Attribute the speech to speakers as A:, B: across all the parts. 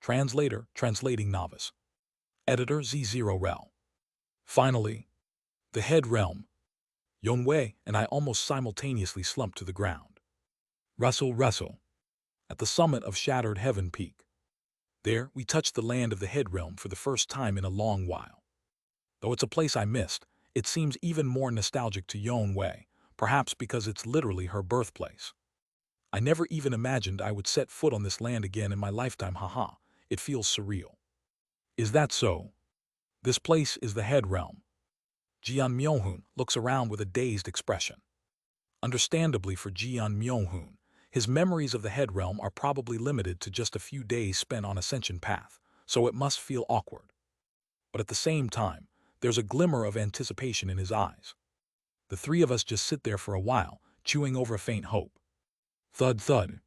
A: Translator, translating novice. Editor Z0rel. Finally, the head realm. Yonwei and I almost simultaneously slumped to the ground. Rustle, rustle. At the summit of Shattered Heaven Peak. There, we touched the land of the head realm for the first time in a long while. Though it's a place I missed, it seems even more nostalgic to Yonwei, perhaps because it's literally her birthplace. I never even imagined I would set foot on this land again in my lifetime, haha. It feels surreal. Is that so? This place is the head realm. Jian Myohun looks around with a dazed expression. Understandably for Jian Myohun, his memories of the head realm are probably limited to just a few days spent on Ascension Path, so it must feel awkward. But at the same time, there's a glimmer of anticipation in his eyes. The three of us just sit there for a while, chewing over a faint hope. Thud, thud.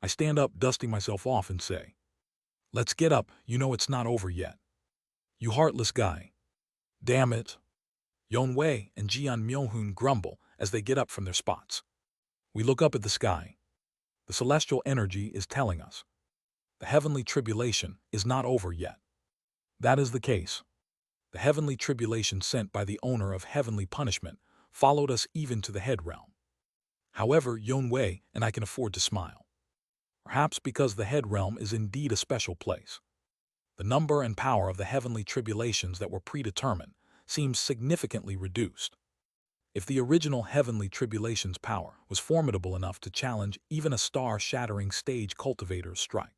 A: I stand up, dusting myself off, and say, "Let's get up, you know it's not over yet." "You heartless guy." "Damn it." Yonwei and Jian Myohun grumble as they get up from their spots. We look up at the sky. The celestial energy is telling us the heavenly tribulation is not over yet. That is the case. The heavenly tribulation sent by the owner of heavenly punishment followed us even to the head realm. However, Yonwei and I can afford to smile. Perhaps because the head realm is indeed a special place. The number and power of the heavenly tribulations that were predetermined seems significantly reduced. If the original heavenly tribulation's power was formidable enough to challenge even a star-shattering stage cultivator's strike,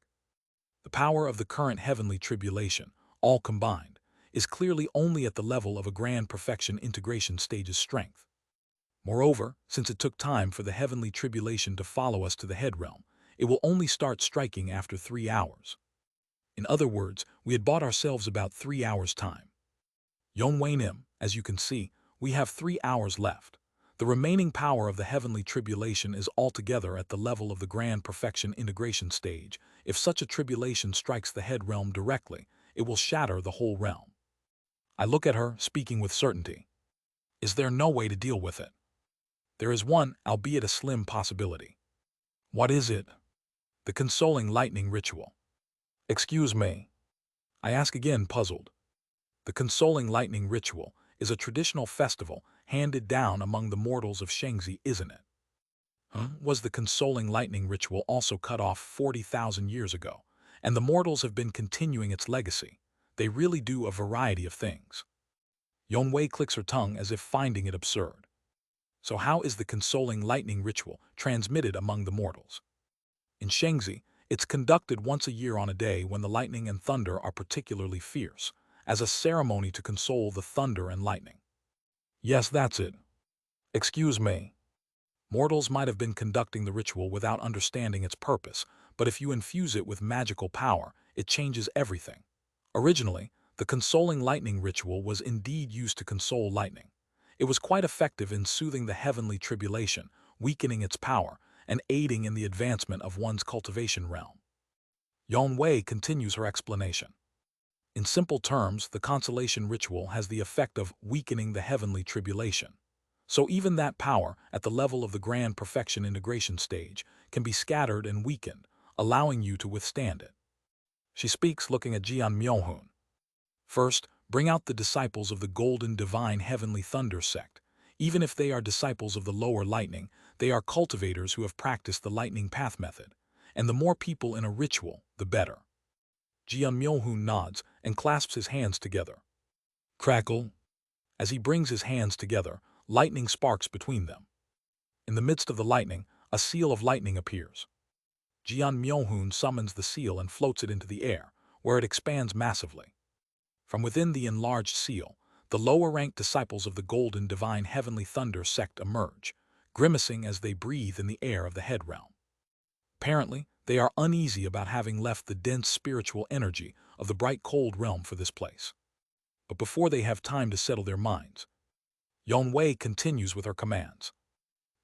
A: the power of the current heavenly tribulation, all combined, is clearly only at the level of a grand perfection integration stage's strength. Moreover, since it took time for the heavenly tribulation to follow us to the head realm, it will only start striking after 3 hours. In other words, we had bought ourselves about 3 hours' time. Yonwei Nim, as you can see, we have 3 hours left. The remaining power of the heavenly tribulation is altogether at the level of the grand perfection integration stage. If such a tribulation strikes the head realm directly, it will shatter the whole realm. I look at her, speaking with certainty. Is there no way to deal with it? There is one, albeit a slim possibility. What is it? The consoling lightning ritual. Excuse me. I ask again, puzzled. The consoling lightning ritual is a traditional festival handed down among the mortals of Shangzi, isn't it? Was the consoling lightning ritual also cut off 40,000 years ago, and the mortals have been continuing its legacy? They really do a variety of things. Yonwei clicks her tongue as if finding it absurd. So how is the consoling lightning ritual transmitted among the mortals? In Shangzi, it's conducted once a year on a day when the lightning and thunder are particularly fierce, as a ceremony to console the thunder and lightning. Yes, that's it. Excuse me. Mortals might have been conducting the ritual without understanding its purpose, but if you infuse it with magical power, it changes everything. Originally, the consoling lightning ritual was indeed used to console lightning. It was quite effective in soothing the heavenly tribulation, weakening its power, and aiding in the advancement of one's cultivation realm. Yonwei continues her explanation. In simple terms, the consolation ritual has the effect of weakening the heavenly tribulation. So even that power, at the level of the grand perfection integration stage, can be scattered and weakened, allowing you to withstand it. She speaks looking at Jian Myohun. First, bring out the disciples of the golden divine heavenly thunder sect. Even if they are disciples of the lower lightning, they are cultivators who have practiced the lightning path method. And the more people in a ritual, the better. Jian Myohun nods and clasps his hands together. Crackle. As he brings his hands together, lightning sparks between them. In the midst of the lightning, a seal of lightning appears. Jian Myohun summons the seal and floats it into the air, where it expands massively. From within the enlarged seal, the lower-ranked disciples of the golden divine heavenly thunder sect emerge, grimacing as they breathe in the air of the head realm. Apparently, they are uneasy about having left the dense spiritual energy of the bright cold realm for this place. But before they have time to settle their minds, Yonwei continues with her commands.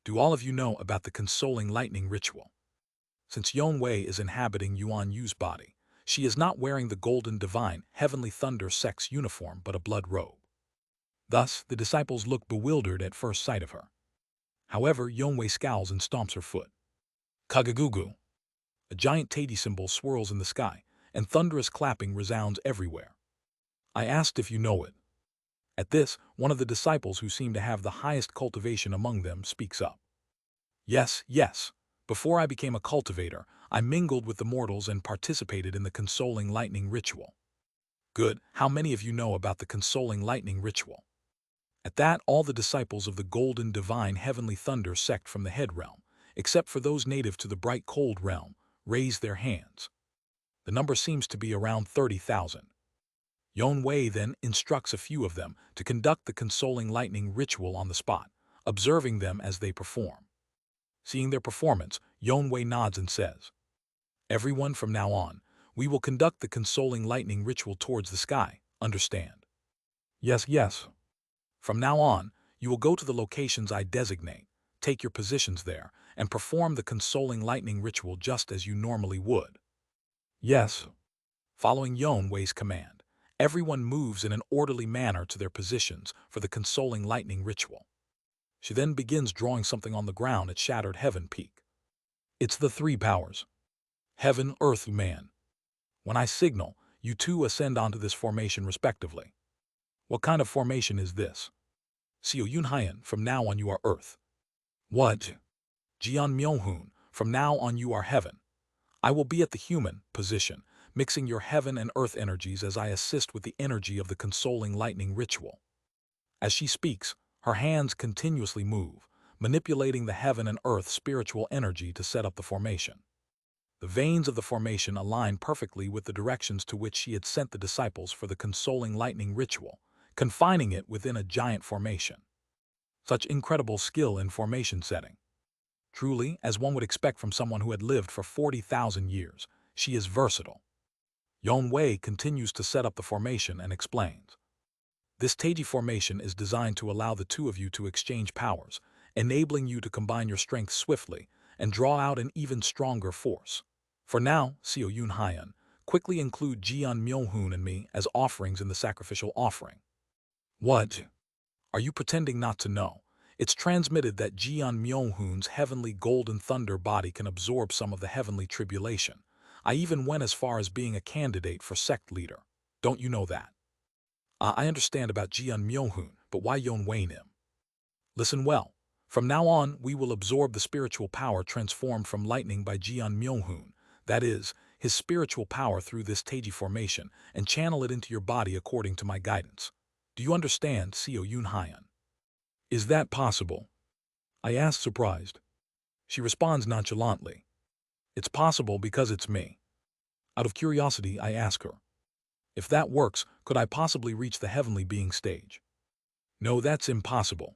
A: Do all of you know about the consoling lightning ritual? Since Yonwei is inhabiting Yuan Yu's body, she is not wearing the golden divine heavenly thunder sect's uniform but a blood robe. Thus, the disciples look bewildered at first sight of her. However, Yonwei scowls and stomps her foot. Kagagugu. A giant Tati symbol swirls in the sky, and thunderous clapping resounds everywhere. I asked if you know it. At this, one of the disciples who seemed to have the highest cultivation among them speaks up. Yes, yes. Before I became a cultivator, I mingled with the mortals and participated in the consoling lightning ritual. Good. How many of you know about the consoling lightning ritual? At that, all the disciples of the golden divine heavenly thunder sect from the head realm, except for those native to the bright cold realm, raised their hands. The number seems to be around 30,000. Yon Wei then instructs a few of them to conduct the consoling lightning ritual on the spot, observing them as they perform. Seeing their performance, Yon Wei nods and says, "Everyone from now on, we will conduct the consoling lightning ritual towards the sky, understand?" "Yes, yes." "From now on, you will go to the locations I designate, take your positions there, and perform the consoling lightning ritual just as you normally would." "Yes." Following Yon Wei's command, everyone moves in an orderly manner to their positions for the consoling lightning ritual. She then begins drawing something on the ground at Shattered Heaven Peak. It's the three powers: Heaven, Earth, Man. When I signal, you two ascend onto this formation respectively. What kind of formation is this? Seo Yunhyan, from now on you are Earth. What? Jian Myohun, from now on you are Heaven. I will be at the human position, mixing your heaven and earth energies as I assist with the energy of the consoling lightning ritual. As she speaks, her hands continuously move, manipulating the heaven and earth spiritual energy to set up the formation. The veins of the formation align perfectly with the directions to which she had sent the disciples for the consoling lightning ritual, confining it within a giant formation. Such incredible skill in formation setting. Truly, as one would expect from someone who had lived for 40,000 years, she is versatile. Yon Wei continues to set up the formation and explains. This Taiji formation is designed to allow the two of you to exchange powers, enabling you to combine your strength swiftly and draw out an even stronger force. For now, Seo Yunhyan, quickly include Jian Myohun and me as offerings in the sacrificial offering. What? Are you pretending not to know? It's transmitted that Jian Myohun's heavenly golden thunder body can absorb some of the heavenly tribulation. I even went as far as being a candidate for sect leader. Don't you know that? I understand about Jian Myohun, but why Yon Wei him? Listen well. From now on, we will absorb the spiritual power transformed from lightning by Jian Myohun, that is, his spiritual power through this Taiji formation, and channel it into your body according to my guidance. Do you understand, Seo Yunhyan? Is that possible? I asked, surprised. She responds nonchalantly. It's possible because it's me. Out of curiosity, I ask her. If that works, could I possibly reach the heavenly being stage? No, that's impossible.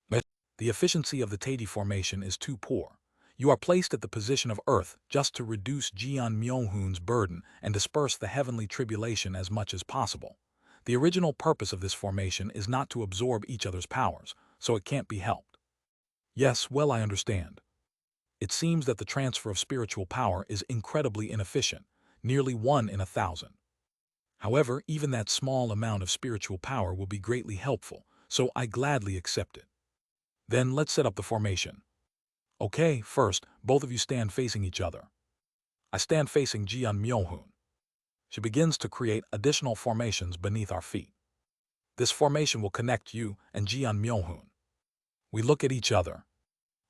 A: But the efficiency of the Taiji formation is too poor. You are placed at the position of Earth just to reduce Jian Myohun's burden and disperse the heavenly tribulation as much as possible. The original purpose of this formation is not to absorb each other's powers, so it can't be helped. Yes, well, I understand. It seems that the transfer of spiritual power is incredibly inefficient, nearly 1 in 1,000. However, even that small amount of spiritual power will be greatly helpful, so I gladly accept it. Then let's set up the formation. Okay, first, both of you stand facing each other. I stand facing Jian Myohun. She begins to create additional formations beneath our feet. This formation will connect you and Jian Myohun. We look at each other.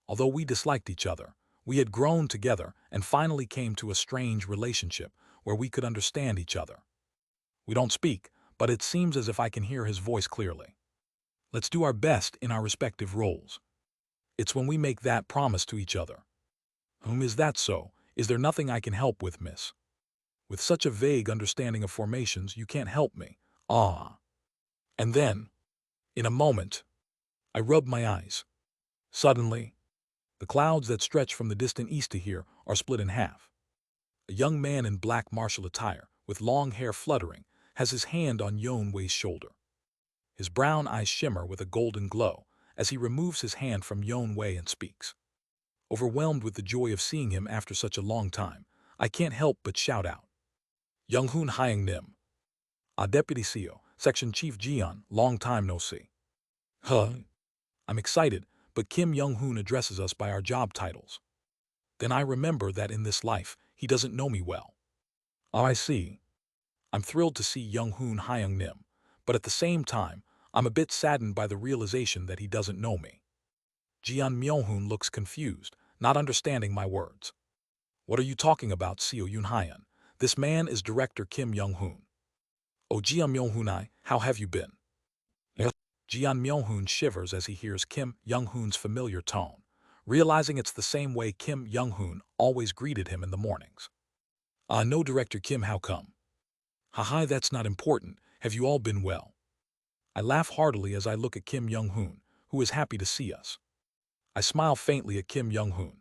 A: Although we disliked each other, we had grown together and finally came to a strange relationship where we could understand each other. We don't speak, but it seems as if I can hear his voice clearly. Let's do our best in our respective roles. It's when we make that promise to each other. Is that so? Is there nothing I can help with, miss? With such a vague understanding of formations, you can't help me. Ah. And then, in a moment, I rubbed my eyes. Suddenly, the clouds that stretch from the distant east to here are split in half. A young man in black martial attire, with long hair fluttering, has his hand on Yon Wei's shoulder. His brown eyes shimmer with a golden glow as he removes his hand from Yon Wei and speaks. Overwhelmed with the joy of seeing him after such a long time, I can't help but shout out. Young Hoon Hyang Nim. Deputy CEO, Section Chief Jian, long time no see. Huh? I'm excited, but Kim Young-hoon addresses us by our job titles. Then I remember that in this life, he doesn't know me well. Oh, I see. I'm thrilled to see Young-hoon Hyung-nim, but at the same time, I'm a bit saddened by the realization that he doesn't know me. Jeon Myo-hoon looks confused, not understanding my words. What are you talking about, Seo Yoon-hyun? This man is director Kim Young-hoon. Oh, Jeon Myo-hoon, how have you been? Yes. Jeon Myo-hoon shivers as he hears Kim Young-hoon's familiar tone, realizing it's the same way Kim Young-hoon always greeted him in the mornings. No, Director Kim, how come? Haha, that's not important. Have you all been well? I laugh heartily as I look at Kim Young-hoon, who is happy to see us. I smile faintly at Kim Young-hoon.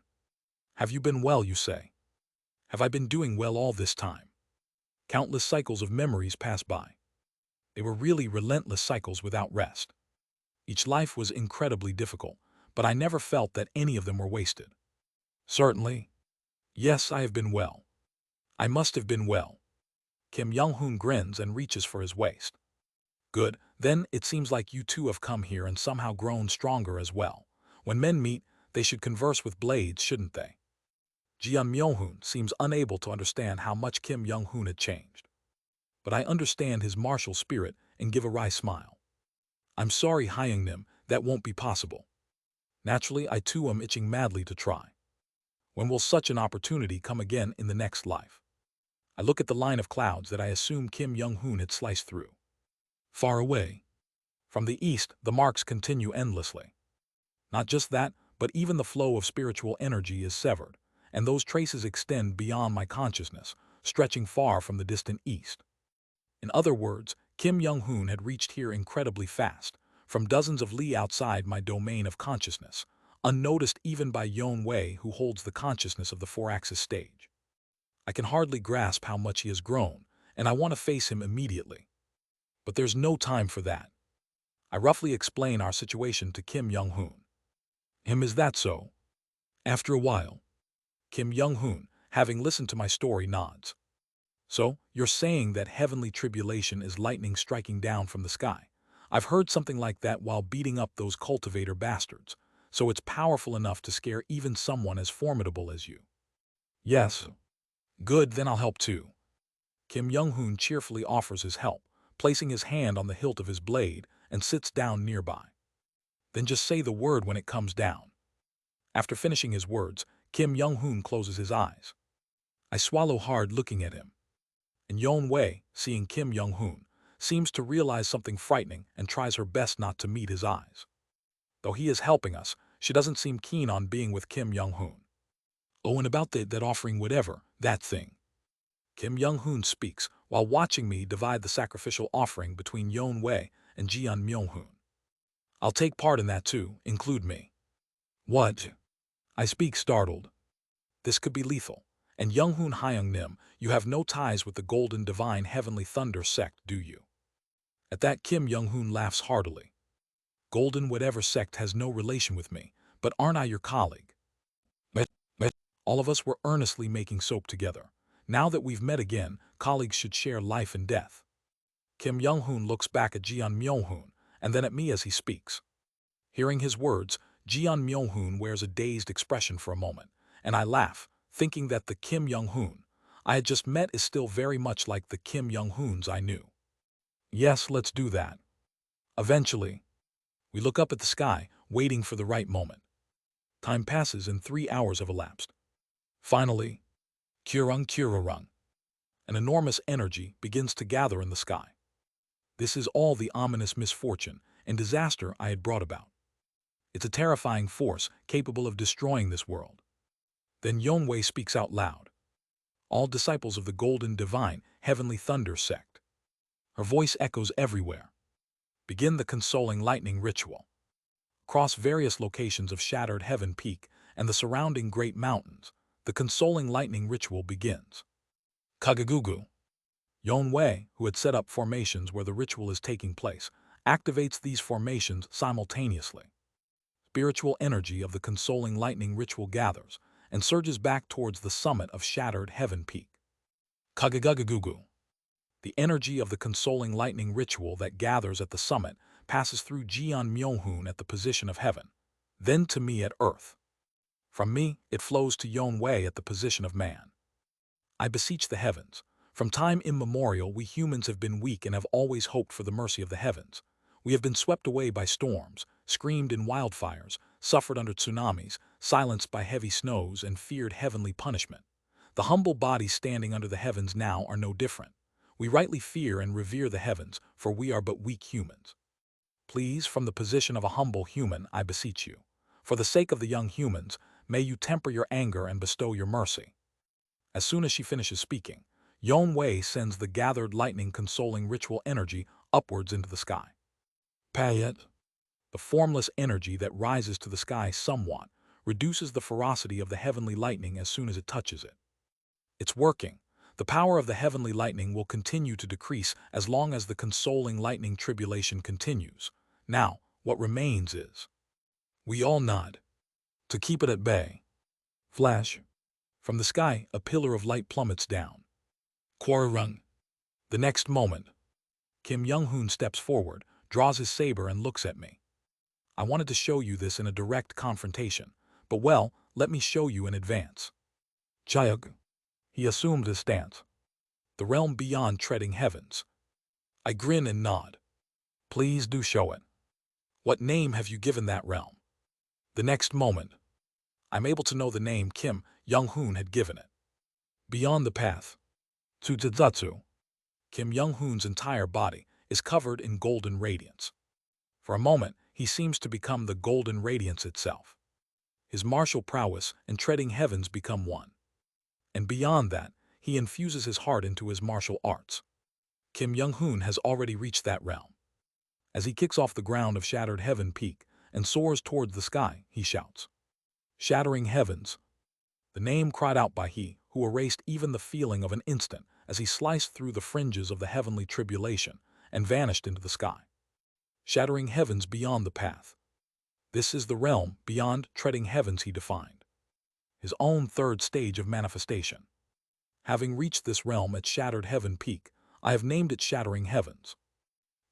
A: Have you been well, you say? Have I been doing well all this time? Countless cycles of memories pass by. They were really relentless cycles without rest. Each life was incredibly difficult, but I never felt that any of them were wasted. Certainly. Yes, I have been well. I must have been well. Kim Young-hoon grins and reaches for his waist. Good, then it seems like you two have come here and somehow grown stronger as well. When men meet, they should converse with blades, shouldn't they? Jeon Myo-hoon seems unable to understand how much Kim Young-hoon had changed. But I understand his martial spirit and give a wry smile. I'm sorry, Hyung-nim, that won't be possible. Naturally, I too am itching madly to try. When will such an opportunity come again in the next life? I look at the line of clouds that I assume Kim Young-hoon had sliced through. Far away. From the east, the marks continue endlessly. Not just that, but even the flow of spiritual energy is severed, and those traces extend beyond my consciousness, stretching far from the distant east. In other words, Kim Young-hoon had reached here incredibly fast, from dozens of li outside my domain of consciousness, unnoticed even by Yon Wei, who holds the consciousness of the four-axis stage. I can hardly grasp how much he has grown, and I want to face him immediately. But there's no time for that. I roughly explain our situation to Kim Young-hoon. Is that so? After a while, Kim Young-hoon, having listened to my story, nods. So, you're saying that heavenly tribulation is lightning striking down from the sky. I've heard something like that while beating up those cultivator bastards, so it's powerful enough to scare even someone as formidable as you. Yes. Good, then I'll help too. Kim Young-hoon cheerfully offers his help, placing his hand on the hilt of his blade and sits down nearby. Then just say the word when it comes down. After finishing his words, Kim Young-hoon closes his eyes. I swallow hard looking at him. And Yon Wei, seeing Kim Young-hoon, seems to realize something frightening and tries her best not to meet his eyes. Though he is helping us, she doesn't seem keen on being with Kim Young-hoon. Oh, and about that offering whatever, that thing. Kim Young-hoon speaks while watching me divide the sacrificial offering between Yon Wei and Jeon Myo-hoon. I'll take part in that too, include me. What? I speak startled. This could be lethal. And Young-hoon Hyung-nim, you have no ties with the Golden Divine Heavenly Thunder sect, do you? At that, Kim Young-hoon laughs heartily. Golden whatever sect has no relation with me, but aren't I your colleague? But all of us were earnestly making soap together. Now that we've met again, colleagues should share life and death. Kim Young-hoon looks back at Jeon Myo-hoon, and then at me as he speaks. Hearing his words, Jeon Myo-hoon wears a dazed expression for a moment, and I laugh, thinking that the Kim Young-hoon I had just met is still very much like the Kim Young-hoons I knew. Yes, let's do that. Eventually, we look up at the sky, waiting for the right moment. Time passes and 3 hours have elapsed. Finally, Kurung, an enormous energy begins to gather in the sky. This is all the ominous misfortune and disaster I had brought about. It's a terrifying force capable of destroying this world. Then Yon Wei speaks out loud. All disciples of the Golden Divine Heavenly Thunder sect. Her voice echoes everywhere. Begin the consoling lightning ritual. Across various locations of Shattered Heaven Peak and the surrounding great mountains, the consoling lightning ritual begins. Kagagugu. Yon Wei, who had set up formations where the ritual is taking place, activates these formations simultaneously. Spiritual energy of the consoling lightning ritual gathers and surges back towards the summit of Shattered Heaven Peak. Kagagugu. The energy of the consoling lightning ritual that gathers at the summit passes through Jeon Myo-hoon at the position of heaven, then to me at earth. From me, it flows to Yon Wei at the position of man. I beseech the heavens, From time immemorial, we humans have been weak and have always hoped for the mercy of the heavens. We have been swept away by storms, screamed in wildfires, suffered under tsunamis, silenced by heavy snows, and feared heavenly punishment. The humble bodies standing under the heavens now are no different. We rightly fear and revere the heavens, for we are but weak humans. Please, from the position of a humble human, I beseech you, for the sake of the young humans, may you temper your anger and bestow your mercy. As soon as she finishes speaking, Yon Wei sends the gathered lightning consoling ritual energy upwards into the sky. Payet, the formless energy that rises to the sky somewhat, reduces the ferocity of the heavenly lightning as soon as it touches it. It's working. The power of the heavenly lightning will continue to decrease as long as the consoling lightning tribulation continues. Now, what remains is... We all nod. To keep it at bay. Flash. From the sky, a pillar of light plummets down. Quarrung. The next moment, Kim Young-hoon steps forward, draws his saber and looks at me. I wanted to show you this in a direct confrontation, but well, let me show you in advance. Chayug. He assumed his stance. The realm beyond treading heavens. I grin and nod. Please do show it. What name have you given that realm? The next moment, I'm able to know the name Kim Young-hoon had given it. Beyond the path. Tsuzatsu. Kim Young-hoon's entire body is covered in golden radiance. For a moment, he seems to become the golden radiance itself. His martial prowess and treading heavens become one. And beyond that, he infuses his heart into his martial arts. Kim Young-hoon has already reached that realm. As he kicks off the ground of Shattered Heaven Peak and soars towards the sky, he shouts, "Shattering heavens!" The name cried out by he who erased even the feeling of an instant as he sliced through the fringes of the heavenly tribulation and vanished into the sky. Shattering heavens beyond the path. This is the realm beyond treading heavens he defined. His own third stage of manifestation. Having reached this realm at Shattered Heaven Peak, I have named it Shattering Heavens.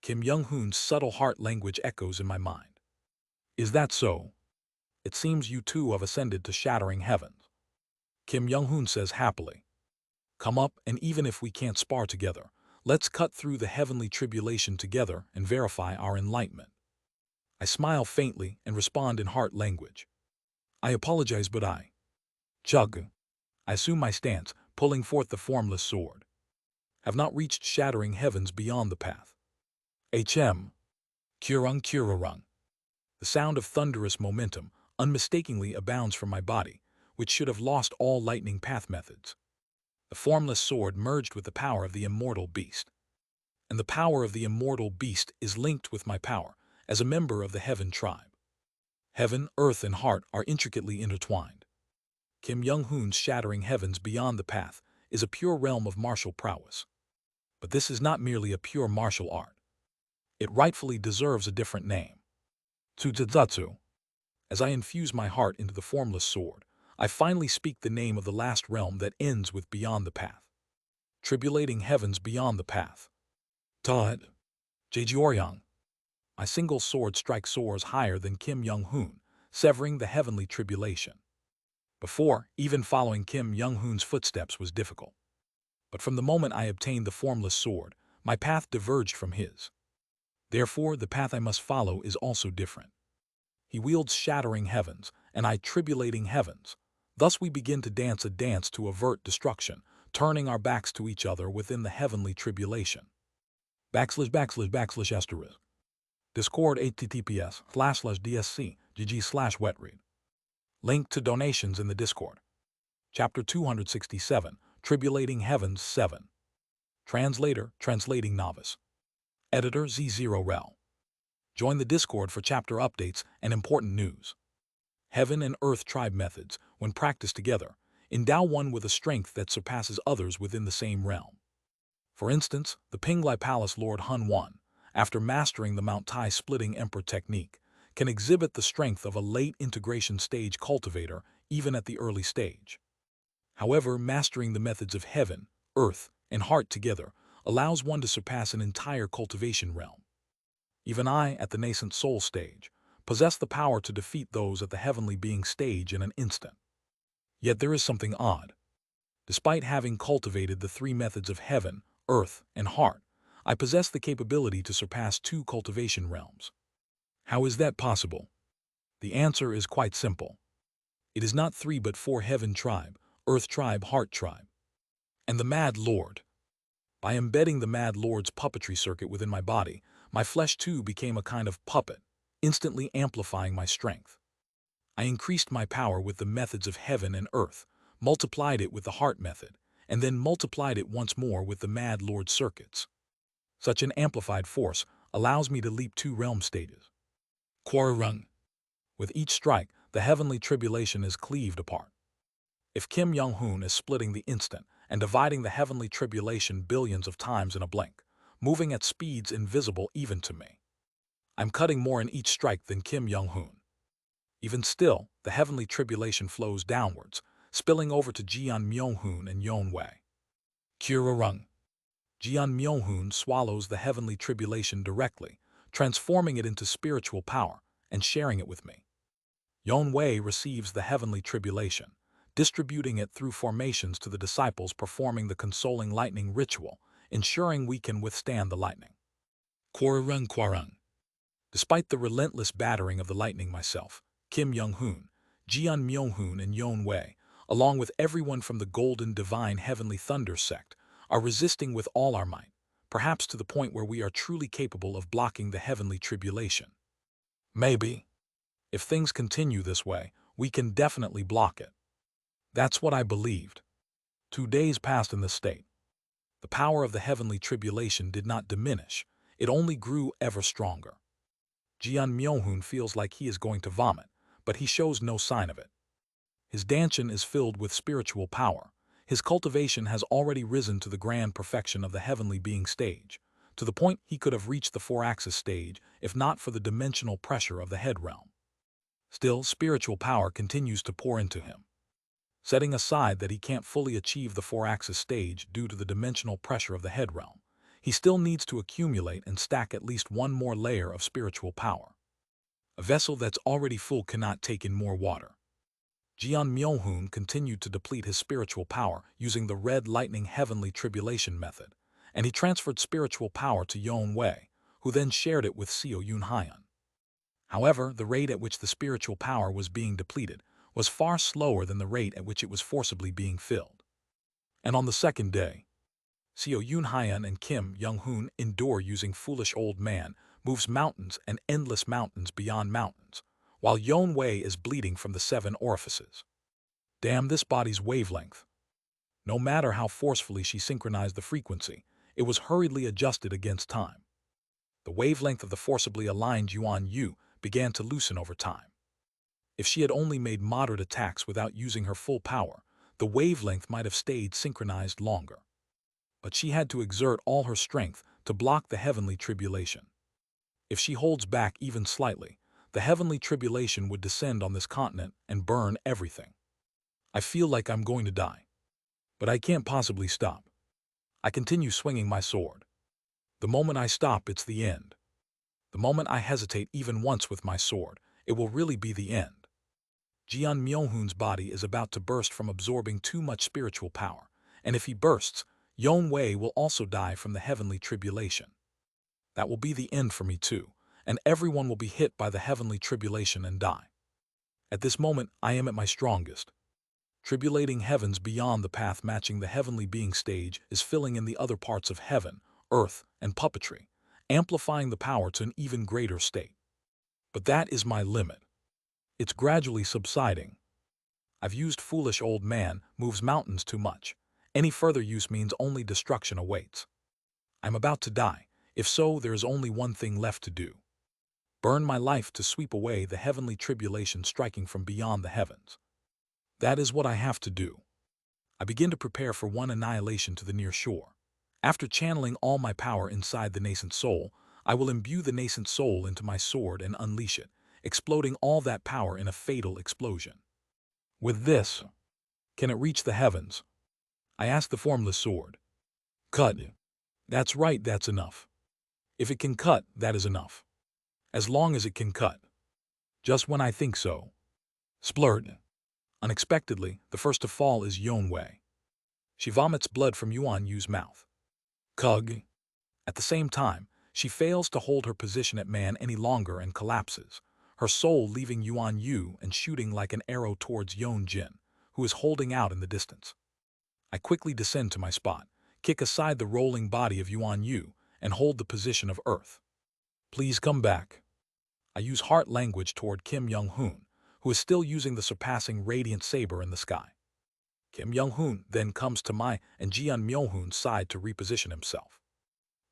A: Kim Young-hoon's subtle heart language echoes in my mind. Is that so? It seems you too have ascended to Shattering Heavens. Kim Young-hoon says happily, "Come up, and even if we can't spar together, let's cut through the heavenly tribulation together and verify our enlightenment." I smile faintly and respond in heart language. I apologize, but I... Chug. I assume my stance, pulling forth the formless sword. Have not reached Shattering Heavens beyond the path. HM. Kurung Kururung. The sound of thunderous momentum unmistakably abounds from my body, which should have lost all lightning path methods. The formless sword merged with the power of the immortal beast. And the power of the immortal beast is linked with my power as a member of the Heaven tribe. Heaven, earth, and heart are intricately intertwined. Kim Young-hoon's Shattering Heavens beyond the path is a pure realm of martial prowess. But this is not merely a pure martial art. It rightfully deserves a different name. Tsuzatsu. As I infuse my heart into the formless sword, I finally speak the name of the last realm that ends with beyond the path. Tribulating heavens beyond the path. Jade. Jade. My single sword strike soars higher than Kim Young-hoon, severing the heavenly tribulation. Before, even following Kim Young-hoon's footsteps was difficult. But from the moment I obtained the formless sword, my path diverged from his. Therefore, the path I must follow is also different. He wields shattering heavens, and I tribulating heavens. Thus we begin to dance a dance to avert destruction, turning our backs to each other within the heavenly tribulation. // Discord https://dsc gg/wetread. Link to donations in the Discord. Chapter 267, Tribulating Heavens 7. Translator, Translating Novice. Editor Z0rel. Join the Discord for chapter updates and important news. Heaven and Earth tribe methods, when practiced together, endow one with a strength that surpasses others within the same realm. For instance, the Pinglai Palace Lord Hun One, after mastering the Mount Tai splitting Emperor technique, can exhibit the strength of a late integration stage cultivator even at the early stage. However, mastering the methods of heaven, earth, and heart together allows one to surpass an entire cultivation realm. Even I, at the nascent soul stage, possess the power to defeat those at the heavenly being stage in an instant. Yet there is something odd. Despite having cultivated the three methods of heaven, earth, and heart, I possess the capability to surpass two cultivation realms. How is that possible? The answer is quite simple. It is not three but four: heaven tribe, earth tribe, heart tribe, and the Mad Lord. By embedding the Mad Lord's puppetry circuit within my body, my flesh too became a kind of puppet, instantly amplifying my strength. I increased my power with the methods of heaven and earth, multiplied it with the heart method, and then multiplied it once more with the Mad Lord circuits. Such an amplified force allows me to leap two realm stages. Quarrung. With each strike, the heavenly tribulation is cleaved apart. If Kim Young-hoon is splitting the instant and dividing the heavenly tribulation billions of times in a blink, moving at speeds invisible even to me, I'm cutting more in each strike than Kim Young-hoon. Even still, the heavenly tribulation flows downwards, spilling over to Jeon Myung-hoon and Yeon-wei. Kurarung. Jeon Myung-hoon swallows the heavenly tribulation directly, transforming it into spiritual power and sharing it with me. Yeon-wei receives the heavenly tribulation, distributing it through formations to the disciples performing the consoling lightning ritual, ensuring we can withstand the lightning. Quarrung. Despite the relentless battering of the lightning myself, Kim Young-hoon, Jeon Myung-hoon, and Yeon-wei, along with everyone from the Golden Divine Heavenly Thunder sect, are resisting with all our might, perhaps to the point where we are truly capable of blocking the heavenly tribulation. Maybe. If things continue this way, we can definitely block it. That's what I believed. 2 days passed in this state. The power of the heavenly tribulation did not diminish, it only grew ever stronger. Jeon Myung-hoon feels like he is going to vomit, but he shows no sign of it. His dantian is filled with spiritual power. His cultivation has already risen to the grand perfection of the heavenly being stage, to the point he could have reached the four-axis stage if not for the dimensional pressure of the head realm. Still, spiritual power continues to pour into him. Setting aside that he can't fully achieve the four-axis stage due to the dimensional pressure of the head realm, he still needs to accumulate and stack at least one more layer of spiritual power. A vessel that's already full cannot take in more water. Jeon Myung-hoon continued to deplete his spiritual power using the red lightning heavenly tribulation method, and he transferred spiritual power to Yeon-wei, who then shared it with Seo Yoon-hyun. However, the rate at which the spiritual power was being depleted was far slower than the rate at which it was forcibly being filled. And on the second day, Seo Yoon-hyun and Kim Young-hoon endure using Foolish Old Man moves mountains and endless mountains beyond mountains, while Yeon-wei is bleeding from the 7 orifices. Damn this body's wavelength. No matter how forcefully she synchronized the frequency, it was hurriedly adjusted against time. The wavelength of the forcibly aligned Yuan Yu began to loosen over time. If she had only made moderate attacks without using her full power, the wavelength might have stayed synchronized longer. But she had to exert all her strength to block the heavenly tribulation. If she holds back even slightly, the heavenly tribulation would descend on this continent and burn everything. I feel like I'm going to die. But I can't possibly stop. I continue swinging my sword. The moment I stop, it's the end. The moment I hesitate even once with my sword, it will really be the end. Jeon Myung-hoon's body is about to burst from absorbing too much spiritual power, and if he bursts, Yeon-wei will also die from the heavenly tribulation. That will be the end for me too, and everyone will be hit by the heavenly tribulation and die. At this moment, I am at my strongest. Tribulating heavens beyond the path matching the heavenly being stage is filling in the other parts of heaven, earth, and puppetry, amplifying the power to an even greater state. But that is my limit. It's gradually subsiding. I've used Foolish Old Man moves mountains too much. Any further use means only destruction awaits. I'm about to die. If so, there is only one thing left to do. Burn my life to sweep away the heavenly tribulation striking from beyond the heavens. That is what I have to do. I begin to prepare for one annihilation to the near shore. After channeling all my power inside the nascent soul, I will imbue the nascent soul into my sword and unleash it, exploding all that power in a fatal explosion. With this, can it reach the heavens? I ask the formless sword. Cut. That's right, that's enough. If it can cut, that is enough. As long as it can cut. Just when I think so. Splurt. Unexpectedly, the first to fall is Yeon-wei. She vomits blood from Yuan Yu's mouth. Kug. At the same time, she fails to hold her position at man any longer and collapses, her soul leaving Yuan Yu and shooting like an arrow towards Yon Jin, who is holding out in the distance. I quickly descend to my spot, kick aside the rolling body of Yuan Yu, and hold the position of Earth. Please come back. I use heart language toward Kim Young-hoon, who is still using the surpassing radiant saber in the sky. Kim Young-hoon then comes to my and Jeon Myo-hoon's side to reposition himself.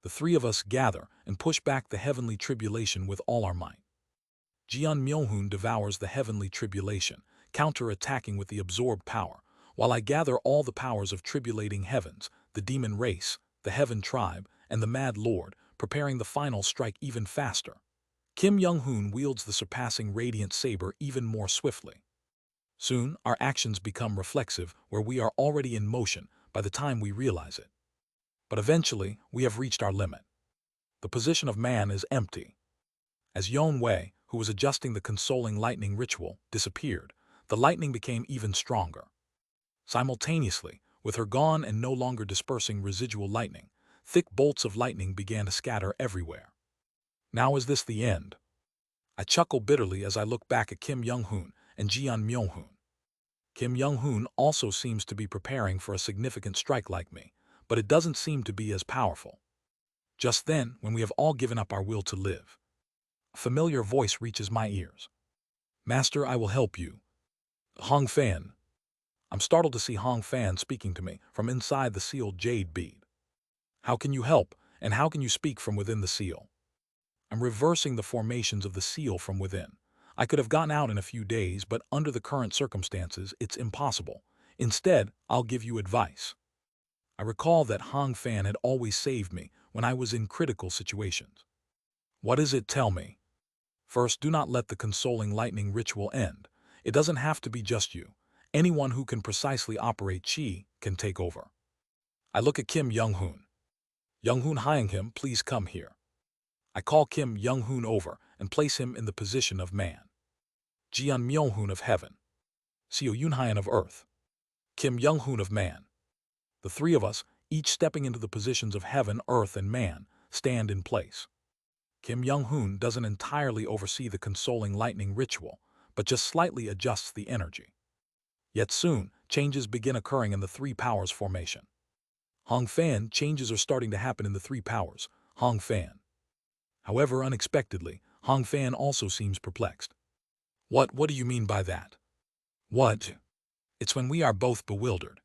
A: The three of us gather and push back the heavenly tribulation with all our might. Jeon Myo-hoon devours the heavenly tribulation, counter-attacking with the absorbed power, while I gather all the powers of tribulating heavens, the demon race, the heaven tribe, and the mad lord, preparing the final strike even faster. Kim Young-hoon wields the surpassing radiant saber even more swiftly. Soon, our actions become reflexive, where we are already in motion by the time we realize it. But eventually, we have reached our limit. The position of man is empty. As Yon Wei, who was adjusting the consoling lightning ritual, disappeared, the lightning became even stronger. Simultaneously, with her gone and no longer dispersing residual lightning, thick bolts of lightning began to scatter everywhere. Now is this the end? I chuckle bitterly as I look back at Kim Young-hoon and Jeon Myo-hoon. Kim Young-hoon also seems to be preparing for a significant strike like me, but it doesn't seem to be as powerful. Just then, when we have all given up our will to live, a familiar voice reaches my ears. Master, I will help you. Hong Fan. I'm startled to see Hong Fan speaking to me from inside the sealed jade bead. How can you help, and how can you speak from within the seal? I'm reversing the formations of the seal from within. I could have gotten out in a few days, but under the current circumstances, it's impossible. Instead, I'll give you advice. I recall that Hong Fan had always saved me when I was in critical situations. What is it? Tell me. First, do not let the consoling lightning ritual end. It doesn't have to be just you. Anyone who can precisely operate Qi can take over. I look at Kim Young-hoon. Young-hoon, hiring him, please come here. I call Kim Young-hoon over and place him in the position of man. Jeon Myo-hoon of heaven. Seo Yoon-hyan of earth. Kim Young-hoon of man. The three of us, each stepping into the positions of heaven, earth, and man, stand in place. Kim Young-hoon doesn't entirely oversee the consoling lightning ritual, but just slightly adjusts the energy. Yet soon, changes begin occurring in the three powers formation. Hong Fan, changes are starting to happen in the three powers, Hong Fan. However, unexpectedly, Hong Fan also seems perplexed. What do you mean by that? What? It's when we are both bewildered.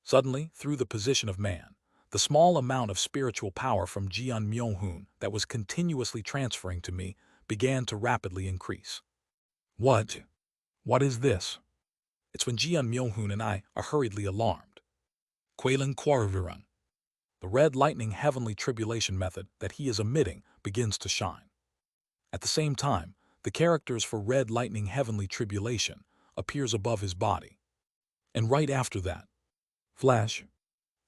A: Suddenly, through the position of man, the small amount of spiritual power from Jeon Myo-hoon that was continuously transferring to me began to rapidly increase. What is this? It's when Jeon Myo-hoon and I are hurriedly alarmed. Quailan Quarviran. The red lightning heavenly tribulation method that he is emitting begins to shine. At the same time, the characters for red lightning heavenly tribulation appears above his body. And right after that, flash,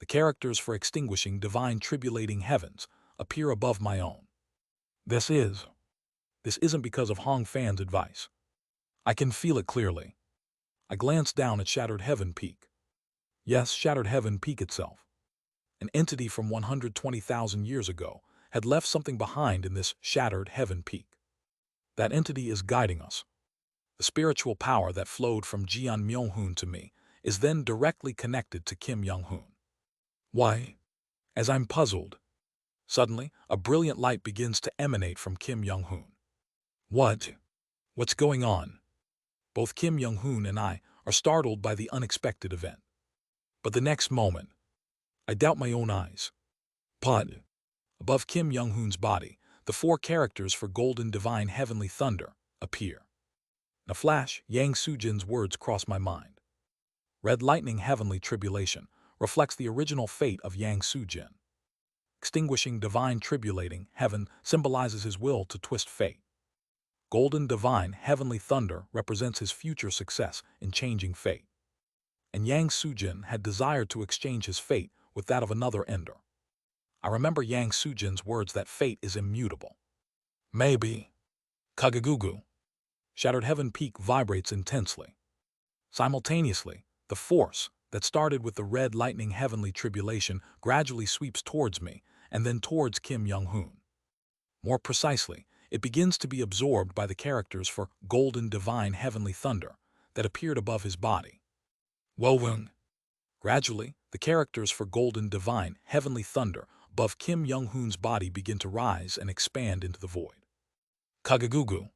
A: the characters for extinguishing divine tribulating heavens appear above my own. This isn't because of Hong Fan's advice. I can feel it clearly. I glance down at Shattered Heaven Peak. Yes, Shattered Heaven Peak itself. An entity from 120,000 years ago had left something behind in this Shattered Heaven Peak. That entity is guiding us. The spiritual power that flowed from Jeon Myo-hoon to me is then directly connected to Kim Young-hoon. Why? As I'm puzzled, suddenly a brilliant light begins to emanate from Kim Young-hoon. What's going on? Both Kim Young-hoon and I are startled by the unexpected event. But the next moment, I doubt my own eyes. Above Kim Young-hoon's body, the four characters for Golden Divine Heavenly Thunder appear. In a flash, Yang Sujin's words cross my mind. Red Lightning Heavenly Tribulation reflects the original fate of Yang Sujin. Extinguishing Divine Tribulating Heaven symbolizes his will to twist fate. Golden Divine Heavenly Thunder represents his future success in changing fate. And Yang Sujin had desired to exchange his fate with that of another ender. I remember Yang Sujin's words that fate is immutable. Maybe. Kagagugu. Shattered Heaven Peak vibrates intensely. Simultaneously, The force that started with the red lightning heavenly tribulation gradually sweeps towards me and then towards Kim Young-hoon. More precisely, it begins to be absorbed by the characters for golden divine heavenly thunder that appeared above his body. Wowung. Gradually, the characters for golden divine heavenly thunder above Kim Young-hoon's body begin to rise and expand into the void. Kagagugu.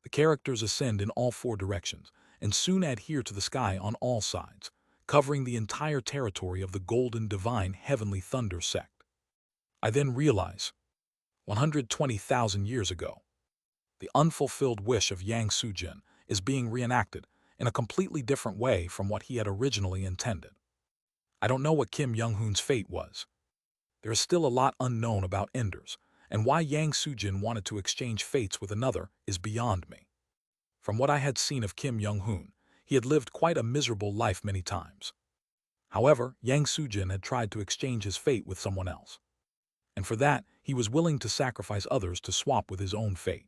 A: The characters ascend in all four directions and soon adhere to the sky on all sides, covering the entire territory of the golden divine heavenly thunder sect. I then realize, 120,000 years ago, the unfulfilled wish of Yang Sujin is being reenacted in a completely different way from what he had originally intended. I don't know what Kim Young-hoon's fate was. There is still a lot unknown about Enders, and why Yang Sujin wanted to exchange fates with another is beyond me. From what I had seen of Kim Young-hoon, he had lived quite a miserable life many times. However, Yang Sujin had tried to exchange his fate with someone else, and for that he was willing to sacrifice others to swap with his own fate.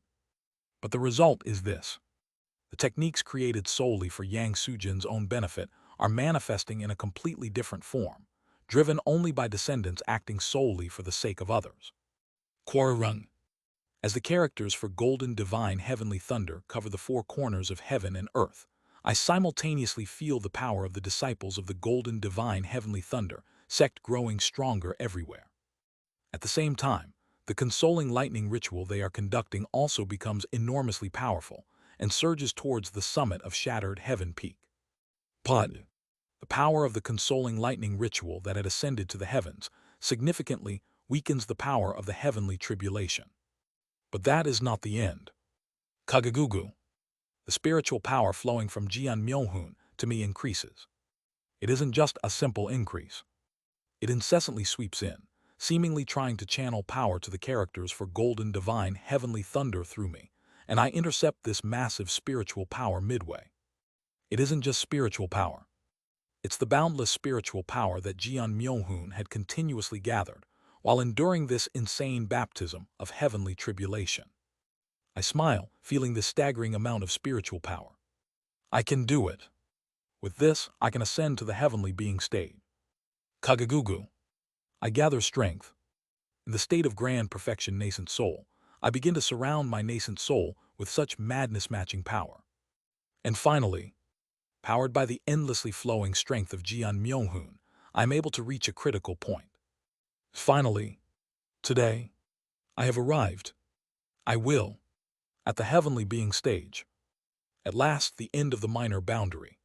A: But the result is this. The techniques created solely for Yang Sujin's own benefit are manifesting in a completely different form, driven only by descendants acting solely for the sake of others. Quarrung. As the characters for Golden Divine Heavenly Thunder cover the four corners of heaven and earth, I simultaneously feel the power of the disciples of the Golden Divine Heavenly Thunder sect growing stronger everywhere. At the same time, the consoling lightning ritual they are conducting also becomes enormously powerful and surges towards the summit of Shattered Heaven Peak. Pud. The power of the consoling lightning ritual that had ascended to the heavens significantly weakens the power of the heavenly tribulation. But that is not the end. Kagagugu. The spiritual power flowing from Jian Myohoon to me increases. It isn't just a simple increase. It incessantly sweeps in, seemingly trying to channel power to the characters for Golden Divine Heavenly Thunder through me, and I intercept this massive spiritual power midway. It isn't just spiritual power. It's the boundless spiritual power that Jian Myohoon had continuously gathered while enduring this insane baptism of heavenly tribulation. I smile, feeling this staggering amount of spiritual power. I can do it. With this, I can ascend to the heavenly being state. Kagagugu. I gather strength. In the state of grand perfection nascent soul, I begin to surround my nascent soul with such madness-matching power. And finally, powered by the endlessly flowing strength of Jian Myohoon, I am able to reach a critical point. Finally, today, I have arrived. I will. At the heavenly being stage. At last, the end of the minor boundary.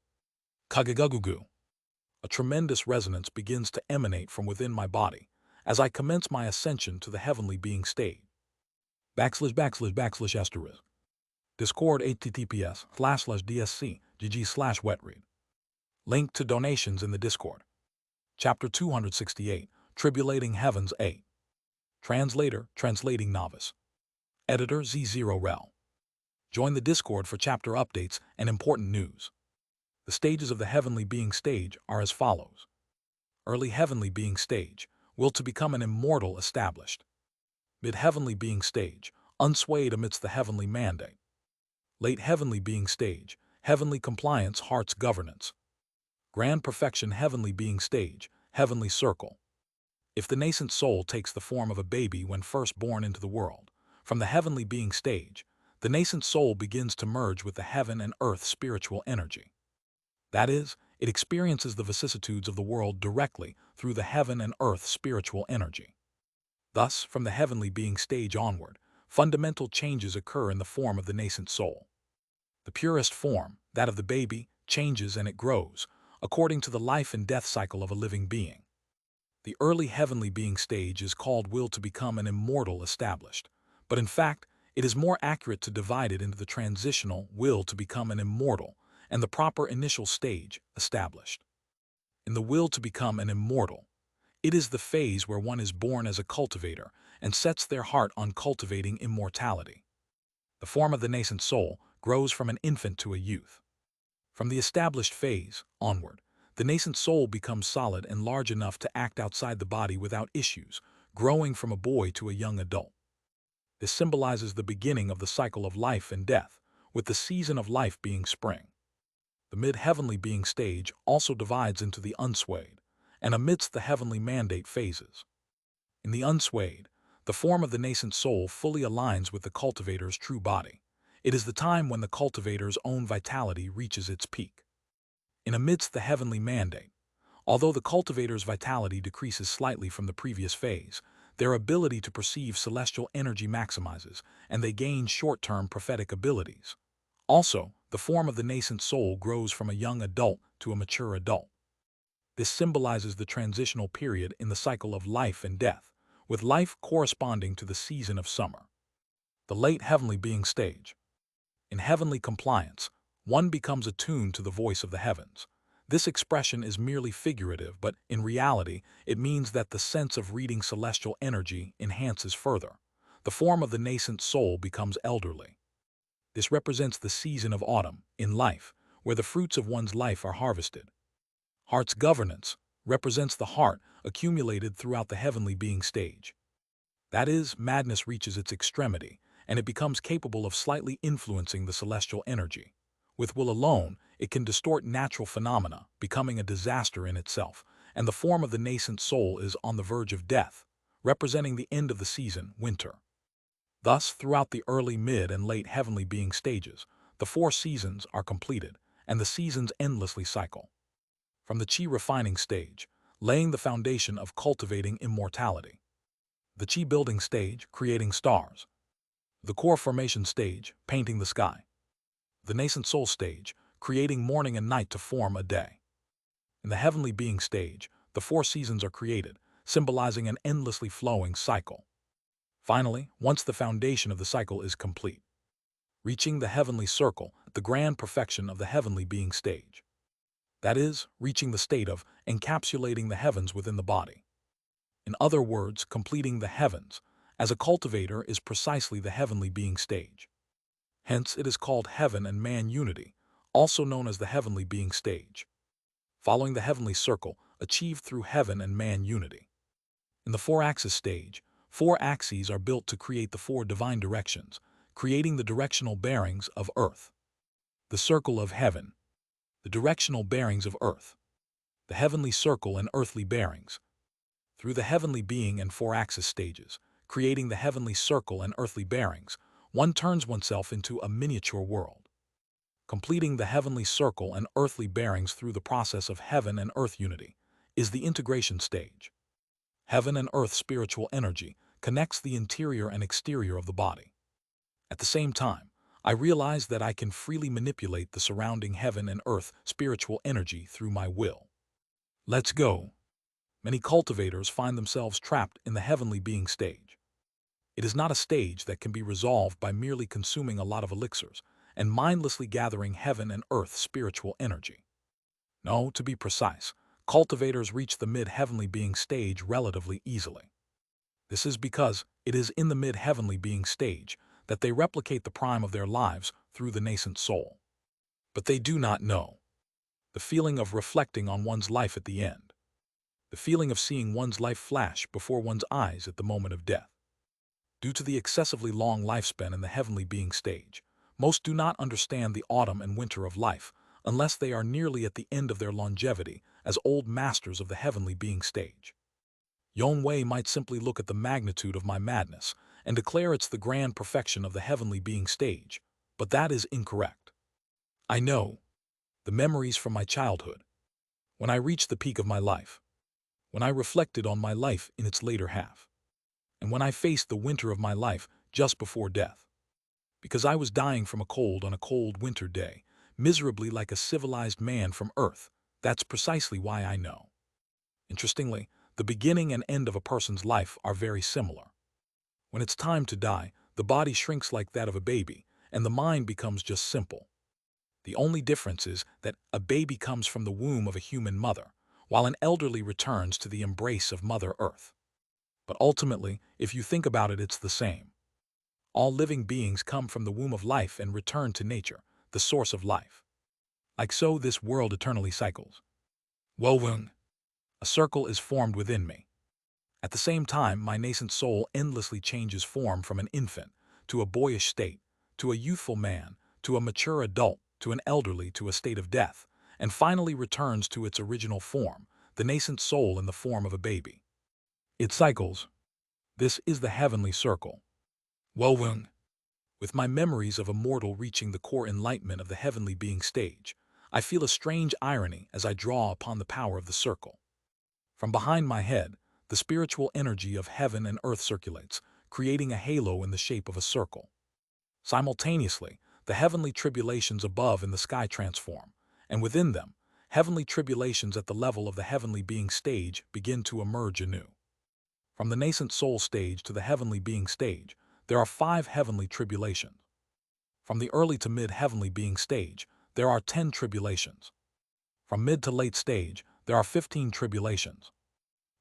A: Kagagugu. A tremendous resonance begins to emanate from within my body as I commence my ascension to the heavenly being state. /// Discord https://dsc.gg/wetread. Link to donations in the Discord. Chapter 268, Tribulating Heavens 8. Translator, Translating Novice. Editor Z0rel. Join the Discord for chapter updates and important news. The stages of the Heavenly Being stage are as follows. Early Heavenly Being stage, will to become an immortal established. Mid-Heavenly Being stage, unswayed amidst the heavenly mandate. Late Heavenly Being stage, heavenly compliance heart's governance. Grand Perfection Heavenly Being stage, heavenly circle. If the nascent soul takes the form of a baby when first born into the world, from the Heavenly Being stage, the nascent soul begins to merge with the heaven and earth spiritual energy. That is, it experiences the vicissitudes of the world directly through the heaven and earth spiritual energy. Thus, from the Heavenly Being stage onward, fundamental changes occur in the form of the nascent soul. The purest form, that of the baby, changes and it grows, according to the life and death cycle of a living being. The early Heavenly Being stage is called will to become an immortal established, but in fact, it is more accurate to divide it into the transitional will to become an immortal and the proper initial stage established. In the will to become an immortal, it is the phase where one is born as a cultivator and sets their heart on cultivating immortality. The form of the nascent soul grows from an infant to a youth. From the established phase onward, the nascent soul becomes solid and large enough to act outside the body without issues, growing from a boy to a young adult. This symbolizes the beginning of the cycle of life and death, with the season of life being spring. The mid-heavenly being stage also divides into the unswayed and amidst the heavenly mandate phases. In the unswayed, the form of the nascent soul fully aligns with the cultivator's true body. It is the time when the cultivator's own vitality reaches its peak. In amidst the heavenly mandate, although the cultivator's vitality decreases slightly from the previous phase, their ability to perceive celestial energy maximizes, and they gain short-term prophetic abilities. Also, the form of the nascent soul grows from a young adult to a mature adult. This symbolizes the transitional period in the cycle of life and death, with life corresponding to the season of summer. The late heavenly being stage. In heavenly compliance, one becomes attuned to the voice of the heavens. This expression is merely figurative, but in reality, it means that the sense of reading celestial energy enhances further. The form of the nascent soul becomes elderly. This represents the season of autumn in life, where the fruits of one's life are harvested. Heart's governance represents the heart accumulated throughout the heavenly being stage. That is, madness reaches its extremity, and it becomes capable of slightly influencing the celestial energy. With will alone, it can distort natural phenomena, becoming a disaster in itself, and the form of the nascent soul is on the verge of death, representing the end of the season, winter. Thus, throughout the early, mid, and late heavenly being stages, the 4 seasons are completed, and the seasons endlessly cycle. From the chi refining stage, laying the foundation of cultivating immortality. The chi building stage, creating stars. The core formation stage, painting the sky. The nascent soul stage, creating morning and night to form a day. In the heavenly being stage, the 4 seasons are created, symbolizing an endlessly flowing cycle. Finally, once the foundation of the cycle is complete, reaching the heavenly circle, the grand perfection of the heavenly being stage. That is, reaching the state of encapsulating the heavens within the body. In other words, completing the heavens, as a cultivator, is precisely the heavenly being stage. Hence, it is called heaven and man unity, also known as the heavenly being stage. Following the heavenly circle, achieved through heaven and man unity. In the 4-axis stage, 4 axes are built to create the 4 divine directions, creating the directional bearings of Earth. The circle of heaven. The directional bearings of Earth. The heavenly circle and earthly bearings. Through the heavenly being and 4-axis stages, creating the heavenly circle and earthly bearings, one turns oneself into a miniature world. Completing the heavenly circle and earthly bearings through the process of heaven and earth unity is the integration stage. Heaven and earth spiritual energy connects the interior and exterior of the body. At the same time, I realize that I can freely manipulate the surrounding heaven and earth spiritual energy through my will. Let's go. Many cultivators find themselves trapped in the heavenly being stage. It is not a stage that can be resolved by merely consuming a lot of elixirs and mindlessly gathering heaven and earth spiritual energy. No, to be precise, cultivators reach the mid-heavenly being stage relatively easily. This is because it is in the mid-heavenly being stage that they replicate the prime of their lives through the nascent soul. But they do not know the feeling of reflecting on one's life at the end, the feeling of seeing one's life flash before one's eyes at the moment of death. Due to the excessively long lifespan in the heavenly being stage, most do not understand the autumn and winter of life unless they are nearly at the end of their longevity as old masters of the heavenly being stage. Yon Wei might simply look at the magnitude of my madness and declare it's the grand perfection of the heavenly being stage, but that is incorrect. I know the memories from my childhood, when I reached the peak of my life, when I reflected on my life in its later half, and when I faced the winter of my life just before death. Because I was dying from a cold on a cold winter day, miserably like a civilized man from Earth, that's precisely why I know. Interestingly, the beginning and end of a person's life are very similar. When it's time to die, the body shrinks like that of a baby, and the mind becomes just simple. The only difference is that a baby comes from the womb of a human mother, while an elderly returns to the embrace of Mother Earth. But ultimately, if you think about it, it's the same. All living beings come from the womb of life and return to nature, the source of life. Like so, this world eternally cycles. Woven, a circle is formed within me. At the same time, my nascent soul endlessly changes form from an infant to a boyish state, to a youthful man, to a mature adult, to an elderly to a state of death, and finally returns to its original form, the nascent soul in the form of a baby. It cycles. This is the heavenly circle. Woven. With my memories of immortal reaching the core enlightenment of the heavenly being stage, I feel a strange irony as I draw upon the power of the circle. From behind my head, the spiritual energy of heaven and earth circulates, creating a halo in the shape of a circle. Simultaneously, the heavenly tribulations above in the sky transform, and within them, heavenly tribulations at the level of the heavenly being stage begin to emerge anew. From the nascent soul stage to the heavenly being stage, there are 5 heavenly tribulations. From the early to mid-heavenly being stage, there are 10 tribulations. From mid to late stage, there are 15 tribulations.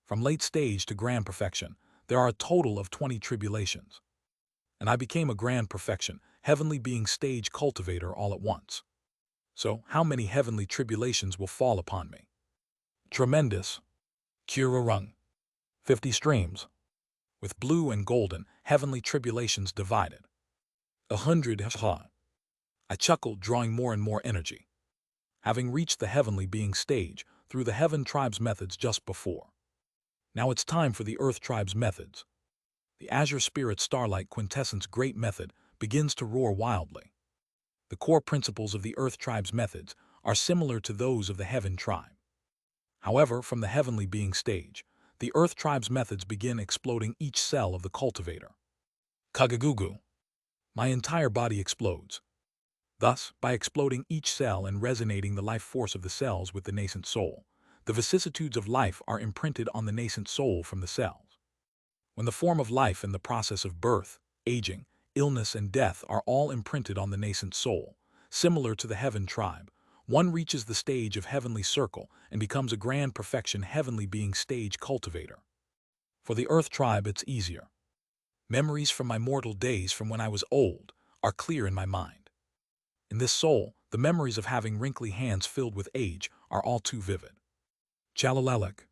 A: From late stage to grand perfection, there are a total of 20 tribulations. And I became a grand perfection, heavenly being stage cultivator all at once. So, how many heavenly tribulations will fall upon me? Tremendous. Kurarung. 50 streams. With blue and golden, heavenly tribulations divided. 100 ha. I chuckled, drawing more and more energy. Having reached the heavenly being stage through the heaven tribes methods just before. Now it's time for the earth tribes methods. The Azure Spirit Starlight Quintessence Great Method begins to roar wildly. The core principles of the earth tribes methods are similar to those of the heaven tribe. However, from the heavenly being stage, the earth tribes methods begin exploding each cell of the cultivator. Kagagugu. My entire body explodes. Thus, by exploding each cell and resonating the life force of the cells with the nascent soul, the vicissitudes of life are imprinted on the nascent soul from the cells. When the form of life and the process of birth, aging, illness, and death are all imprinted on the nascent soul, similar to the heaven tribe, one reaches the stage of heavenly circle and becomes a grand perfection heavenly being stage cultivator. For the earth tribe, it's easier. Memories from my mortal days from when I was old are clear in my mind. In this soul, the memories of having wrinkly hands filled with age are all too vivid. Chalalelic.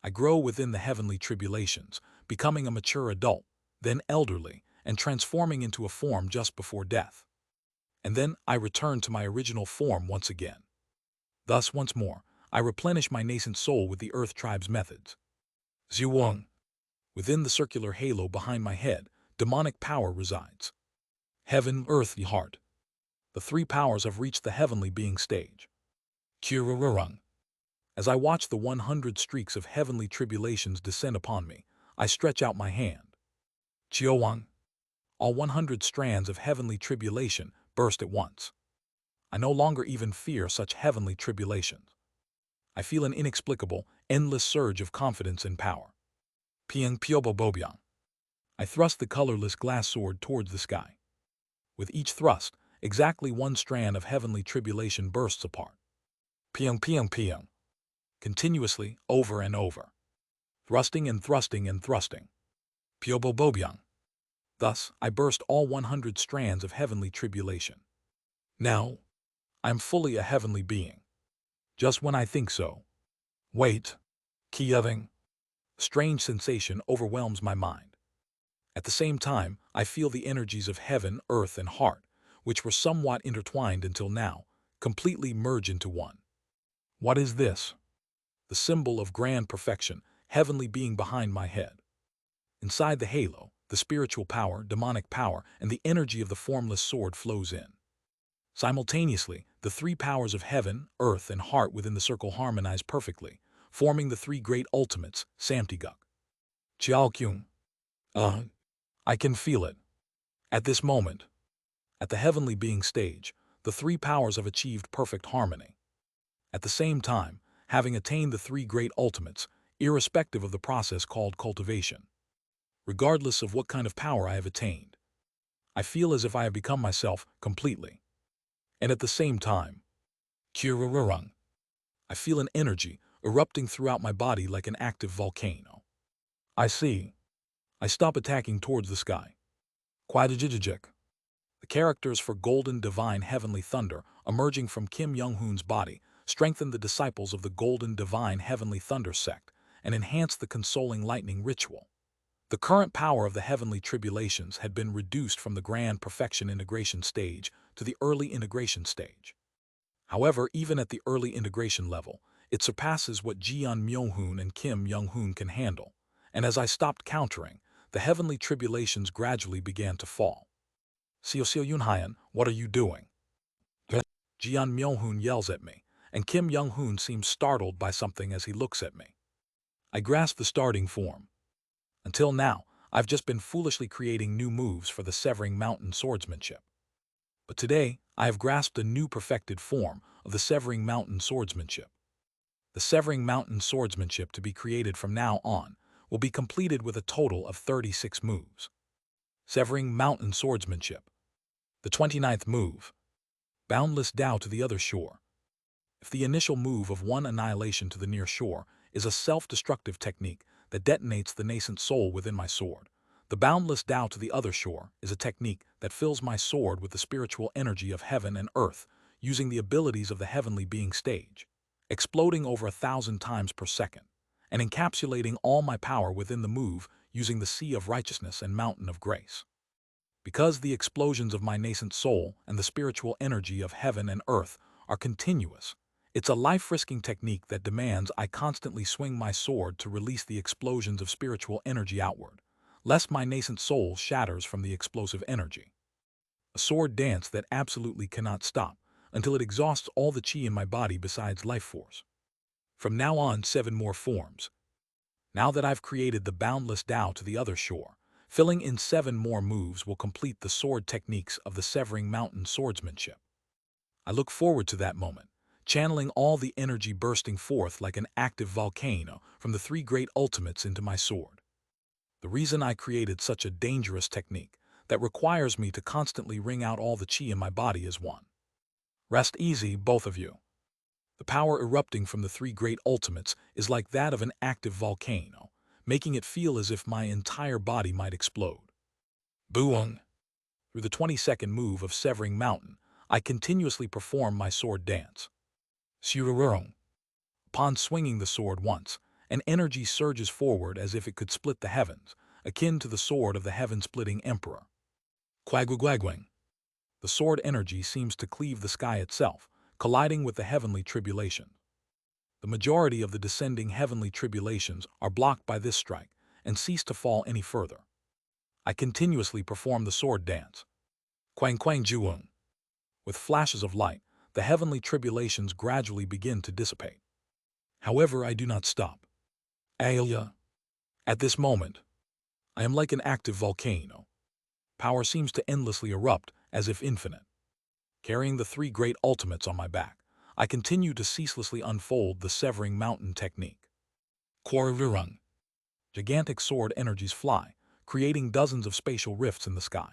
A: I grow within the heavenly tribulations, becoming a mature adult, then elderly, and transforming into a form just before death. And then I return to my original form once again. Thus, once more, I replenish my nascent soul with the earth tribe's methods. Zhuang. Within the circular halo behind my head, demonic power resides. Heaven, earth, the heart. The 3 powers have reached the heavenly being stage. Kurarung. As I watch the 100 streaks of heavenly tribulations descend upon me, I stretch out my hand. Chiowang. All 100 strands of heavenly tribulation burst at once. I no longer even fear such heavenly tribulations. I feel an inexplicable, endless surge of confidence and power. Piang Pyobobobyang. I thrust the colorless glass sword towards the sky. With each thrust, exactly 1 strand of heavenly tribulation bursts apart. Piang Piang Piang. Continuously, over and over. Thrusting and thrusting and thrusting. Pyobobobyang. Thus, I burst all 100 strands of heavenly tribulation. Now, I am fully a heavenly being. Just when I think so. Wait. Kiyeving. Strange sensation overwhelms my mind. At the same time, I feel the energies of heaven, earth, and heart, which were somewhat intertwined until now, completely merge into one. What is this? The symbol of grand perfection, heavenly being behind my head. Inside the halo, the spiritual power, demonic power, and the energy of the formless sword flows in. Simultaneously, the 3 powers of heaven, earth, and heart within the circle harmonize perfectly, forming the 3 great ultimates, Samtiguk. Chiaokyung. I can feel it. At this moment, at the heavenly being stage, the 3 powers have achieved perfect harmony. At the same time, having attained the 3 great ultimates, irrespective of the process called cultivation. Regardless of what kind of power I have attained, I feel as if I have become myself completely. And at the same time, Kurarung. I feel an energy erupting throughout my body like an active volcano. I see. I stop attacking towards the sky. Quadajijajik. The characters for Golden Divine Heavenly Thunder emerging from Kim Young-hoon's body strengthen the disciples of the Golden Divine Heavenly Thunder sect and enhance the consoling lightning ritual. The current power of the heavenly tribulations had been reduced from the grand perfection integration stage to the early integration stage. However, even at the early integration level, it surpasses what Jeon Myohoon and Kim Young-hoon can handle, and as I stopped countering, the heavenly tribulations gradually began to fall. Seo Yunhyan, what are you doing? Jeon Myohoon yells at me, and Kim Young-hoon seems startled by something as he looks at me. I grasp the starting form. Until now, I've just been foolishly creating new moves for the Severing Mountain swordsmanship. But today, I have grasped a new perfected form of the Severing Mountain swordsmanship. The Severing Mountain swordsmanship to be created from now on will be completed with a total of 36 moves. Severing Mountain swordsmanship. The 29th move. Boundless Tao to the other shore. If the initial move of one annihilation to the near shore is a self-destructive technique that detonates the nascent soul within my sword, the boundless Tao to the other shore is a technique that fills my sword with the spiritual energy of heaven and earth, using the abilities of the heavenly being stage, exploding over 1,000 times per second, and encapsulating all my power within the move using the sea of righteousness and mountain of grace. Because the explosions of my nascent soul and the spiritual energy of heaven and earth are continuous, it's a life-risking technique that demands I constantly swing my sword to release the explosions of spiritual energy outward, lest my nascent soul shatters from the explosive energy. A sword dance that absolutely cannot stop until it exhausts all the chi in my body besides life force. From now on, 7 more forms. Now that I've created the boundless Tao to the other shore, filling in 7 more moves will complete the sword techniques of the Severing Mountain swordsmanship. I look forward to that moment, channeling all the energy bursting forth like an active volcano from the 3 great ultimates into my sword. The reason I created such a dangerous technique that requires me to constantly wring out all the chi in my body is one. Rest easy, both of you. The power erupting from the 3 great ultimates is like that of an active volcano, making it feel as if my entire body might explode. Boong! Through the 22nd move of Severing Mountain, I continuously perform my sword dance. Sururung. Upon swinging the sword once, an energy surges forward as if it could split the heavens, akin to the sword of the heaven-splitting emperor. Quagwagwagwing. The sword energy seems to cleave the sky itself, colliding with the heavenly tribulation. The majority of the descending heavenly tribulations are blocked by this strike and cease to fall any further. I continuously perform the sword dance. Quang Quang Juung. With flashes of light, the heavenly tribulations gradually begin to dissipate. However, I do not stop. Aelia. At this moment, I am like an active volcano. Power seems to endlessly erupt as if infinite. Carrying the 3 great ultimates on my back, I continue to ceaselessly unfold the Severing Mountain technique. Quarrirung. Gigantic sword energies fly, creating dozens of spatial rifts in the sky.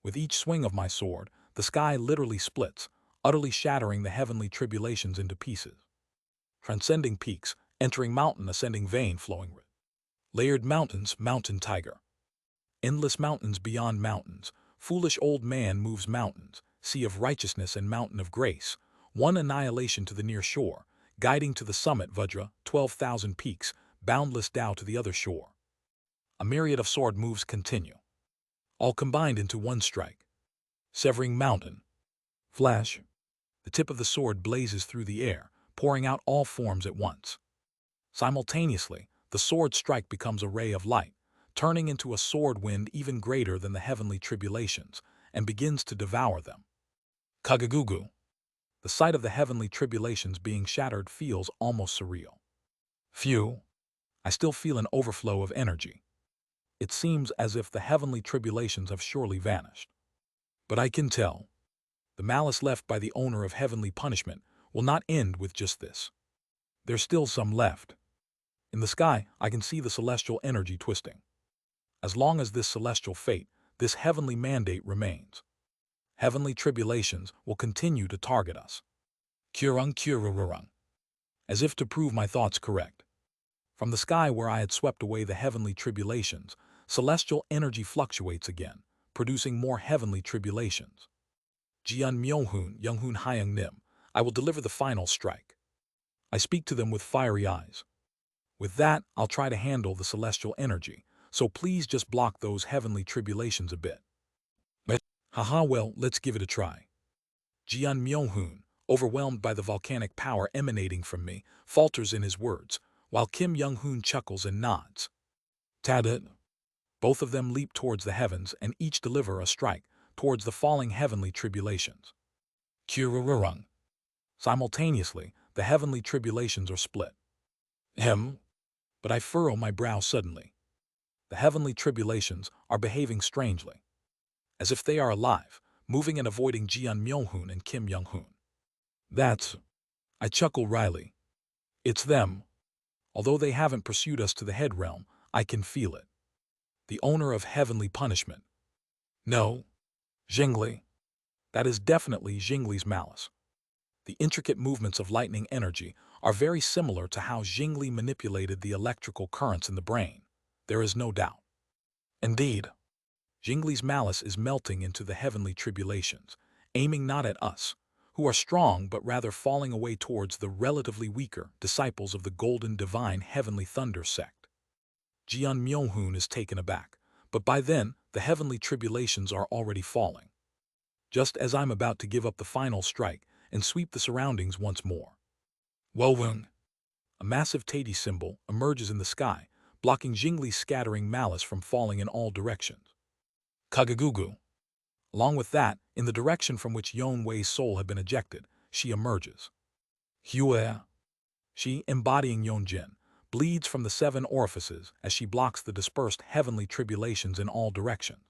A: With each swing of my sword, the sky literally splits, utterly shattering the heavenly tribulations into pieces. Transcending peaks, entering mountain ascending vein flowing. Layered mountains, mountain tiger. Endless mountains beyond mountains, foolish old man moves mountains, sea of righteousness and mountain of grace, one annihilation to the near shore, guiding to the summit Vajra, 12,000 peaks, boundless Tao to the other shore. A myriad of sword moves continue, all combined into one strike. Severing Mountain. Flash. The tip of the sword blazes through the air, pouring out all forms at once. Simultaneously, the sword strike becomes a ray of light, turning into a sword wind even greater than the heavenly tribulations, and begins to devour them. Kagagugu. The sight of the heavenly tribulations being shattered feels almost surreal. Phew. I still feel an overflow of energy. It seems as if the heavenly tribulations have surely vanished. But I can tell. The malice left by the owner of heavenly punishment will not end with just this. There's still some left. In the sky, I can see the celestial energy twisting. As long as this celestial fate, this heavenly mandate remains, heavenly tribulations will continue to target us. Kurung kurururung. As if to prove my thoughts correct. From the sky where I had swept away the heavenly tribulations, celestial energy fluctuates again, producing more heavenly tribulations. Jian Myohoon Younghoon Hyung Nim, I will deliver the final strike. I speak to them with fiery eyes. With that, I'll try to handle the celestial energy, so please just block those heavenly tribulations a bit. Haha, well, let's give it a try. Jian Myohoon, overwhelmed by the volcanic power emanating from me, falters in his words, while Kim Young-hoon chuckles and nods. Tad. Both of them leap towards the heavens and each deliver a strike towards the falling heavenly tribulations. Kururung. Simultaneously, the heavenly tribulations are split. But I furrow my brow suddenly. The heavenly tribulations are behaving strangely, as if they are alive, moving and avoiding Jeon Myung-hoon and Kim Young-hoon. That's... I chuckle wryly. It's them. Although they haven't pursued us to the head realm, I can feel it. The owner of heavenly punishment. No. Jingli. That is definitely Jingli's malice. The intricate movements of lightning energy are very similar to how Jingli manipulated the electrical currents in the brain. There is no doubt. Indeed, Jingli's malice is melting into the heavenly tribulations, aiming not at us, who are strong but rather falling away towards the relatively weaker disciples of the golden divine heavenly thunder sect. Jeon Myung-hoon is taken aback, but by then the heavenly tribulations are already falling. Just as I'm about to give up the final strike and sweep the surroundings once more. Wowung. A massive Tadi symbol emerges in the sky, blocking Jingli's scattering malice from falling in all directions. Kagagugu. Along with that, in the direction from which Yon Wei's soul had been ejected, she emerges. Hue. She, embodying Yonjin, bleeds from the 7 orifices as she blocks the dispersed heavenly tribulations in all directions.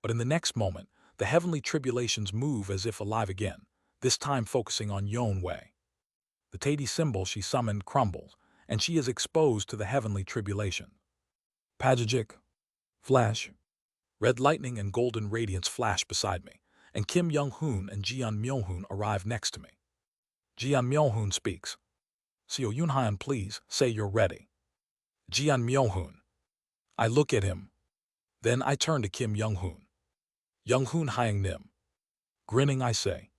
A: But in the next moment, the heavenly tribulations move as if alive again, this time focusing on Yon Wei. The Tadi symbol she summoned crumbles, and she is exposed to the heavenly tribulation. Pajajik. Flash. Red lightning and golden radiance flash beside me, and Kim Young-hoon and Jeon Myung-hoon arrive next to me. Jeon Myung-hoon speaks. Seo Yoon-hyun, please, say you're ready. Jeon Myung-hoon. I look at him. Then I turn to Kim Young-hoon. Young-hoon Hyung-nim. Grinning, I say.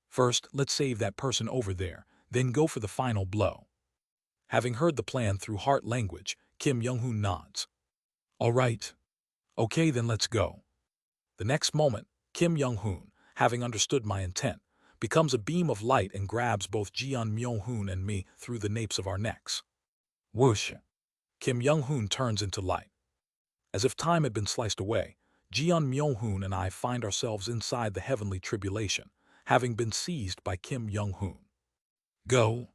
A: First, let's save that person over there, then go for the final blow. Having heard the plan through heart language, Kim Young-hoon nods. All right. Okay, then let's go. The next moment, Kim Young-hoon, having understood my intent, becomes a beam of light and grabs both Jeon Myung-hoon and me through the napes of our necks. Whoosh! Kim Young-hoon turns into light. As if time had been sliced away, Jeon Myung-hoon and I find ourselves inside the heavenly tribulation, having been seized by Kim Young-hoon. Go!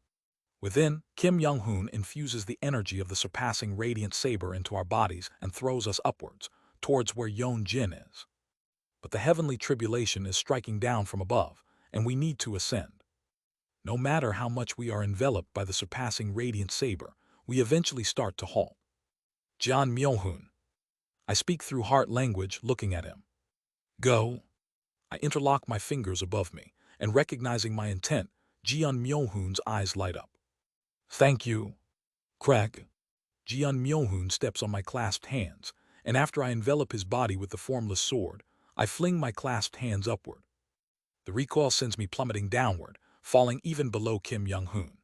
A: Within, Kim Young-hoon infuses the energy of the surpassing radiant saber into our bodies and throws us upwards, towards where Yeon-jin is. But the heavenly tribulation is striking down from above, and we need to ascend. No matter how much we are enveloped by the surpassing radiant saber, we eventually start to halt. Jeon Myung-hoon. I speak through heart language, looking at him. Go. I interlock my fingers above me, and recognizing my intent, Jeon Myung-hoon's eyes light up. Thank you. Crack. Jeon Myung-hoon steps on my clasped hands, and after I envelop his body with the formless sword, I fling my clasped hands upward. The recoil sends me plummeting downward, falling even below Kim Young-hoon.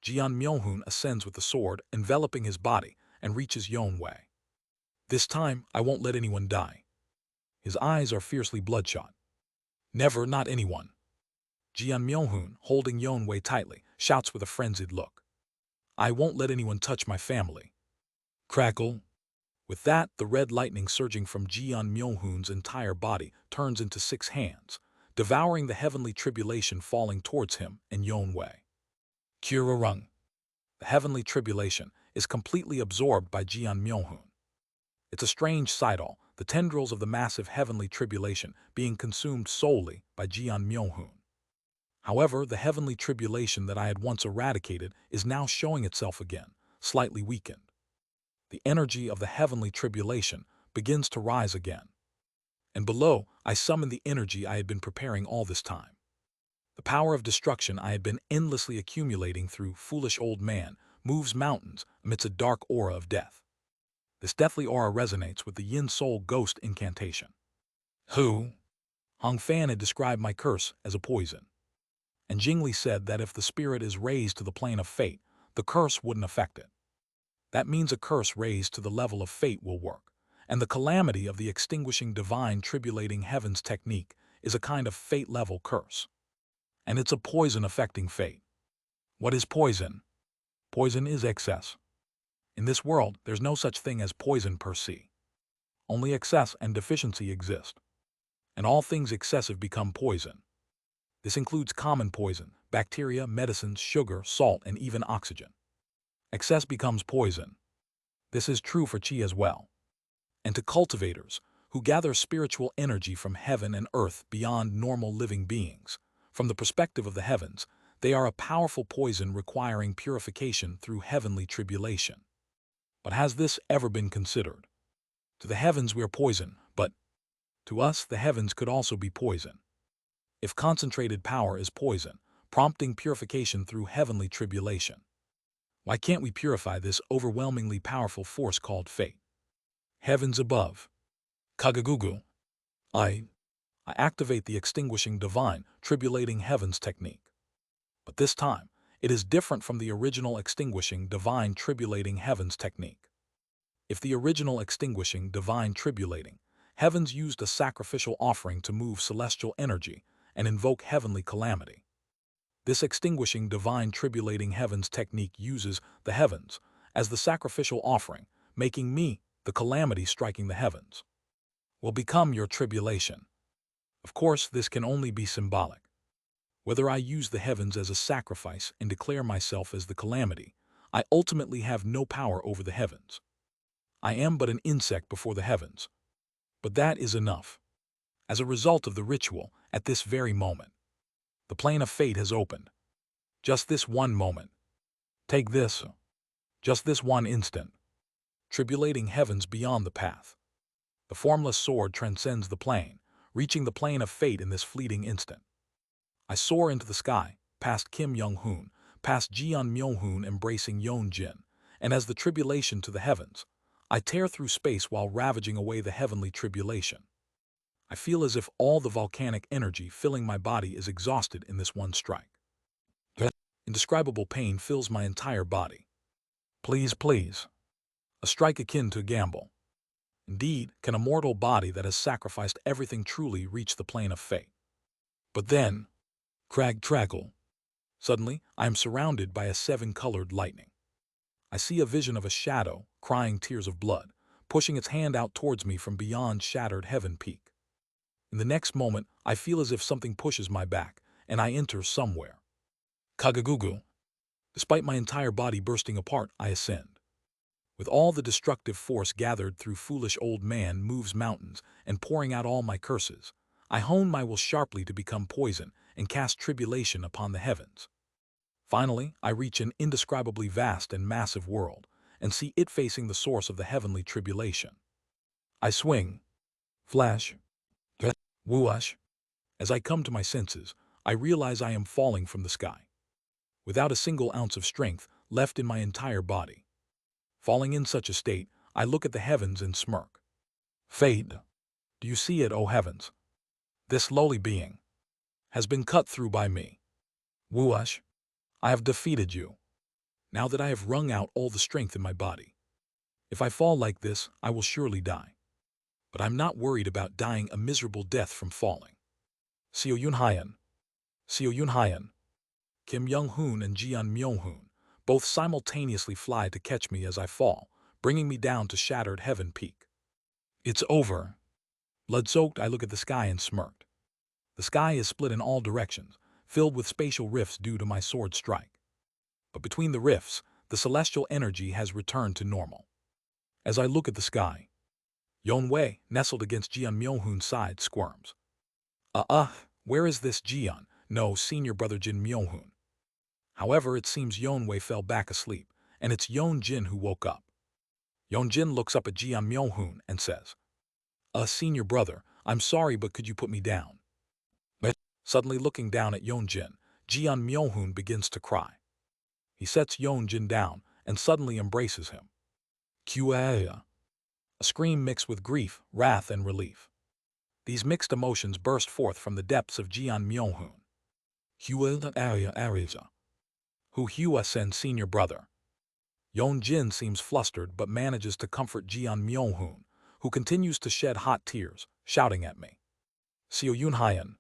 A: Jeon Myung-hoon ascends with the sword, enveloping his body, and reaches Yon Wei. This time, I won't let anyone die. His eyes are fiercely bloodshot. Never, not anyone. Jeon Myung-hoon, holding Yon Wei tightly, shouts with a frenzied look. I won't let anyone touch my family. Crackle. With that, the red lightning surging from Jeon Myung-hoon's entire body turns into 6 hands, devouring the heavenly tribulation falling towards him and Yon Wei. Kururung. The heavenly tribulation is completely absorbed by Jeon Myung-hoon. It's a strange sight, all the tendrils of the massive heavenly tribulation being consumed solely by Jeon Myung-hoon. However, the heavenly tribulation that I had once eradicated is now showing itself again, slightly weakened. The energy of the heavenly tribulation begins to rise again. And below, I summon the energy I had been preparing all this time. The power of destruction I had been endlessly accumulating through foolish old man moves mountains amidst a dark aura of death. This deathly aura resonates with the Yin Soul Ghost incantation. Hong Fan had described my curse as a poison. And Jingli said that if the spirit is raised to the plane of fate, the curse wouldn't affect it. That means a curse raised to the level of fate will work, and the calamity of the extinguishing divine tribulating heavens technique is a kind of fate-level curse. and it's a poison affecting fate. What is poison? Poison is excess. In this world, there's no such thing as poison per se. Only excess and deficiency exist. And all things excessive become poison. This includes common poison, bacteria, medicines, sugar, salt, and even oxygen. Excess becomes poison. This is true for chi as well. And to cultivators, who gather spiritual energy from heaven and earth beyond normal living beings, from the perspective of the heavens, they are a powerful poison requiring purification through heavenly tribulation. But has this ever been considered? To the heavens we are poison, but to us the heavens could also be poison. If concentrated power is poison, prompting purification through heavenly tribulation, why can't we purify this overwhelmingly powerful force called fate? Heavens above. Kagagugu. I activate the extinguishing divine, tribulating heavens technique. But this time, it is different from the original extinguishing divine tribulating heavens technique. If the original extinguishing divine tribulating heavens used a sacrificial offering to move celestial energy and invoke heavenly calamity, this extinguishing divine tribulating heavens technique uses the heavens as the sacrificial offering, making me the calamity striking the heavens. Will become your tribulation. Of course, this can only be symbolic. Whether I use the heavens as a sacrifice and declare myself as the calamity, I ultimately have no power over the heavens. I am but an insect before the heavens. But that is enough. As a result of the ritual, at this very moment, the plane of fate has opened. Just this one moment. Take this. Just this one instant. Tribulating heavens beyond the path. The formless sword transcends the plane, reaching the plane of fate in this fleeting instant. I soar into the sky, past Kim Young-hoon, past Jeon Myo-hoon embracing Yeon-jin, and as the tribulation to the heavens, I tear through space while ravaging away the heavenly tribulation. I feel as if all the volcanic energy filling my body is exhausted in this one strike. Indescribable pain fills my entire body. Please, please. A strike akin to a gamble. Indeed, can a mortal body that has sacrificed everything truly reach the plane of fate? But then, crag trackle. Suddenly, I am surrounded by a seven-colored lightning. I see a vision of a shadow, crying tears of blood, pushing its hand out towards me from beyond shattered heaven peak. In the next moment, I feel as if something pushes my back, and I enter somewhere. Kagagugu. Despite my entire body bursting apart, I ascend. With all the destructive force gathered through foolish old man moves mountains and pouring out all my curses, I hone my will sharply to become poison and cast tribulation upon the heavens. Finally, I reach an indescribably vast and massive world and see it facing the source of the heavenly tribulation. I swing. Flash. Whoosh. As I come to my senses, I realize I am falling from the sky, without a single ounce of strength left in my entire body. Falling in such a state, I look at the heavens and smirk. Fate. Do you see it, O heavens? This lowly being has been cut through by me. Whoosh. I have defeated you. Now that I have wrung out all the strength in my body. If I fall like this, I will surely die. But I'm not worried about dying a miserable death from falling. Seo Yoon-hyan. Seo Yoon-hyan. Kim Young-hoon and Jeon Myo-hoon both simultaneously fly to catch me as I fall, bringing me down to shattered heaven peak. It's over. Blood-soaked, I look at the sky and smirked. The sky is split in all directions, filled with spatial rifts due to my sword strike. But between the rifts, the celestial energy has returned to normal. As I look at the sky, Yeon-wei, nestled against Jeon Myo-hoon's side, squirms. Where is this Jeon? No, senior brother Jin Myo-hoon. However, it seems Yeon-wei fell back asleep, and it's Yeon-jin who woke up. Yeon-jin looks up at Jeon Myo-hoon and says, senior brother, I'm sorry, but could you put me down? But suddenly looking down at Yeon-jin, Jeon Myo-hoon begins to cry. He sets Yeon-jin down and suddenly embraces him. Qa. A scream mixed with grief, wrath, and relief. These mixed emotions burst forth from the depths of Jeon Myo-hoon. Who Hua sends senior brother. Yeon-jin seems flustered but manages to comfort Jeon Myo-hoon, who continues to shed hot tears, shouting at me. Seo Yoon-hyan.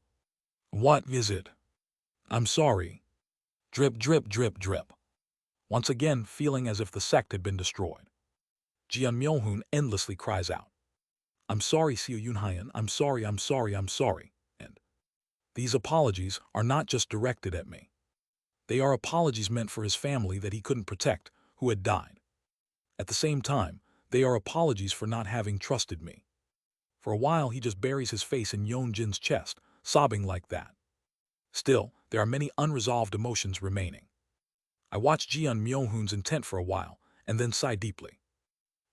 A: What is it? I'm sorry. Drip, drip, drip, drip. Once again, feeling as if the sect had been destroyed. Jian Myohoon endlessly cries out, I'm sorry, Seo Yunhyan, I'm sorry, I'm sorry, I'm sorry. And these apologies are not just directed at me. They are apologies meant for his family that he couldn't protect, who had died. At the same time, they are apologies for not having trusted me. For a while, he just buries his face in Yeonjin's chest, sobbing like that. Still, there are many unresolved emotions remaining. I watch Jian Myohoon's intent for a while, and then sigh deeply.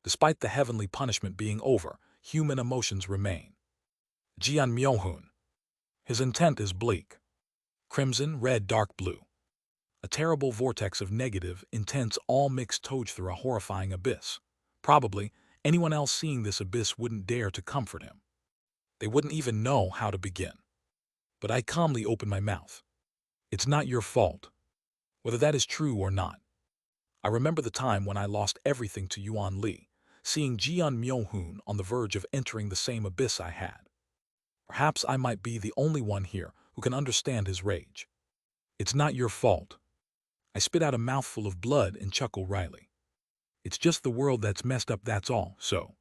A: Despite the heavenly punishment being over, human emotions remain. Jian Myohoon. His intent is bleak. Crimson, red, dark blue. A terrible vortex of negative, intense, all mixed towed through a horrifying abyss. Probably, anyone else seeing this abyss wouldn't dare to comfort him. They wouldn't even know how to begin. But I calmly open my mouth. It's not your fault. Whether that is true or not. I remember the time when I lost everything to Yuan Li, seeing Jian Myohoon on the verge of entering the same abyss I had. Perhaps I might be the only one here who can understand his rage. It's not your fault. I spit out a mouthful of blood and chuckle wryly. It's just the world that's messed up, that's all, so.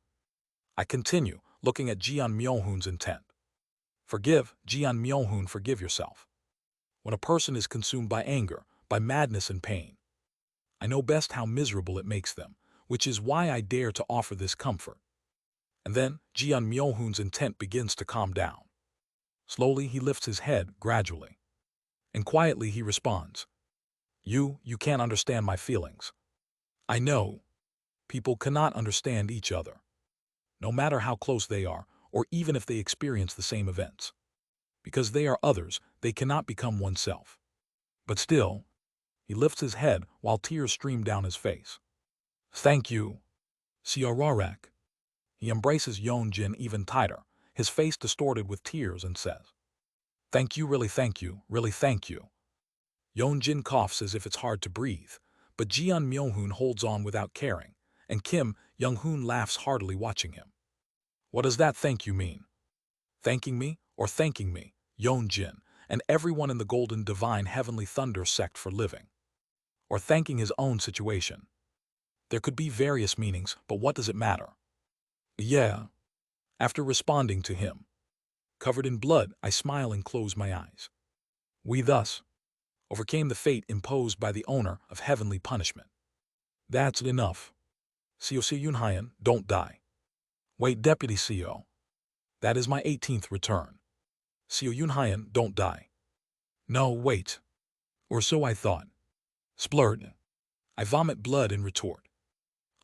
A: I continue, looking at Jian Myohoon's intent. Forgive, Jian Myohoon, forgive yourself. When a person is consumed by anger, by madness and pain, I know best how miserable it makes them, which is why I dare to offer this comfort. And then, Jian Myohoon's intent begins to calm down. Slowly, he lifts his head, gradually. And quietly, he responds. You can't understand my feelings. I know. People cannot understand each other. No matter how close they are, or even if they experience the same events. Because they are others, they cannot become oneself. But still, he lifts his head while tears stream down his face. Thank you, Xiaorarak. He embraces Yeonjin even tighter, his face distorted with tears, and says, Thank you, really thank you, really thank you. Yeonjin coughs as if it's hard to breathe, but Jian Myohoon holds on without caring, and Kim Young-hoon laughs heartily watching him. What does that thank you mean? Thanking me or thanking me, Yeonjin, and everyone in the Golden Divine Heavenly Thunder sect for living? Or thanking his own situation? There could be various meanings, but what does it matter? Yeah. After responding to him, covered in blood, I smile and close my eyes. We thus overcame the fate imposed by the owner of heavenly punishment. That's enough. Seo Yunhyan, don't die. Wait, Deputy Seo. That is my 18th return. Seo Yunhyan, don't die. No, wait. Or so I thought. Splurred. I vomit blood and retort.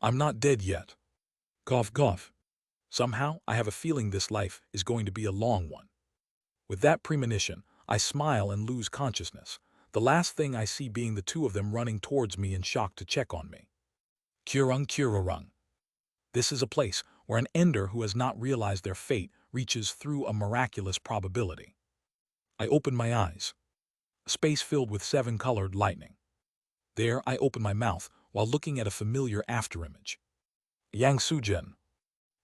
A: I'm not dead yet. Cough, cough. Somehow, I have a feeling this life is going to be a long one. With that premonition, I smile and lose consciousness, the last thing I see being the two of them running towards me in shock to check on me. Kurung Kururung. This is a place where an ender who has not realized their fate reaches through a miraculous probability. I open my eyes. A space filled with 7-colored lightning. There, I open my mouth while looking at a familiar afterimage. Yang Sujin.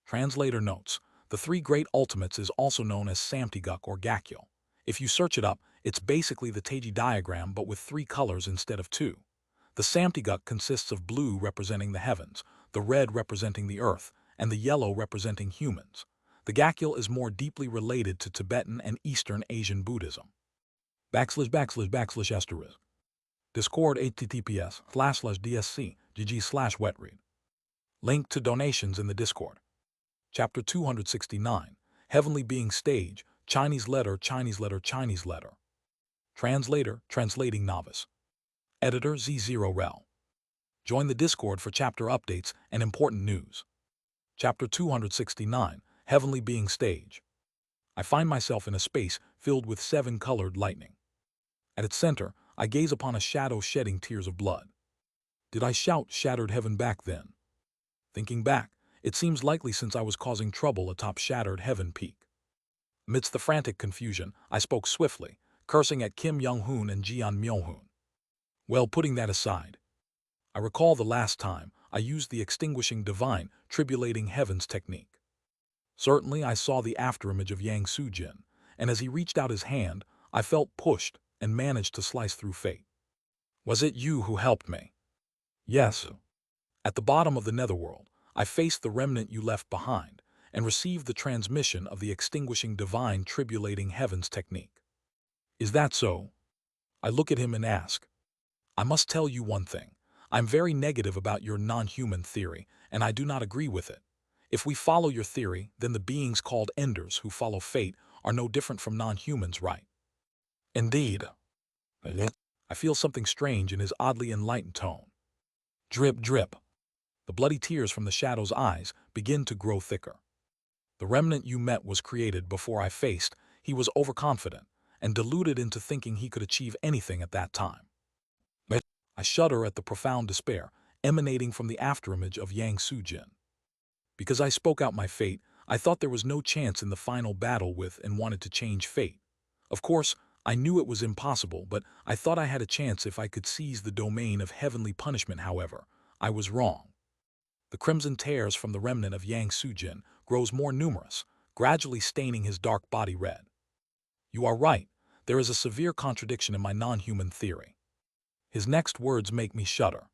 A: Translator notes, the three great ultimates is also known as Samtiguk or Gakyul. If you search it up, it's basically the Teiji diagram but with 3 colors instead of 2. The Samtiguk consists of blue representing the heavens, the red representing the earth, and the yellow representing humans. The Gakyul is more deeply related to Tibetan and Eastern Asian Buddhism. // Discord https://dsc.gg/wetread. Link to donations in the Discord. Chapter 269, Heavenly Being Stage, Chinese Letter, Chinese Letter, Chinese Letter. Translator, Translating Novice. Editor Z0rel. Join the Discord for chapter updates and important news. Chapter 269, Heavenly Being Stage. I find myself in a space filled with 7-colored lightning. At its center, I gaze upon a shadow shedding tears of blood. Did I shout Shattered Heaven back then? Thinking back, it seems likely since I was causing trouble atop Shattered Heaven Peak. Amidst the frantic confusion, I spoke swiftly, cursing at Kim Young-hoon and Jian Myohoon. Well, putting that aside, I recall the last time I used the extinguishing divine, tribulating heavens technique. Certainly I saw the afterimage of Yang Sujin, and as he reached out his hand, I felt pushed, and managed to slice through fate. Was it you who helped me? Yes. At the bottom of the netherworld, I faced the remnant you left behind and received the transmission of the extinguishing divine tribulating heavens technique. Is that so? I look at him and ask. I must tell you one thing. I'm very negative about your non-human theory, and I do not agree with it. If we follow your theory, then the beings called Enders who follow fate are no different from non-humans, right? Indeed. I feel something strange in his oddly enlightened tone. Drip, drip. The bloody tears from the shadow's eyes begin to grow thicker. The remnant you met was created before I faced. He was overconfident and deluded into thinking he could achieve anything at that time. I shudder at the profound despair emanating from the afterimage of Yang Sujin. Because I spoke out my fate, I thought there was no chance in the final battle with and wanted to change fate. Of course, I knew it was impossible, but I thought I had a chance if I could seize the domain of heavenly punishment. However, I was wrong. The crimson tears from the remnant of Yang Sujin grows more numerous, gradually staining his dark body red. You are right. There is a severe contradiction in my non-human theory. His next words make me shudder.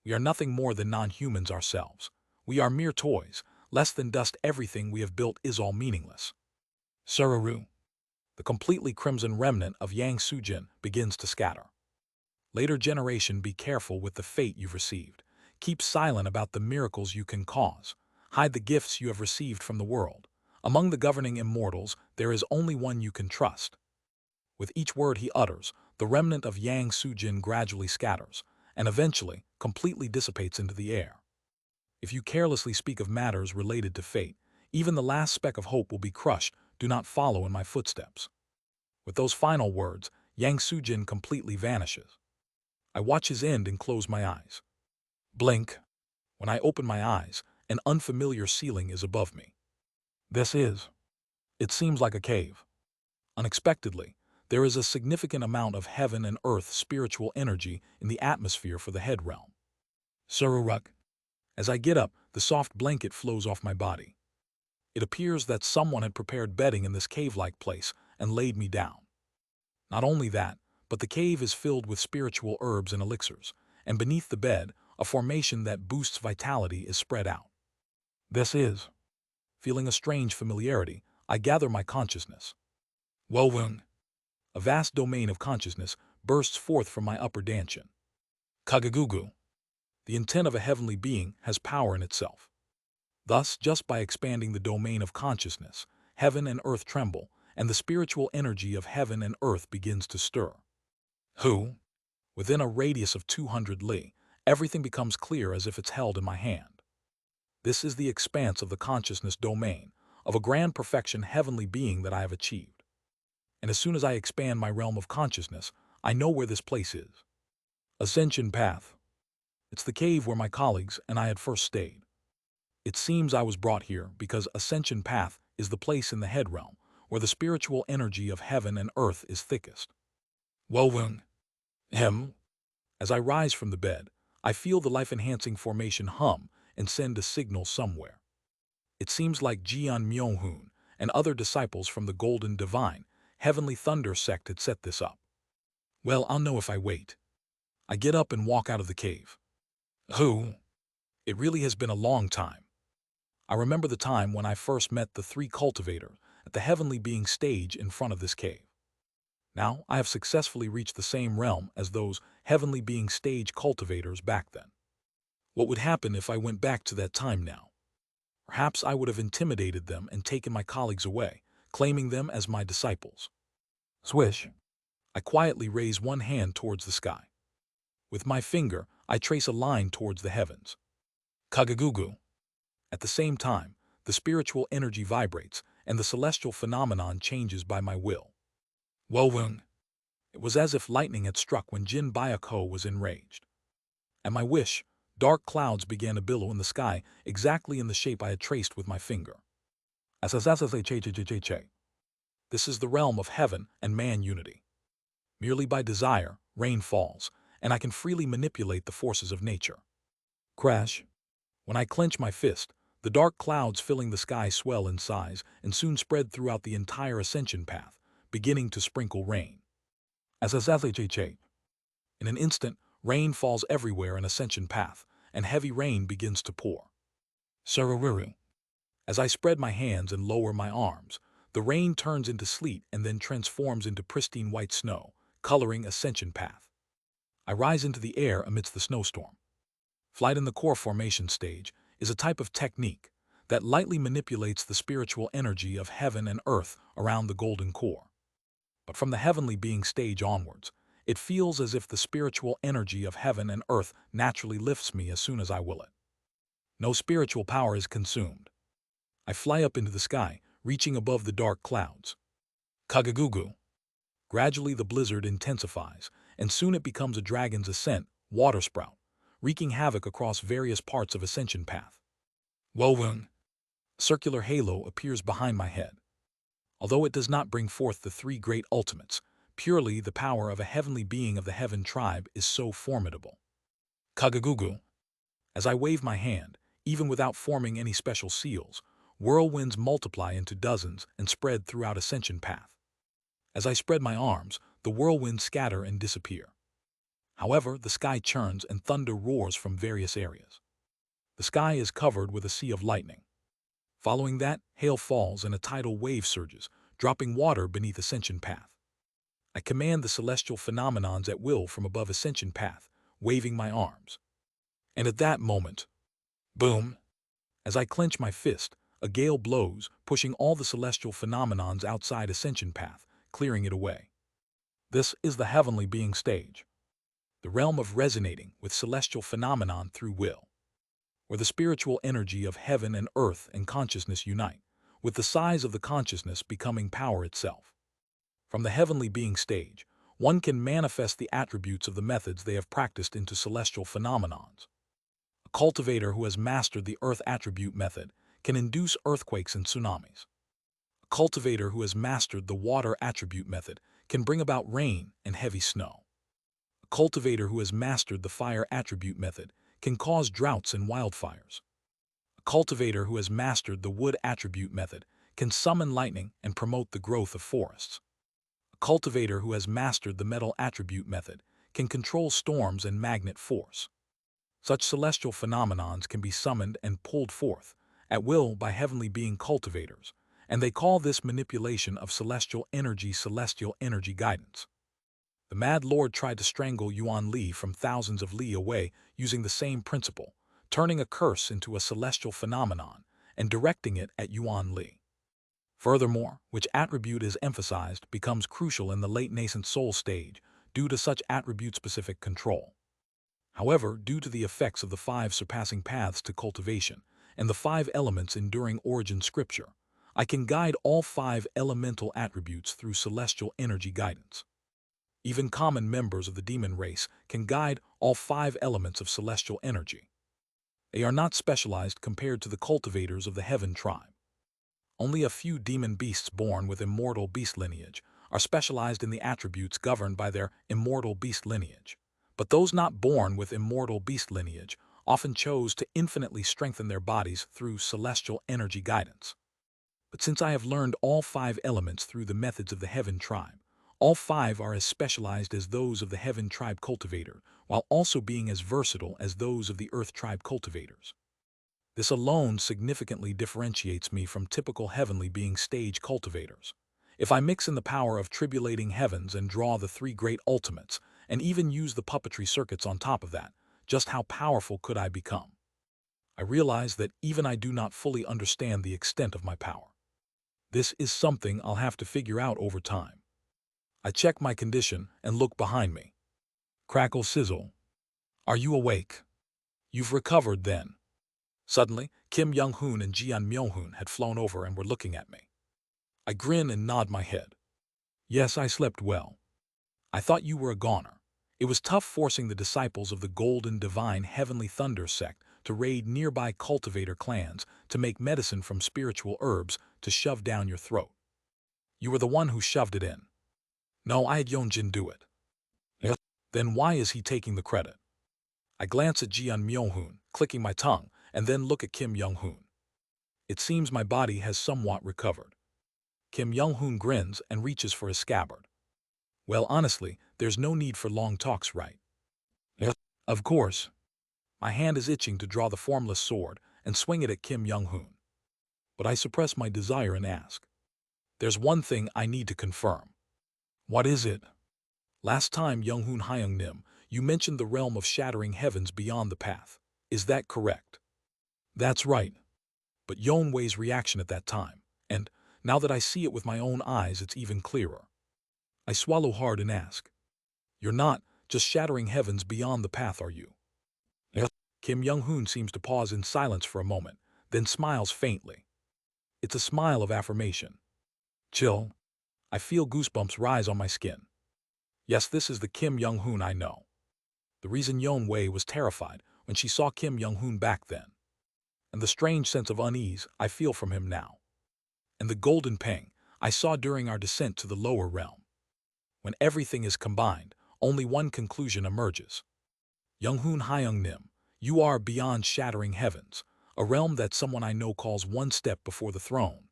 A: We are nothing more than non-humans ourselves. We are mere toys, less than dust. Everything we have built is all meaningless. Sururu. The completely crimson remnant of Yang Sujin begins to scatter. Later generation, be careful with the fate you've received. Keep silent about the miracles you can cause. Hide the gifts you have received from the world. Among the governing immortals, there is only one you can trust. With each word he utters, the remnant of Yang Sujin gradually scatters, and eventually completely dissipates into the air. If you carelessly speak of matters related to fate, even the last speck of hope will be crushed. Do not follow in my footsteps. With those final words, Yang Sujin completely vanishes. I watch his end and close my eyes. Blink. When I open my eyes, an unfamiliar ceiling is above me. It seems like a cave. Unexpectedly, there is a significant amount of heaven and earth spiritual energy in the atmosphere for the head realm. Sururuk. As I get up, the soft blanket flows off my body. It appears that someone had prepared bedding in this cave-like place and laid me down. Not only that, but the cave is filled with spiritual herbs and elixirs, and beneath the bed, a formation that boosts vitality is spread out. Feeling a strange familiarity, I gather my consciousness. Wowung. A vast domain of consciousness bursts forth from my upper dantian. Kagagugu. The intent of a heavenly being has power in itself. Thus, just by expanding the domain of consciousness, heaven and earth tremble, and the spiritual energy of heaven and earth begins to stir. Within a radius of 200 li, everything becomes clear as if it's held in my hand. This is the expanse of the consciousness domain, of a grand perfection heavenly being that I have achieved. And as soon as I expand my realm of consciousness, I know where this place is. Ascension Path. It's the cave where my colleagues and I had first stayed. It seems I was brought here because Ascension Path is the place in the head realm where the spiritual energy of heaven and earth is thickest. Wowung. As I rise from the bed, I feel the life-enhancing formation hum and send a signal somewhere. It seems like Jian Myohun and other disciples from the Golden Divine, Heavenly Thunder sect had set this up. Well, I'll know if I wait. I get up and walk out of the cave. It really has been a long time. I remember the time when I first met the 3 cultivators at the heavenly being stage in front of this cave. Now I have successfully reached the same realm as those heavenly being stage cultivators back then. What would happen if I went back to that time now? Perhaps I would have intimidated them and taken my colleagues away, claiming them as my disciples. Swish. I quietly raise one hand towards the sky. With my finger, I trace a line towards the heavens. Kagagugu. At the same time, the spiritual energy vibrates, and the celestial phenomenon changes by my will. Wowung. It was as if lightning had struck when Jin Byako was enraged. At my wish, dark clouds began to billow in the sky exactly in the shape I had traced with my finger. This is the realm of heaven and man unity. Merely by desire, rain falls, and I can freely manipulate the forces of nature. Crash. When I clench my fist, the dark clouds filling the sky swell in size and soon spread throughout the entire ascension path, beginning to sprinkle rain. As a Jade. In an instant, rain falls everywhere in Ascension Path, and heavy rain begins to pour. Sararuru. As I spread my hands and lower my arms, the rain turns into sleet and then transforms into pristine white snow, coloring Ascension Path. I rise into the air amidst the snowstorm. Flight in the core formation stage is a type of technique that lightly manipulates the spiritual energy of heaven and earth around the golden core. But from the heavenly being stage onwards, it feels as if the spiritual energy of heaven and earth naturally lifts me as soon as I will it. No spiritual power is consumed. I fly up into the sky, reaching above the dark clouds. Kagagugu. Gradually the blizzard intensifies, and soon it becomes a dragon's ascent, watersprout, wreaking havoc across various parts of Ascension Path. Wowung. Circular halo appears behind my head. Although it does not bring forth the three great ultimates, purely the power of a heavenly being of the heaven tribe is so formidable. Kagagugu. As I wave my hand, even without forming any special seals, whirlwinds multiply into dozens and spread throughout Ascension Path. As I spread my arms, the whirlwinds scatter and disappear. However, the sky churns and thunder roars from various areas. The sky is covered with a sea of lightning. Following that, hail falls and a tidal wave surges, dropping water beneath Ascension Path. I command the celestial phenomenons at will from above Ascension Path, waving my arms. And at that moment, boom! As I clench my fist, a gale blows, pushing all the celestial phenomenons outside Ascension Path, clearing it away. This is the heavenly being stage, the realm of resonating with celestial phenomenon through will, where the spiritual energy of heaven and earth and consciousness unite, with the size of the consciousness becoming power itself. From the heavenly being stage, one can manifest the attributes of the methods they have practiced into celestial phenomenons. A cultivator who has mastered the earth attribute method can induce earthquakes and tsunamis. A cultivator who has mastered the water attribute method can bring about rain and heavy snow. A cultivator who has mastered the fire attribute method can cause droughts and wildfires. A cultivator who has mastered the wood attribute method can summon lightning and promote the growth of forests. A cultivator who has mastered the metal attribute method can control storms and magnet force. Such celestial phenomenons can be summoned and pulled forth at will by heavenly being cultivators, and they call this manipulation of celestial energy guidance. The Mad Lord tried to strangle Yuan Li from thousands of li away using the same principle, turning a curse into a celestial phenomenon and directing it at Yuan Li. Furthermore, which attribute is emphasized becomes crucial in the late nascent soul stage due to such attribute-specific control. However, due to the effects of the 5 surpassing paths to cultivation and the 5 elements enduring origin scripture, I can guide all 5 elemental attributes through celestial energy guidance. Even common members of the demon race can guide all 5 elements of celestial energy. They are not specialized compared to the cultivators of the heaven tribe. Only a few demon beasts born with immortal beast lineage are specialized in the attributes governed by their immortal beast lineage. But those not born with immortal beast lineage often chose to infinitely strengthen their bodies through celestial energy guidance. But since I have learned all 5 elements through the methods of the heaven tribe, all 5 are as specialized as those of the heaven tribe cultivator, while also being as versatile as those of the earth tribe cultivators. This alone significantly differentiates me from typical heavenly being stage cultivators. If I mix in the power of tribulating heavens and draw the 3 great ultimates, and even use the puppetry circuits on top of that, just how powerful could I become? I realize that even I do not fully understand the extent of my power. This is something I'll have to figure out over time. I check my condition and look behind me. Crackle sizzle. Are you awake? You've recovered then. Suddenly, Kim Young-hoon and Jian Myo-hoon had flown over and were looking at me. I grin and nod my head. Yes, I slept well. I thought you were a goner. It was tough forcing the disciples of the Golden Divine Heavenly Thunder sect to raid nearby cultivator clans to make medicine from spiritual herbs to shove down your throat. You were the one who shoved it in. No, I had Yeonjin do it. Then why is he taking the credit? I glance at Jian Myo-hoon, clicking my tongue, and then look at Kim Young-hoon. It seems my body has somewhat recovered. Kim Young-hoon grins and reaches for his scabbard. Well, honestly, there's no need for long talks, right? Yes. Of course. My hand is itching to draw the formless sword and swing it at Kim Young-hoon. But I suppress my desire and ask, there's one thing I need to confirm. What is it? Last time, Young-hoon Hyung-nim, you mentioned the realm of shattering heavens beyond the path. Is that correct? That's right. But Yeon-wei's reaction at that time, and now that I see it with my own eyes, it's even clearer. I swallow hard and ask, you're not just shattering heavens beyond the path, are you? Yes. Kim Young-hoon seems to pause in silence for a moment, then smiles faintly. It's a smile of affirmation. Chill. I feel goosebumps rise on my skin. Yes, this is the Kim Young-hoon I know. The reason Yeon-wei was terrified when she saw Kim Young-hoon back then. And the strange sense of unease I feel from him now. And the golden pang I saw during our descent to the lower realm. When everything is combined, only one conclusion emerges. Young-hoon Hyung-nim, you are beyond shattering heavens, a realm that someone I know calls one step before the throne.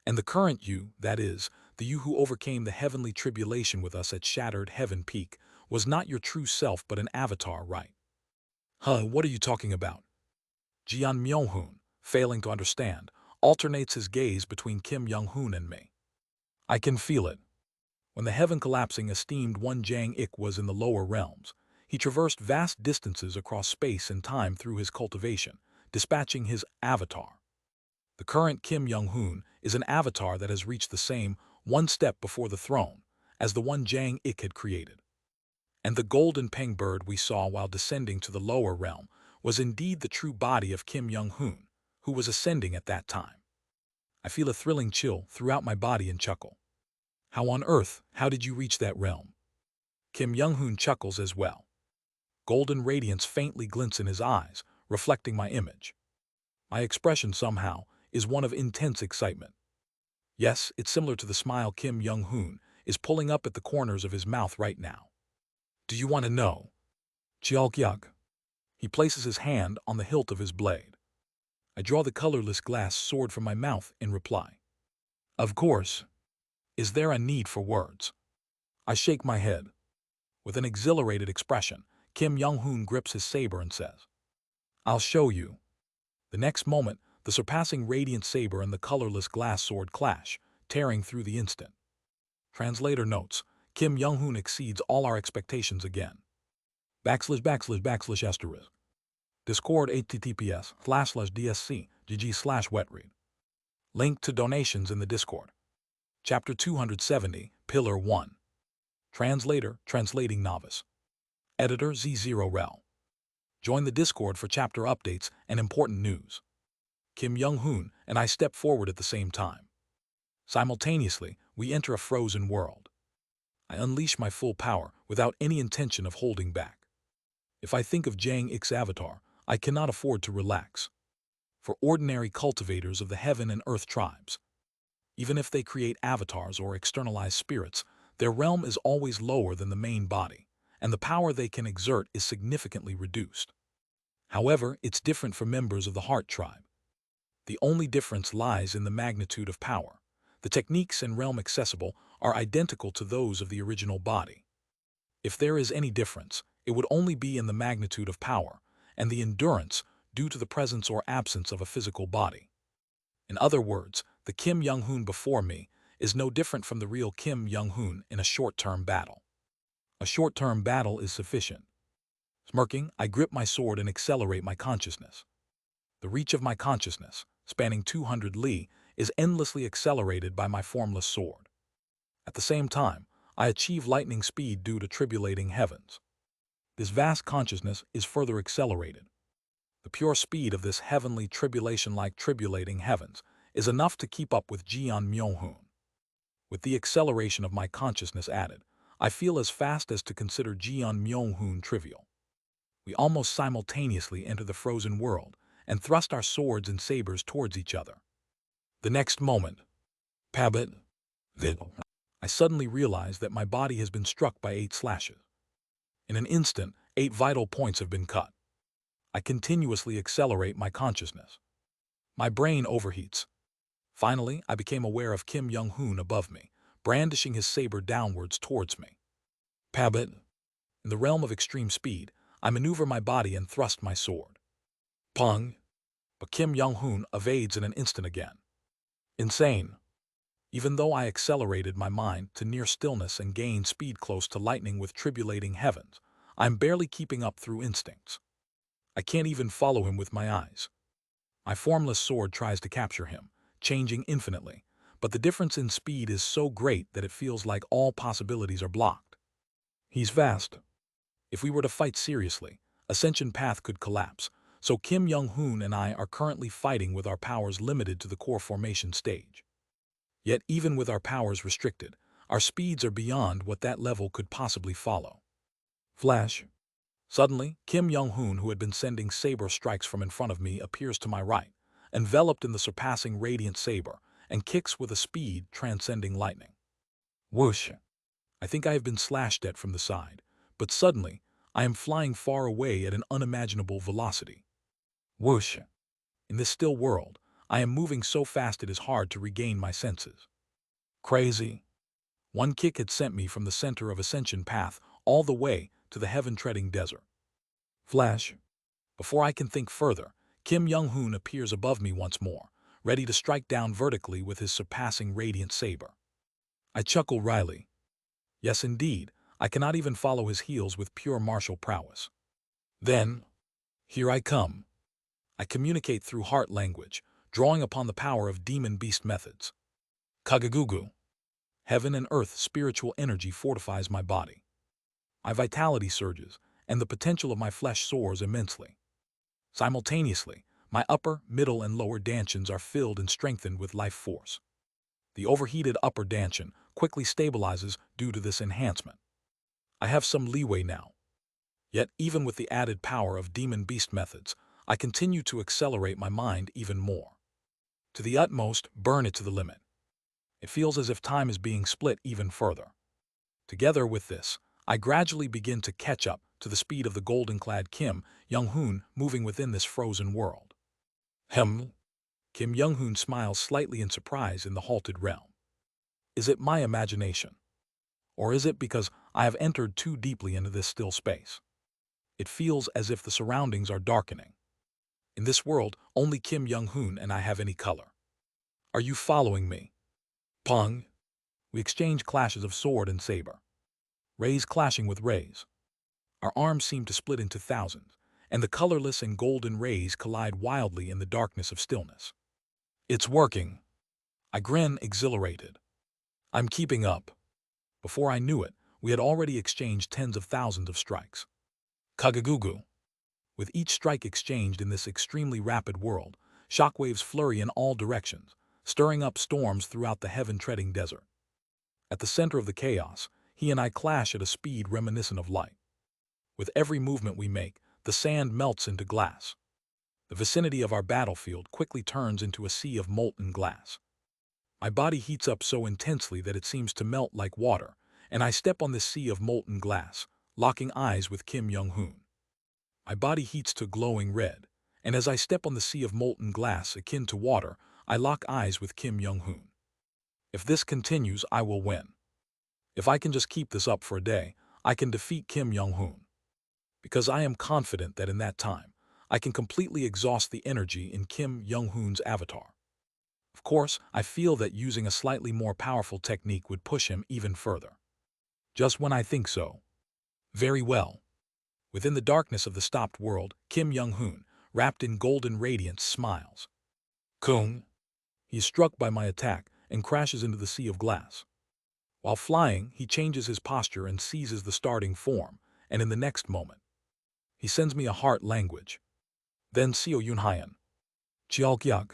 A: And the current you, that is, the you who overcame the heavenly tribulation with us at Shattered Heaven Peak, was not your true self but an avatar, right? What are you talking about? Jeon Myung-hoon, failing to understand, alternates his gaze between Kim Young-hoon and me. I can feel it. When the heaven-collapsing esteemed one Jang-ik was in the lower realms, he traversed vast distances across space and time through his cultivation, dispatching his avatar. The current Kim Young-hoon is an avatar that has reached the same one step before the throne as the one Jang-ik had created. And the golden peng bird we saw while descending to the lower realm was indeed the true body of Kim Young-hoon, who was ascending at that time. I feel a thrilling chill throughout my body and chuckle. How on earth, how did you reach that realm? Kim Young-hoon chuckles as well. Golden radiance faintly glints in his eyes, reflecting my image. My expression somehow is one of intense excitement. Yes, it's similar to the smile Kim Young-hoon is pulling up at the corners of his mouth right now. Do you want to know? Cheolkyug. He places his hand on the hilt of his blade. I draw the colorless glass sword from my mouth in reply. Of course. Is there a need for words? I shake my head. With an exhilarated expression, Kim Young-hoon grips his saber and says, I'll show you. The next moment, the surpassing radiant saber and the colorless glass sword clash, tearing through the instant. Translator notes, Kim Young-hoon exceeds all our expectations again. // Discord https://dsc gg/wetread. Link to donations in the Discord. Chapter 270, Pillar 1. Translator, Translating Novice. Editor Z0rel. Join the Discord for chapter updates and important news. Kim Young-hoon and I step forward at the same time. Simultaneously, we enter a frozen world. I unleash my full power without any intention of holding back. If I think of Jang-ik's avatar, I cannot afford to relax. For ordinary cultivators of the heaven and earth tribes, even if they create avatars or externalize spirits, their realm is always lower than the main body, and the power they can exert is significantly reduced. However, it's different for members of the Heart tribe. The only difference lies in the magnitude of power. The techniques and realm accessible are identical to those of the original body. If there is any difference, it would only be in the magnitude of power and the endurance due to the presence or absence of a physical body. In other words, the Kim Young-hoon before me is no different from the real Kim Young-hoon in a short-term battle. A short-term battle is sufficient. Smirking, I grip my sword and accelerate my consciousness. The reach of my consciousness, spanning 200 li, is endlessly accelerated by my formless sword. At the same time, I achieve lightning speed due to tribulating heavens. This vast consciousness is further accelerated. The pure speed of this heavenly tribulation-like tribulating heavens is enough to keep up with Jeon Myung-hoon. With the acceleration of my consciousness added, I feel as fast as to consider Jeon Myung-hoon trivial. We almost simultaneously enter the frozen world and thrust our swords and sabers towards each other. The next moment, Pabit, I suddenly realize that my body has been struck by 8 slashes. In an instant, 8 vital points have been cut. I continuously accelerate my consciousness. My brain overheats. Finally, I became aware of Kim Young-hoon above me, brandishing his saber downwards towards me. Pabit. In the realm of extreme speed, I maneuver my body and thrust my sword. Pung. But Kim Young-hoon evades in an instant again. Insane. Even though I accelerated my mind to near stillness and gained speed close to lightning with tribulating heavens, I'm barely keeping up through instincts. I can't even follow him with my eyes. My formless sword tries to capture him, changing infinitely, but the difference in speed is so great that it feels like all possibilities are blocked. He's vast. If we were to fight seriously, Ascension Path could collapse, so Kim Young-hoon and I are currently fighting with our powers limited to the core formation stage. Yet even with our powers restricted, our speeds are beyond what that level could possibly follow. Flash. Suddenly, Kim Young-hoon, who had been sending saber strikes from in front of me, appears to my right, enveloped in the surpassing radiant saber, and kicks with a speed transcending lightning. Whoosh! I think I have been slashed at from the side, but suddenly, I am flying far away at an unimaginable velocity. Whoosh! In this still world, I am moving so fast it is hard to regain my senses. Crazy. One kick had sent me from the center of Ascension Path all the way to the heaven-treading desert. Flash. Before I can think further, Kim Young-hoon appears above me once more, ready to strike down vertically with his surpassing radiant saber. I chuckle wryly. Yes, indeed, I cannot even follow his heels with pure martial prowess. Then, here I come. I communicate through heart language, drawing upon the power of demon-beast methods. Kagagugu. Heaven and earth spiritual energy fortifies my body. My vitality surges, and the potential of my flesh soars immensely. Simultaneously, my upper, middle, and lower dantians are filled and strengthened with life force. The overheated upper dantian quickly stabilizes due to this enhancement. I have some leeway now. Yet, even with the added power of demon-beast methods, I continue to accelerate my mind even more. To the utmost, burn it to the limit. It feels as if time is being split even further. Together with this, I gradually begin to catch up to the speed of the golden-clad Kim Young-hoon moving within this frozen world. Kim Young-hoon smiles slightly in surprise in the halted realm. Is it my imagination? Or is it because I have entered too deeply into this still space? It feels as if the surroundings are darkening. In this world, only Kim Young-hoon and I have any color. Are you following me? Pung. We exchange clashes of sword and saber. Rays clashing with rays. Our arms seem to split into thousands, and the colorless and golden rays collide wildly in the darkness of stillness. It's working. I grin, exhilarated. I'm keeping up. Before I knew it, we had already exchanged tens of thousands of strikes. Kagagugu. With each strike exchanged in this extremely rapid world, shockwaves flurry in all directions, stirring up storms throughout the heaven-treading desert. At the center of the chaos, he and I clash at a speed reminiscent of light. With every movement we make, the sand melts into glass. The vicinity of our battlefield quickly turns into a sea of molten glass. My body heats up so intensely that it seems to melt like water, and I step on this sea of molten glass, locking eyes with Kim Young-hoon. My body heats to glowing red, and as I step on the sea of molten glass akin to water, I lock eyes with Kim Young-hoon. If this continues, I will win. If I can just keep this up for a day, I can defeat Kim Young-hoon. Because I am confident that in that time, I can completely exhaust the energy in Kim Young-hoon's avatar. Of course, I feel that using a slightly more powerful technique would push him even further. Just when I think so. Very well. Within the darkness of the stopped world, Kim Young-hoon, wrapped in golden radiance, smiles. Kung. He is struck by my attack and crashes into the sea of glass. While flying, he changes his posture and seizes the starting form, and in the next moment, he sends me a heart language. Then Seo Yunhyan. Chialkyag.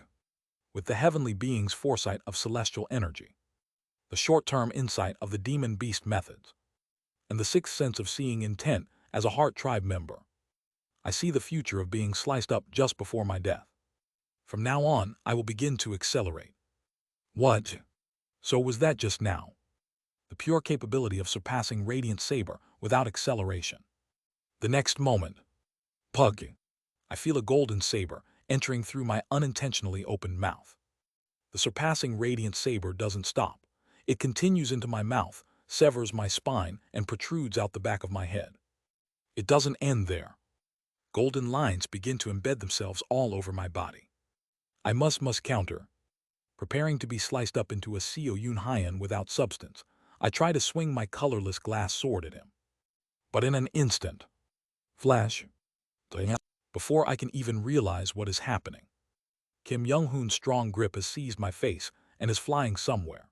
A: With the heavenly being's foresight of celestial energy, the short-term insight of the demon-beast methods, and the sixth sense of seeing intent as a heart tribe member, I see the future of being sliced up just before my death. From now on, I will begin to accelerate. What? So was that just now? The pure capability of surpassing Radiant Saber without acceleration. The next moment, pug, I feel a golden saber entering through my unintentionally opened mouth. The surpassing Radiant Saber doesn't stop. It continues into my mouth, severs my spine, and protrudes out the back of my head. It doesn't end there. Golden lines begin to embed themselves all over my body. I must counter. Preparing to be sliced up into a Seo Yun Hyan without substance, I try to swing my colorless glass sword at him. But in an instant, flash, before I can even realize what is happening, Kim Young-hoon's strong grip has seized my face and is flying somewhere.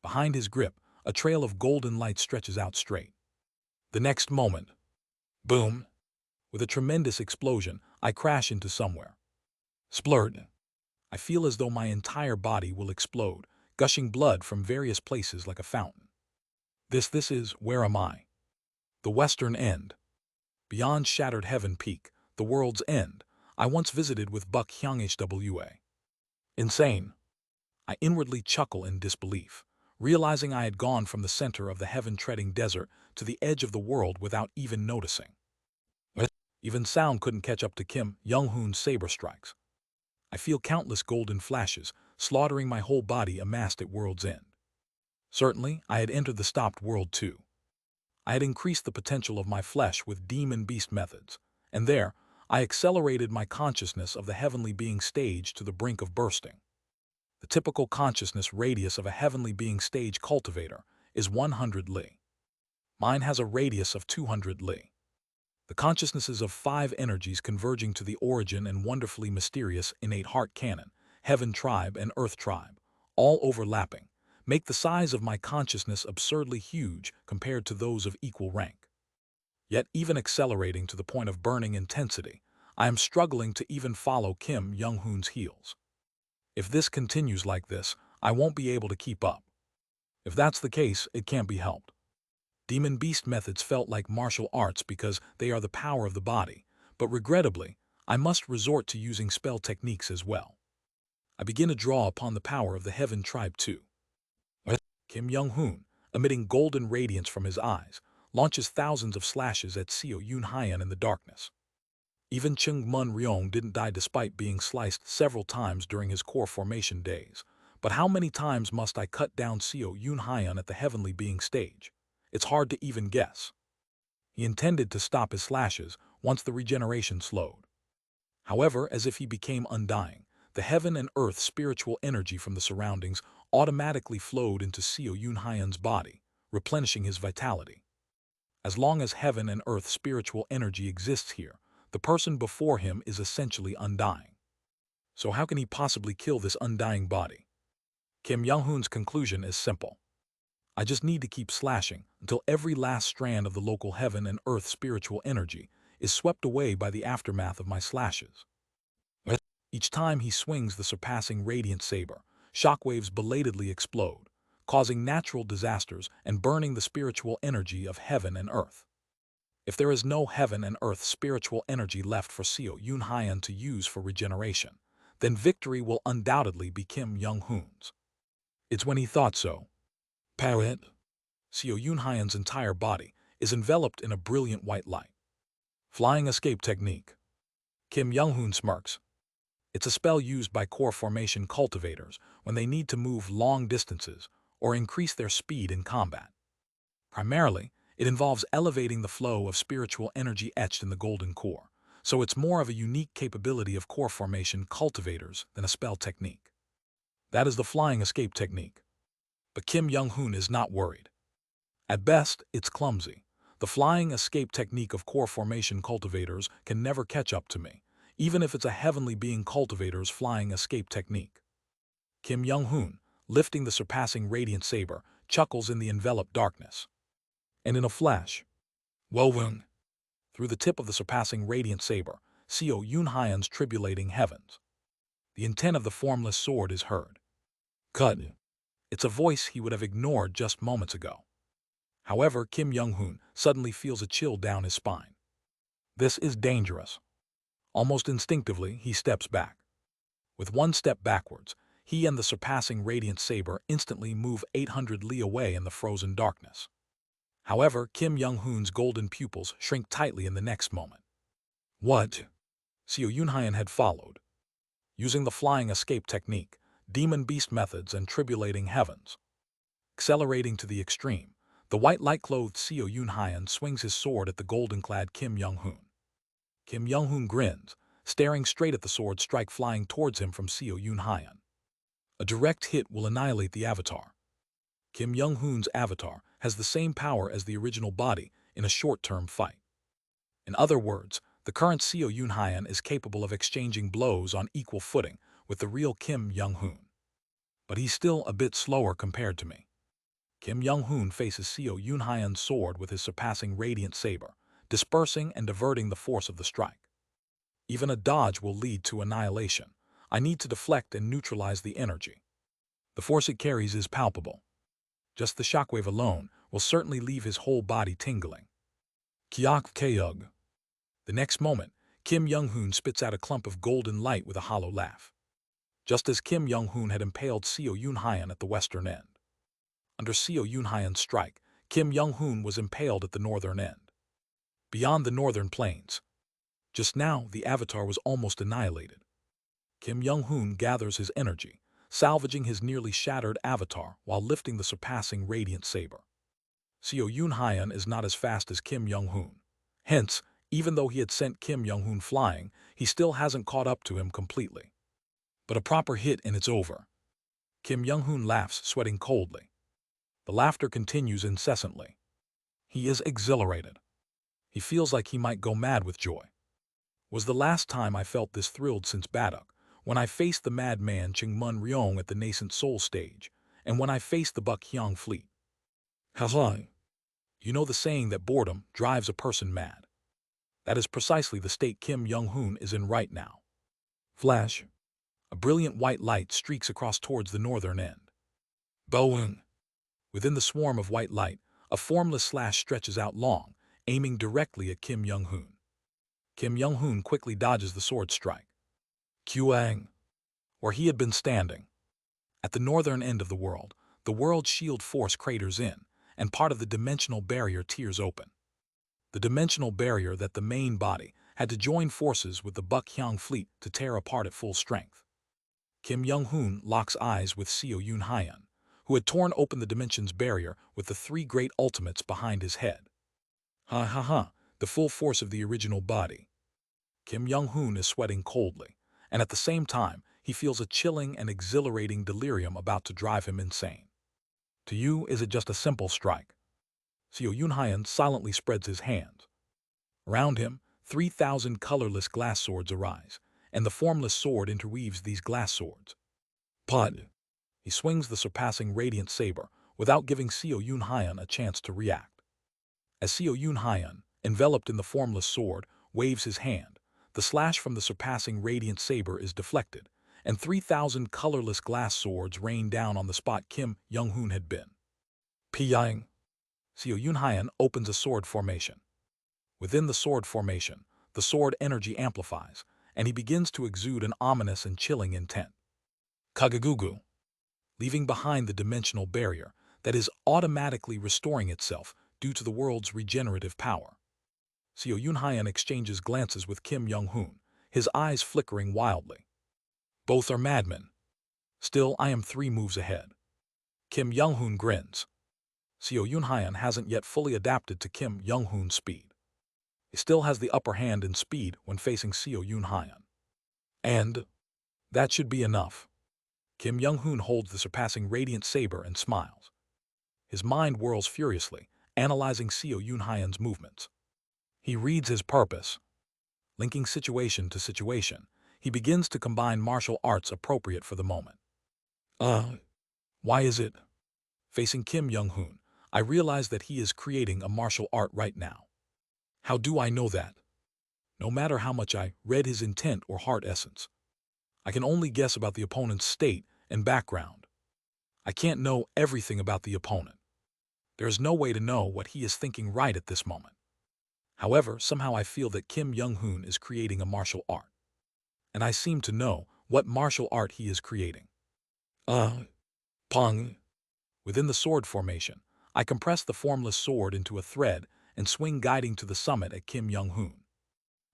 A: Behind his grip, a trail of golden light stretches out straight. The next moment, boom! With a tremendous explosion, I crash into somewhere. Splurred. I feel as though my entire body will explode, gushing blood from various places like a fountain. This is, where am I? The western end. Beyond Shattered Heaven Peak, the world's end, I once visited with Buck Hyung Hwa. Insane. I inwardly chuckle in disbelief, realizing I had gone from the center of the heaven-treading desert to the edge of the world without even noticing. Even sound couldn't catch up to Kim Young-hoon's saber strikes. I feel countless golden flashes, slaughtering my whole body amassed at world's end. Certainly, I had entered the stopped world too. I had increased the potential of my flesh with demon beast methods, and there, I accelerated my consciousness of the heavenly being stage to the brink of bursting. The typical consciousness radius of a heavenly being stage cultivator is 100 li. Mine has a radius of 200 li. The consciousnesses of 5 energies converging to the origin and wonderfully mysterious innate heart canon, heaven tribe and earth tribe, all overlapping, make the size of my consciousness absurdly huge compared to those of equal rank. Yet even accelerating to the point of burning intensity, I am struggling to even follow Kim Young-hoon's heels. If this continues like this, I won't be able to keep up. If that's the case, it can't be helped. Demon beast methods felt like martial arts because they are the power of the body, but regrettably, I must resort to using spell techniques as well. I begin to draw upon the power of the heaven tribe too. Kim Young-hoon, emitting golden radiance from his eyes, launches thousands of slashes at Seo Yun Hyan in the darkness. Even Chung Mun Ryong didn't die despite being sliced several times during his core formation days. But how many times must I cut down Seo Yun Hyan at the heavenly being stage? It's hard to even guess. He intended to stop his slashes once the regeneration slowed. However, as if he became undying, the heaven and earth spiritual energy from the surroundings automatically flowed into Seo Yun Hyan's body, replenishing his vitality. As long as heaven and earth spiritual energy exists here, the person before him is essentially undying. So how can he possibly kill this undying body? Kim Young-hoon's conclusion is simple. I just need to keep slashing until every last strand of the local heaven and earth spiritual energy is swept away by the aftermath of my slashes. Each time he swings the surpassing radiant saber, shockwaves belatedly explode, causing natural disasters and burning the spiritual energy of heaven and earth. If there is no heaven and earth spiritual energy left for Seo Yun Hyan to use for regeneration, then victory will undoubtedly be Kim Young-hoon's. It's when he thought so. Parrot. Seo Yun Hyan's entire body is enveloped in a brilliant white light. Flying escape technique. Kim Young-hoon smirks. It's a spell used by core formation cultivators when they need to move long distances or increase their speed in combat. Primarily, it involves elevating the flow of spiritual energy etched in the golden core, so it's more of a unique capability of core formation cultivators than a spell technique. That is the flying escape technique. But Kim Young-hoon is not worried. At best, it's clumsy. The flying escape technique of core formation cultivators can never catch up to me, even if it's a heavenly being cultivator's flying escape technique. Kim Young-hoon, lifting the surpassing radiant saber, chuckles in the enveloped darkness. And in a flash, woven through the tip of the surpassing radiant saber, Seo Yun Hyan's tribulating heavens. The intent of the formless sword is heard. Cut. It's a voice he would have ignored just moments ago. However, Kim Young-hoon suddenly feels a chill down his spine. This is dangerous. Almost instinctively, he steps back. With one step backwards, he and the surpassing radiant saber instantly move 800 li away in the frozen darkness. However, Kim Young-hoon's golden pupils shrink tightly in the next moment. What? Seo Yun Hyan had followed. Using the flying escape technique, demon beast methods and tribulating heavens. Accelerating to the extreme, The white light-clothed Seo Yun-hyun swings his sword at the golden-clad Kim Young-hoon. Kim Young-hoon grins, staring straight at the sword strike flying towards him from Seo Yun-hyun. A direct hit will annihilate the avatar. Kim Young-hoon's avatar has the same power as the original body in a short-term fight. In other words, the current Seo Yun-hyun is capable of exchanging blows on equal footing with the real Kim Young-hoon. But he's still a bit slower compared to me. Kim Young-hoon faces Seo Yun-hyun's sword with his surpassing radiant saber, dispersing and diverting the force of the strike. Even a dodge will lead to annihilation. I need to deflect and neutralize the energy. The force it carries is palpable. Just the shockwave alone will certainly leave his whole body tingling. Kyak Kayug. The next moment, Kim Young-hoon spits out a clump of golden light with a hollow laugh. Just as Kim Young-hoon had impaled Seo Yun-hyun at the western end. Under Seo Yun-hyun's strike, Kim Young-hoon was impaled at the northern end. Beyond the northern plains. Just now, the avatar was almost annihilated. Kim Young-hoon gathers his energy, salvaging his nearly shattered avatar while lifting the surpassing radiant saber. Seo Yun-hyun is not as fast as Kim Young-hoon. Hence, even though he had sent Kim Young-hoon flying, he still hasn't caught up to him completely. But a proper hit and it's over. Kim Young-hoon laughs, sweating coldly. The laughter continues incessantly. He is exhilarated. He feels like he might go mad with joy. Was the last time I felt this thrilled since Baduk, when I faced the madman Chingmun Ryong at the nascent soul stage, and when I faced the Bukhyang fleet. Haha. You know the saying that boredom drives a person mad. That is precisely the state Kim Young-hoon is in right now. Flash. A brilliant white light streaks across towards the northern end. Boing. Within the swarm of white light, a formless slash stretches out long, aiming directly at Kim Young-hoon. Kim Young-hoon quickly dodges the sword strike. Kuang. Where he had been standing. At the northern end of the world's shield force craters in, and part of the dimensional barrier tears open. The dimensional barrier that the main body had to join forces with the Bukhyang fleet to tear apart at full strength. Kim Young-hoon locks eyes with Seo Yun-hyun, who had torn open the dimension's barrier with the three great ultimates behind his head. Ha ha ha, the full force of the original body. Kim Young-hoon is sweating coldly, and at the same time, he feels a chilling and exhilarating delirium about to drive him insane. To you, is it just a simple strike? Seo Yun-hyun silently spreads his hands. Around him, 3,000 colorless glass swords arise, and the formless sword interweaves these glass swords. Pod. He swings the surpassing radiant saber without giving Seo Yun-hyun a chance to react. As Seo Yun-hyun, enveloped in the formless sword, waves his hand, the slash from the surpassing radiant saber is deflected, and 3,000 colorless glass swords rain down on the spot Kim Young-hoon had been. Piyang. Seo Yun-hyun opens a sword formation. Within the sword formation, the sword energy amplifies, and he begins to exude an ominous and chilling intent. Kagagugu. Leaving behind the dimensional barrier that is automatically restoring itself due to the world's regenerative power. Seo Yun-hyun exchanges glances with Kim Young-hoon, his eyes flickering wildly. Both are madmen. Still, I am 3 moves ahead. Kim Young-hoon grins. Seo Yun-hyun hasn't yet fully adapted to Kim Young-hoon's speed. He still has the upper hand in speed when facing Seo Yun-hyun. And that should be enough. Kim Young-hoon holds the surpassing radiant saber and smiles. His mind whirls furiously, analyzing Seo Yun-hyun's movements. He reads his purpose. Linking situation to situation, he begins to combine martial arts appropriate for the moment. Why is it? Facing Kim Young-hoon, I realize that he is creating a martial art right now. How do I know that? No matter how much I read his intent or heart essence, I can only guess about the opponent's state and background. I can't know everything about the opponent. There is no way to know what he is thinking right at this moment. However, somehow I feel that Kim Young-hoon is creating a martial art. And I seem to know what martial art he is creating. Pong. Within the sword formation, I compress the formless sword into a thread and swing guiding to the summit at Kim Young-hoon.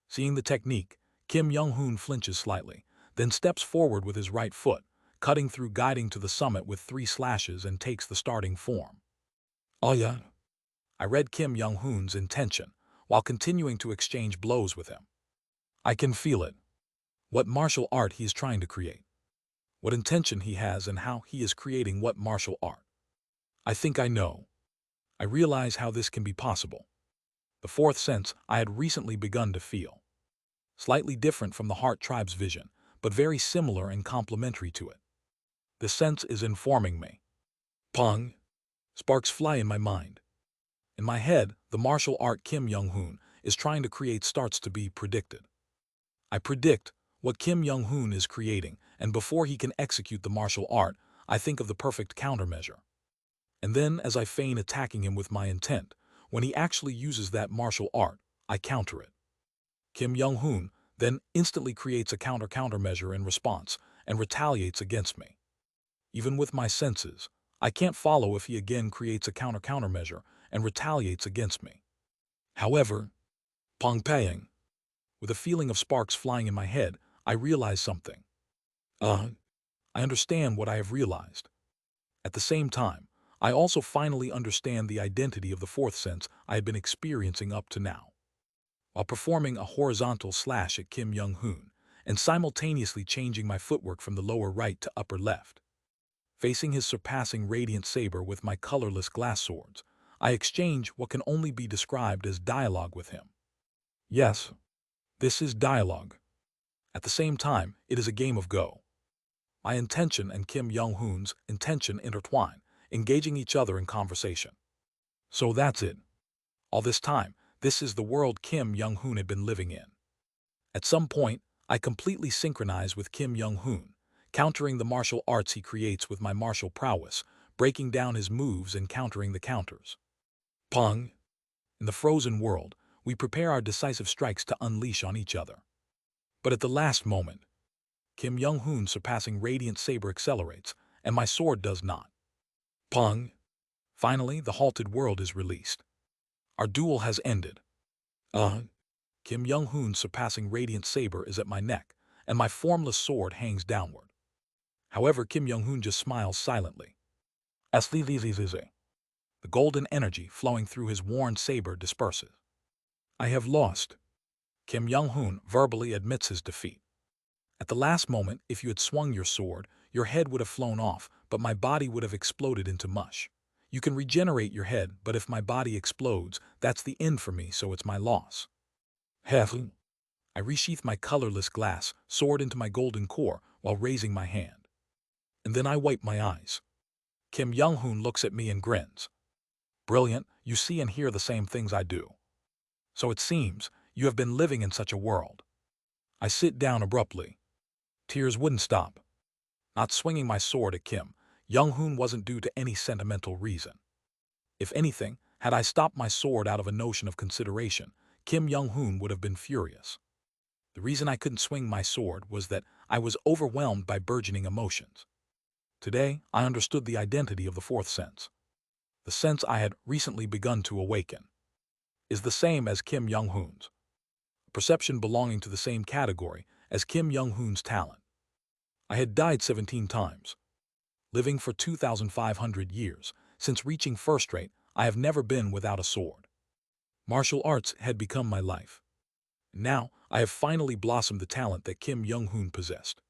A: Seeing the technique, Kim Young-hoon flinches slightly, then steps forward with his right foot, cutting through guiding to the summit with 3 slashes and takes the starting form. Oh yeah. I read Kim Young-hoon's intention while continuing to exchange blows with him. I can feel it. What martial art he is trying to create. What intention he has and how he is creating what martial art. I think I know. I realize how this can be possible. The fourth sense I had recently begun to feel. Slightly different from the Heart Tribe's vision, but very similar and complementary to it. The sense is informing me. Pong! Sparks fly in my mind. In my head, the martial art Kim Young-hoon is trying to create starts to be predicted. I predict what Kim Young-hoon is creating, and before he can execute the martial art, I think of the perfect countermeasure. And then, as I feign attacking him with my intent, when he actually uses that martial art, I counter it. Kim Young-hoon then instantly creates a countermeasure in response and retaliates against me. Even with my senses, I can't follow if he again creates a countermeasure and retaliates against me. However, Pong Paying, with a feeling of sparks flying in my head, I realize something. I understand what I have realized. At the same time, I also finally understand the identity of the fourth sense I had been experiencing up to now. While performing a horizontal slash at Kim Young-hoon and simultaneously changing my footwork from the lower right to upper left. Facing his surpassing radiant saber with my colorless glass swords, I exchange what can only be described as dialogue with him. Yes, this is dialogue. At the same time, it is a game of Go. My intention and Kim Young-hoon's intention intertwine, engaging each other in conversation. So that's it. All this time, this is the world Kim Young-hoon had been living in. At some point, I completely synchronize with Kim Young-hoon, countering the martial arts he creates with my martial prowess, breaking down his moves and countering the counters. Pong! In the frozen world, we prepare our decisive strikes to unleash on each other. But at the last moment, Kim Young-hoon's surpassing radiant saber accelerates, and my sword does not. Pong! Finally, the halted world is released. Our duel has ended. Kim Young-hoon's surpassing radiant saber is at my neck, and my formless sword hangs downward. However, Kim Young-hoon just smiles silently. The golden energy flowing through his worn saber disperses. I have lost. Kim Young-hoon verbally admits his defeat. At the last moment, if you had swung your sword, your head would have flown off, but my body would have exploded into mush. You can regenerate your head, but if my body explodes, that's the end for me, so it's my loss. Hef. I resheath my colorless glass sword into my golden core while raising my hand. And then I wipe my eyes. Kim Young-hoon looks at me and grins. Brilliant, you see and hear the same things I do. So it seems you have been living in such a world. I sit down abruptly. Tears wouldn't stop. Not swinging my sword at Kim Young-hoon wasn't due to any sentimental reason. If anything, had I stopped my sword out of a notion of consideration, Kim Young-hoon would have been furious. The reason I couldn't swing my sword was that I was overwhelmed by burgeoning emotions. Today, I understood the identity of the fourth sense. The sense I had recently begun to awaken is the same as Kim Young-hoon's. A perception belonging to the same category as Kim Young-hoon's talent. I had died 17 times. Living for 2,500 years, since reaching first rate, I have never been without a sword. Martial arts had become my life. Now, I have finally blossomed the talent that Kim Young-hoon possessed.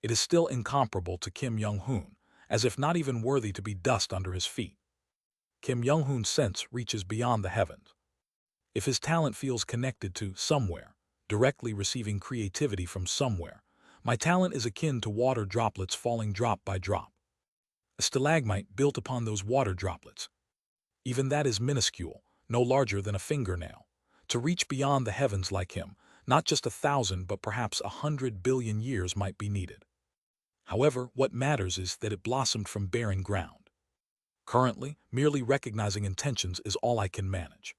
A: It is still incomparable to Kim Young-hoon, as if not even worthy to be dust under his feet. Kim Young-hoon's sense reaches beyond the heavens. If his talent feels connected to somewhere, directly receiving creativity from somewhere, my talent is akin to water droplets falling drop by drop. A stalagmite built upon those water droplets. Even that is minuscule, no larger than a fingernail. To reach beyond the heavens like him, not just 1,000 but perhaps 100 billion years might be needed. However, what matters is that it blossomed from barren ground. Currently, merely recognizing intentions is all I can manage.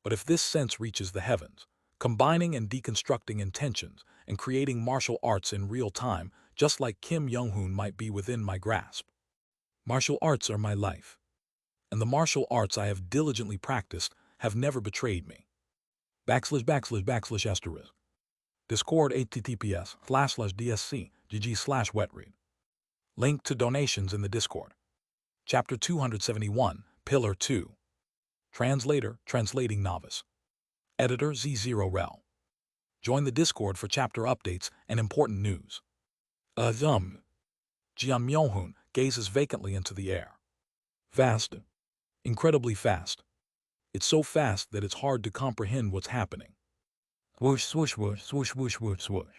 A: But if this sense reaches the heavens, combining and deconstructing intentions and creating martial arts in real time, just like Kim Young-hoon might be within my grasp. Martial arts are my life. And the martial arts I have diligently practiced have never betrayed me. // Discord https://dsc.gg/wetread. Link to donations in the Discord. Chapter 271, Pillar 2. Translator, translating novice. Editor Z0rel. Join the Discord for chapter updates and important news. Jian Myohun gazes vacantly into the air. Fast. Incredibly fast. It's so fast that it's hard to comprehend what's happening. Swoosh, swoosh, swoosh, swoosh, swoosh, swoosh, swoosh.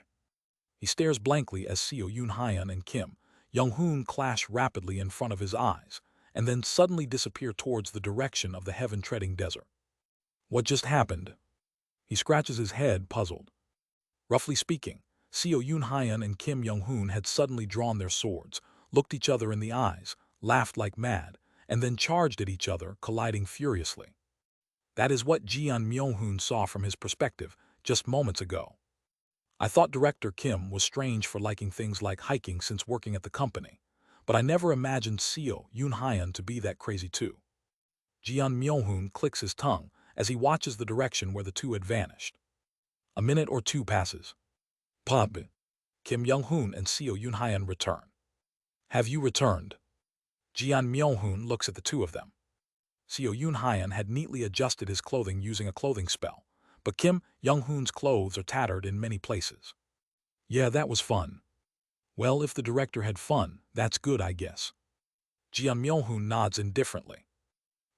A: He stares blankly as Seo Yoon-hyun and Kim Young-hoon clash rapidly in front of his eyes, and then suddenly disappear towards the direction of the heaven-treading desert. What just happened? He scratches his head, puzzled. Roughly speaking, Seo Yoon-hyun and Kim Young-hoon had suddenly drawn their swords, looked each other in the eyes, laughed like mad, and then charged at each other, colliding furiously. That is what Jeon Myohoon saw from his perspective just moments ago. I thought director Kim was strange for liking things like hiking since working at the company, but I never imagined Seo Yoon-hyun to be that crazy too. Jeon Myohoon clicks his tongue as he watches the direction where the two had vanished. A minute or two passes. Pop. Kim Young-hoon and Seo Yoon-hyun return. Have you returned? Jeon Myohoon looks at the two of them. Seo Yoon-hyun had neatly adjusted his clothing using a clothing spell, but Kim Young-hoon's clothes are tattered in many places. Yeah, that was fun. Well, if the director had fun, that's good, I guess. Jeon Myohoon nods indifferently.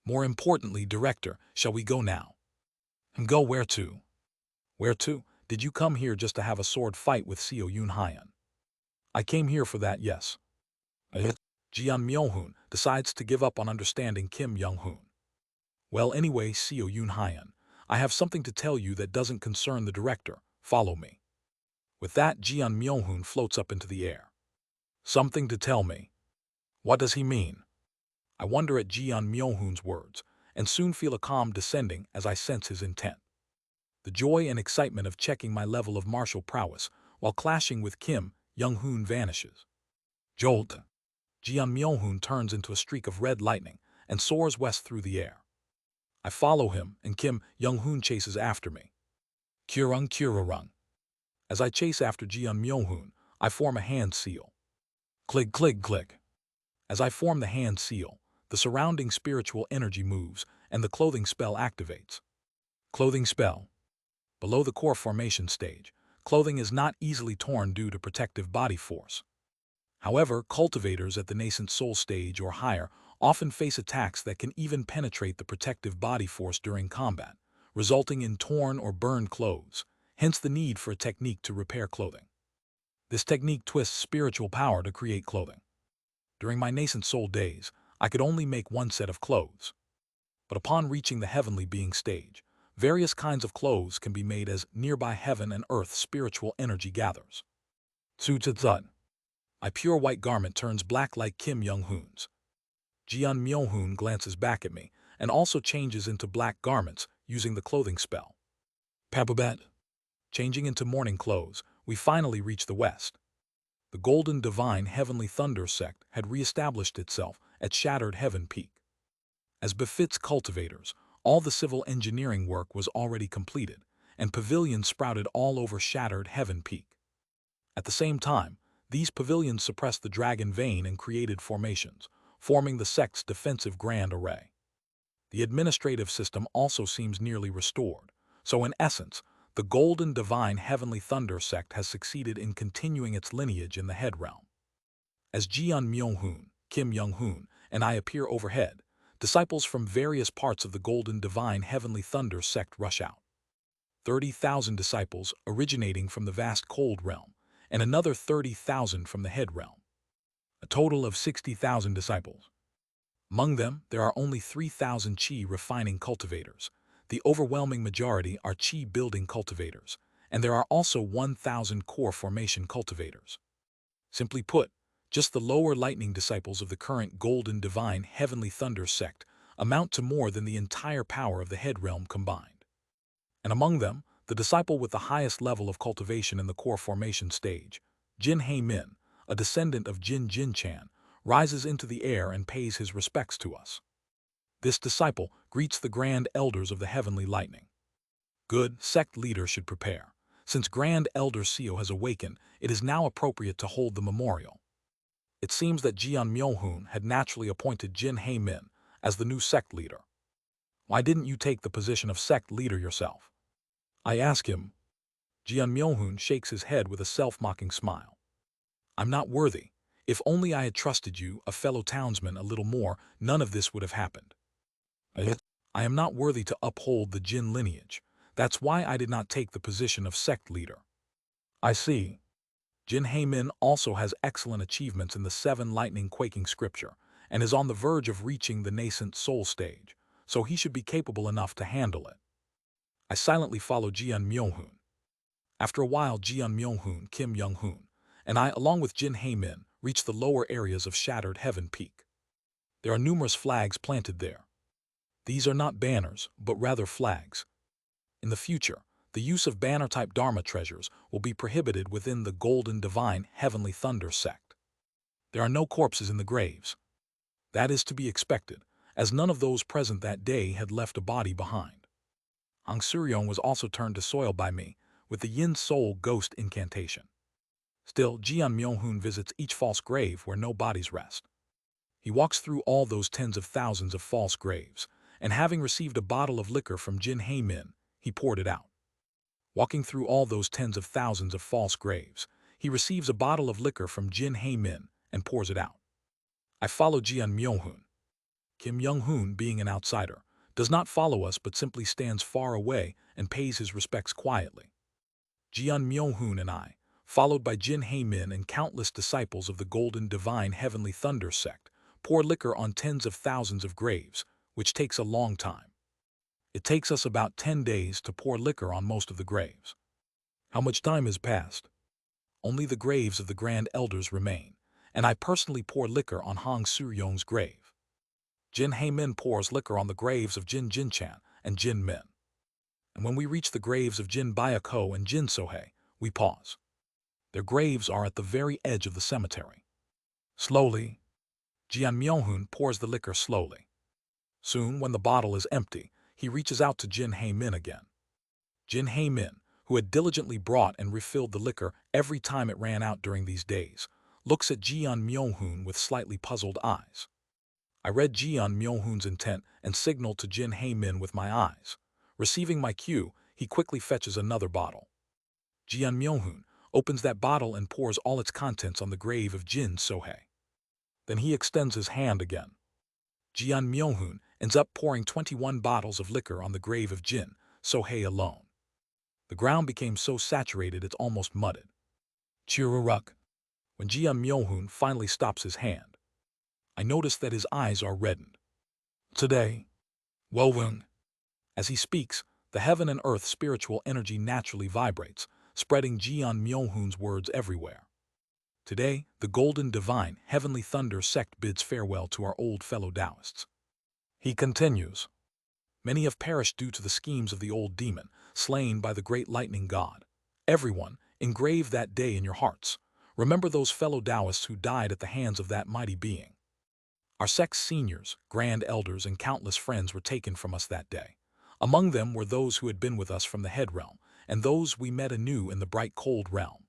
A: More importantly, director, shall we go now? And go where to? Where to? Did you come here just to have a sword fight with Seo Yoon-hyun? I came here for that, yes. Jeon Myohoon decides to give up on understanding Kim Young-hoon. Well, anyway, Seo Yoon-hyun, I have something to tell you that doesn't concern the director. Follow me. With that, Jeon Myohoon floats up into the air. Something to tell me. What does he mean? I wonder at Jeon Myohoon's words, and soon feel a calm descending as I sense his intent. The joy and excitement of checking my level of martial prowess while clashing with Kim Young-hoon vanishes. Jolt! Jeon Myohoon turns into a streak of red lightning and soars west through the air. I follow him, and Kim Young-hoon chases after me. Kurung Kururung. As I chase after Jeon Myohoon, I form a hand seal. Click, click, click. As I form the hand seal, the surrounding spiritual energy moves, and the clothing spell activates. Clothing spell. Below the core formation stage, clothing is not easily torn due to protective body force. However, cultivators at the nascent soul stage or higher often face attacks that can even penetrate the protective body force during combat, resulting in torn or burned clothes, hence the need for a technique to repair clothing. This technique twists spiritual power to create clothing. During my nascent soul days, I could only make one set of clothes. But upon reaching the heavenly being stage, various kinds of clothes can be made as nearby heaven and earth spiritual energy gathers. Tsu-tsu-tsun. My pure white garment turns black like Kim Young-hoon's. Jeon Myohoon glances back at me and also changes into black garments using the clothing spell. Papabat. Changing into morning clothes, we finally reach the west. The Golden Divine Heavenly Thunder sect had reestablished itself at Shattered Heaven Peak. As befits cultivators, all the civil engineering work was already completed, and pavilions sprouted all over Shattered Heaven Peak. At the same time, these pavilions suppressed the dragon vein and created formations, forming the sect's defensive grand array. The administrative system also seems nearly restored, so in essence, the Golden Divine Heavenly Thunder sect has succeeded in continuing its lineage in the head realm. As Jeon Myohoon, Kim Young-hoon, and I appear overhead, disciples from various parts of the Golden Divine Heavenly Thunder sect rush out. 30,000 disciples originating from the vast cold realm, and another 30,000 from the head realm. A total of 60,000 disciples. Among them, there are only 3,000 chi refining cultivators. The overwhelming majority are chi building cultivators, and there are also 1,000 core formation cultivators. Simply put, just the lower lightning disciples of the current Golden Divine Heavenly Thunder sect amount to more than the entire power of the head realm combined. And among them, the disciple with the highest level of cultivation in the core formation stage, Jin Hae-min, a descendant of Jin Jin-chan, rises into the air and pays his respects to us. This disciple greets the Grand Elders of the Heavenly Lightning. Good sect leader should prepare. Since Grand Elder Seo has awakened, it is now appropriate to hold the memorial. It seems that Jeon Myohoon had naturally appointed Jin Hae-min as the new sect leader. Why didn't you take the position of sect leader yourself? I ask him. Jian Myohoon shakes his head with a self-mocking smile. I'm not worthy. If only I had trusted you, a fellow townsman, a little more, none of this would have happened. I am not worthy to uphold the Jin lineage. That's why I did not take the position of sect leader. I see. Jin Heimin also has excellent achievements in the 7 lightning quaking scripture and is on the verge of reaching the nascent soul stage, so he should be capable enough to handle it. I silently follow Jian Myohoon. After a while, Jian Myohoon, Kim Young-hoon, and I, along with Jin Heimin, reach the lower areas of Shattered Heaven Peak. There are numerous flags planted there. These are not banners, but rather flags. In the future, the use of banner-type Dharma treasures will be prohibited within the Golden Divine Heavenly Thunder sect. There are no corpses in the graves. That is to be expected, as none of those present that day had left a body behind. Hong Suryong was also turned to soil by me, with the Yin Soul Ghost incantation. Still, Jian Myohoon visits each false grave where no bodies rest. He walks through all those tens of thousands of false graves, and having received a bottle of liquor from Jin Heimin, he poured it out. Walking through all those tens of thousands of false graves, he receives a bottle of liquor from Jin Heimin and pours it out. I follow Jian Myohoon. Kim Young-hoon, being an outsider, does not follow us but simply stands far away and pays his respects quietly. Jian Myohoon and I, followed by Jin Heimin and countless disciples of the Golden Divine Heavenly Thunder sect, pour liquor on tens of thousands of graves, which takes a long time. It takes us about 10 days to pour liquor on most of the graves. How much time has passed? Only the graves of the Grand Elders remain, and I personally pour liquor on Hong Suryong's grave. Jin Heimin pours liquor on the graves of Jin Jinchan and Jin Min. And when we reach the graves of Jin Byako and Jin Sohei, we pause. Their graves are at the very edge of the cemetery. Slowly, Jian Myohoon pours the liquor slowly. Soon, when the bottle is empty, he reaches out to Jin Heimin again. Jin Heimin, who had diligently brought and refilled the liquor every time it ran out during these days, looks at Jian Myohoon with slightly puzzled eyes. I read Jian Myohoon's intent and signaled to Jin Heimin with my eyes. Receiving my cue, he quickly fetches another bottle. Jian Myohoon opens that bottle and pours all its contents on the grave of Jin Sohei. Then he extends his hand again. Jian Myohoon ends up pouring 21 bottles of liquor on the grave of Jin Sohei alone. The ground became so saturated it's almost mudded. Chiruruk. When Jian Myohoon finally stops his hand, I notice that his eyes are reddened. Today, Wowung. As he speaks, the heaven and earth spiritual energy naturally vibrates, spreading Jian Myohoon's words everywhere. Today, the Golden Divine Heavenly Thunder sect bids farewell to our old fellow Taoists. He continues. Many have perished due to the schemes of the old demon, slain by the great lightning god. Everyone, engrave that day in your hearts. Remember those fellow Taoists who died at the hands of that mighty being. Our sect's seniors, grand elders, and countless friends were taken from us that day. Among them were those who had been with us from the head realm, and those we met anew in the bright cold realm.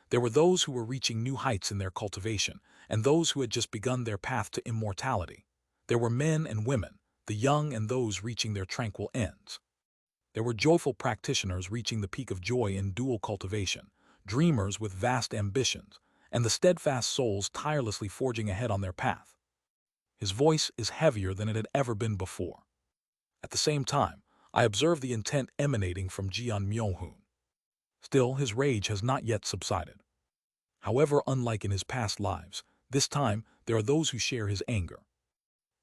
A: There were those who were reaching new heights in their cultivation, and those who had just begun their path to immortality. There were men and women, the young and those reaching their tranquil ends. There were joyful practitioners reaching the peak of joy in dual cultivation, dreamers with vast ambitions, and the steadfast souls tirelessly forging ahead on their path. His voice is heavier than it had ever been before. At the same time, I observe the intent emanating from Jian Myohoon. Still, his rage has not yet subsided. However, unlike in his past lives, this time there are those who share his anger.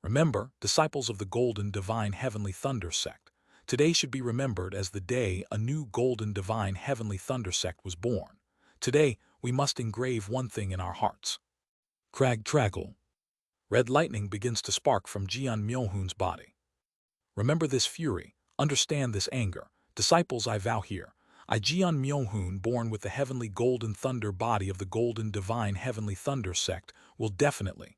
A: Remember, disciples of the Golden Divine Heavenly Thunder sect, today should be remembered as the day a new Golden Divine Heavenly Thunder sect was born. Today, we must engrave one thing in our hearts. Crag Traggle. Red lightning begins to spark from Jian Myohoon's body. Remember this fury, understand this anger. Disciples, I vow here, I Jian Myohoon, born with the heavenly golden thunder body of the Golden Divine Heavenly Thunder sect, will definitely.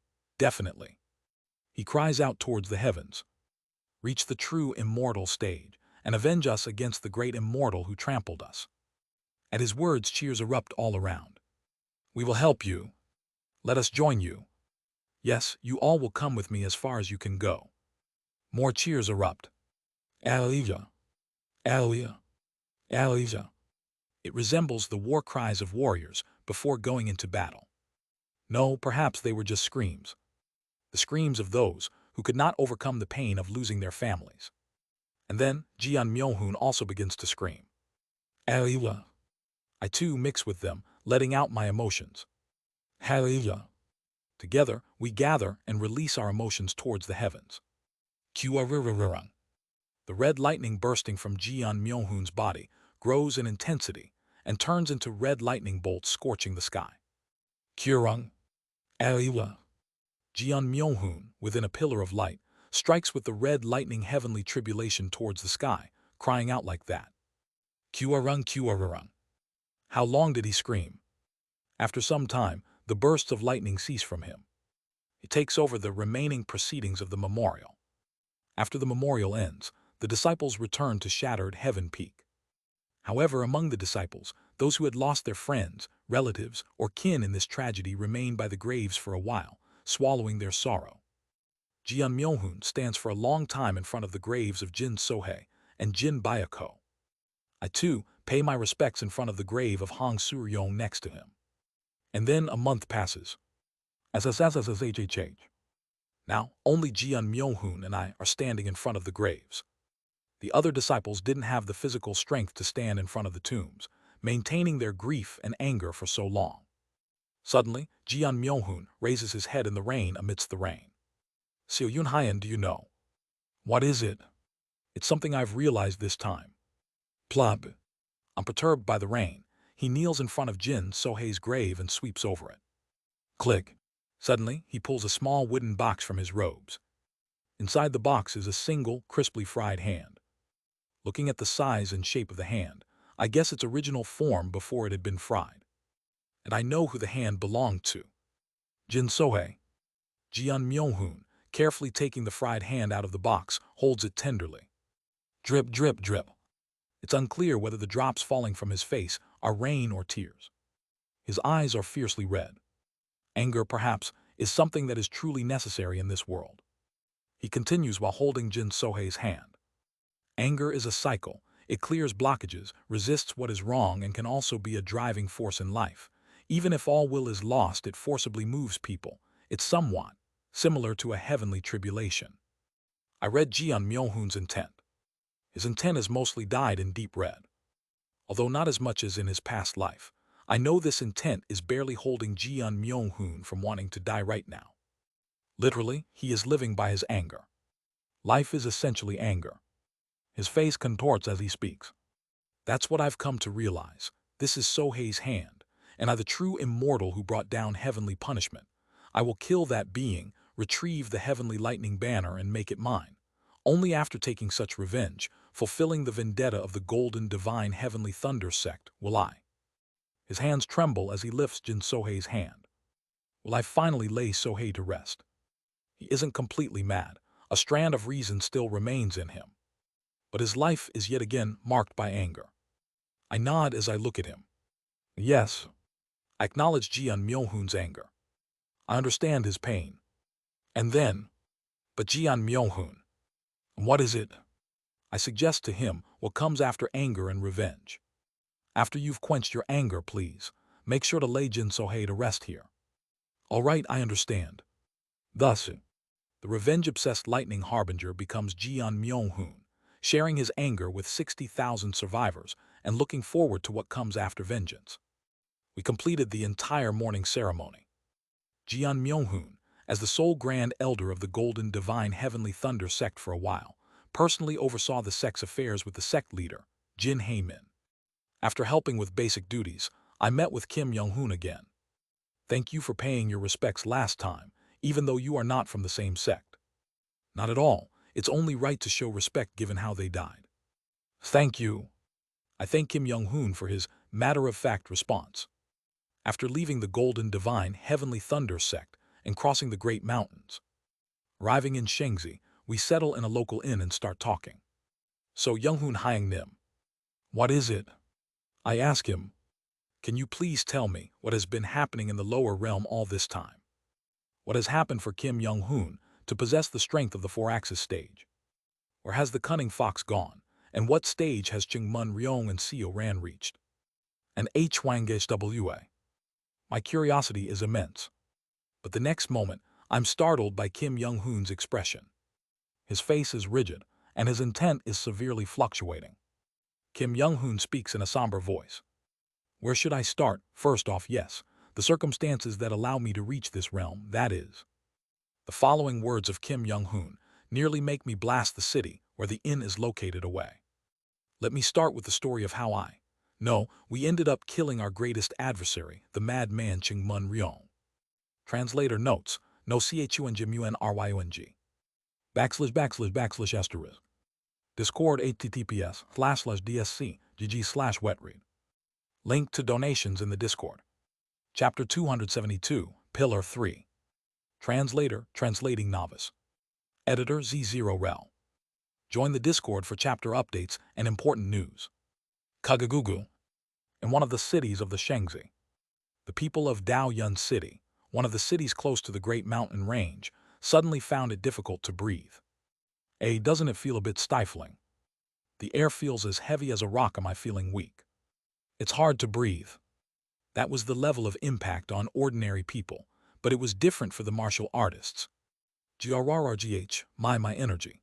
A: He cries out towards the heavens. Reach the true immortal stage, and avenge us against the great immortal who trampled us. At his words, cheers erupt all around. We will help you. Let us join you. Yes, you all will come with me as far as you can go. More cheers erupt. Alleluia, Alleluia, Alleluia. It resembles the war cries of warriors before going into battle. No, perhaps they were just screams. The screams of those who could not overcome the pain of losing their families. And then Jian Myohoon also begins to scream. Alleluia. I too mix with them, letting out my emotions. Hallelujah. Together, we gather and release our emotions towards the heavens. Kuarirarang. The red lightning bursting from Jian Myohoon's body grows in intensity and turns into red lightning bolts scorching the sky. Kurang. Alleluia. Jian Myohoon, within a pillar of light, strikes with the red lightning heavenly tribulation towards the sky, crying out like that. Kuarung Kuararung. How long did he scream? After some time, the bursts of lightning cease from him. He takes over the remaining proceedings of the memorial. After the memorial ends, the disciples return to shattered Heaven Peak. However, among the disciples, those who had lost their friends, relatives, or kin in this tragedy remain by the graves for a while, swallowing their sorrow. Jian Myohoon stands for a long time in front of the graves of Jin Sohei and Jin Byako. I too pay my respects in front of the grave of Hong Suryong next to him. And then a month passes. Now, only Jian Myohoon and I are standing in front of the graves. The other disciples didn't have the physical strength to stand in front of the tombs, maintaining their grief and anger for so long. Suddenly, Jian Myohoon raises his head in the rain amidst the rain. Xiao Yunhaian, do you know? What is it? It's something I've realized this time. Plub. Unperturbed by the rain, he kneels in front of Jin Sohei's grave and sweeps over it. Click. Suddenly, he pulls a small wooden box from his robes. Inside the box is a single, crisply fried hand. Looking at the size and shape of the hand, I guess its original form before it had been fried. And I know who the hand belonged to. Jin Sohei. Jian Myohoon, carefully taking the fried hand out of the box, holds it tenderly. Drip, drip, drip. It's unclear whether the drops falling from his face are rain or tears. His eyes are fiercely red. Anger, perhaps, is something that is truly necessary in this world. He continues while holding Jin Sohei's hand. Anger is a cycle. It clears blockages, resists what is wrong, and can also be a driving force in life. Even if all will is lost, it forcibly moves people. It's somewhat similar to a heavenly tribulation. I read Jian Myohoon's intent. His intent is mostly dyed in deep red. Although not as much as in his past life, I know this intent is barely holding Jian Myohoon from wanting to die right now. Literally, he is living by his anger. Life is essentially anger. His face contorts as he speaks. That's what I've come to realize. This is Sohei's hand, and I, the true immortal who brought down heavenly punishment. I will kill that being, retrieve the heavenly lightning banner, and make it mine. Only after taking such revenge, fulfilling the vendetta of the golden divine heavenly thunder sect, will I. His hands tremble as he lifts Jin Sohei's hand. Will I finally lay Sohei to rest? He isn't completely mad. A strand of reason still remains in him. But his life is yet again marked by anger. I nod as I look at him. Yes, I acknowledge Jian Myohoon's anger. I understand his pain. And then, but Jian Myohoon, what is it? I suggest to him what comes after anger and revenge. After you've quenched your anger, please, make sure to lay Jin Sohei to rest here. All right, I understand. Thus, the revenge-obsessed lightning harbinger becomes Jian Myohoon, sharing his anger with 60,000 survivors and looking forward to what comes after vengeance. We completed the entire morning ceremony. Jian Myohoon, as the sole grand elder of the Golden Divine Heavenly Thunder sect for a while, personally oversaw the sect's affairs with the sect leader, Jin Heimin. After helping with basic duties, I met with Kim Young-hoon again. Thank you for paying your respects last time, even though you are not from the same sect. Not at all. It's only right to show respect given how they died. Thank you. I thank Kim Young-hoon for his matter-of-fact response. After leaving the Golden Divine Heavenly Thunder sect and crossing the Great Mountains, arriving in Shengzi, we settle in a local inn and start talking. So Young-hoon Hyang Nim. What is it? I ask him. Can you please tell me what has been happening in the lower realm all this time? What has happened for Kim Young-hoon to possess the strength of the 4-axis stage? Or has the cunning fox gone? And what stage has Chingmun Ryong and Seo Ran reached? And H. Wangesh W.A. My curiosity is immense. But the next moment, I'm startled by Kim Young-hoon's expression. His face is rigid, and his intent is severely fluctuating. Kim Young-hoon speaks in a somber voice. Where should I start? First off, yes, the circumstances that allow me to reach this realm, that is. The following words of Kim Young-hoon nearly make me blast the city where the inn is located away. Let me start with the story of how we ended up killing our greatest adversary, the madman Chingmun Ryong. Translator notes, no chunjmunryong. // Discord https://dsc/gg/wetread. Link to donations in the Discord. Chapter 272, Pillar 3. Translator, Translating Novice. Editor Z0rel. Join the Discord for chapter updates and important news. Kagagugu. In one of the cities of the Shangzi, the people of Daoyun City, one of the cities close to the Great Mountain Range, suddenly found it difficult to breathe. Doesn't it feel a bit stifling? The air feels as heavy as a rock. Am I feeling weak? It's hard to breathe. That was the level of impact on ordinary people, but it was different for the martial artists. GRRGH, my energy.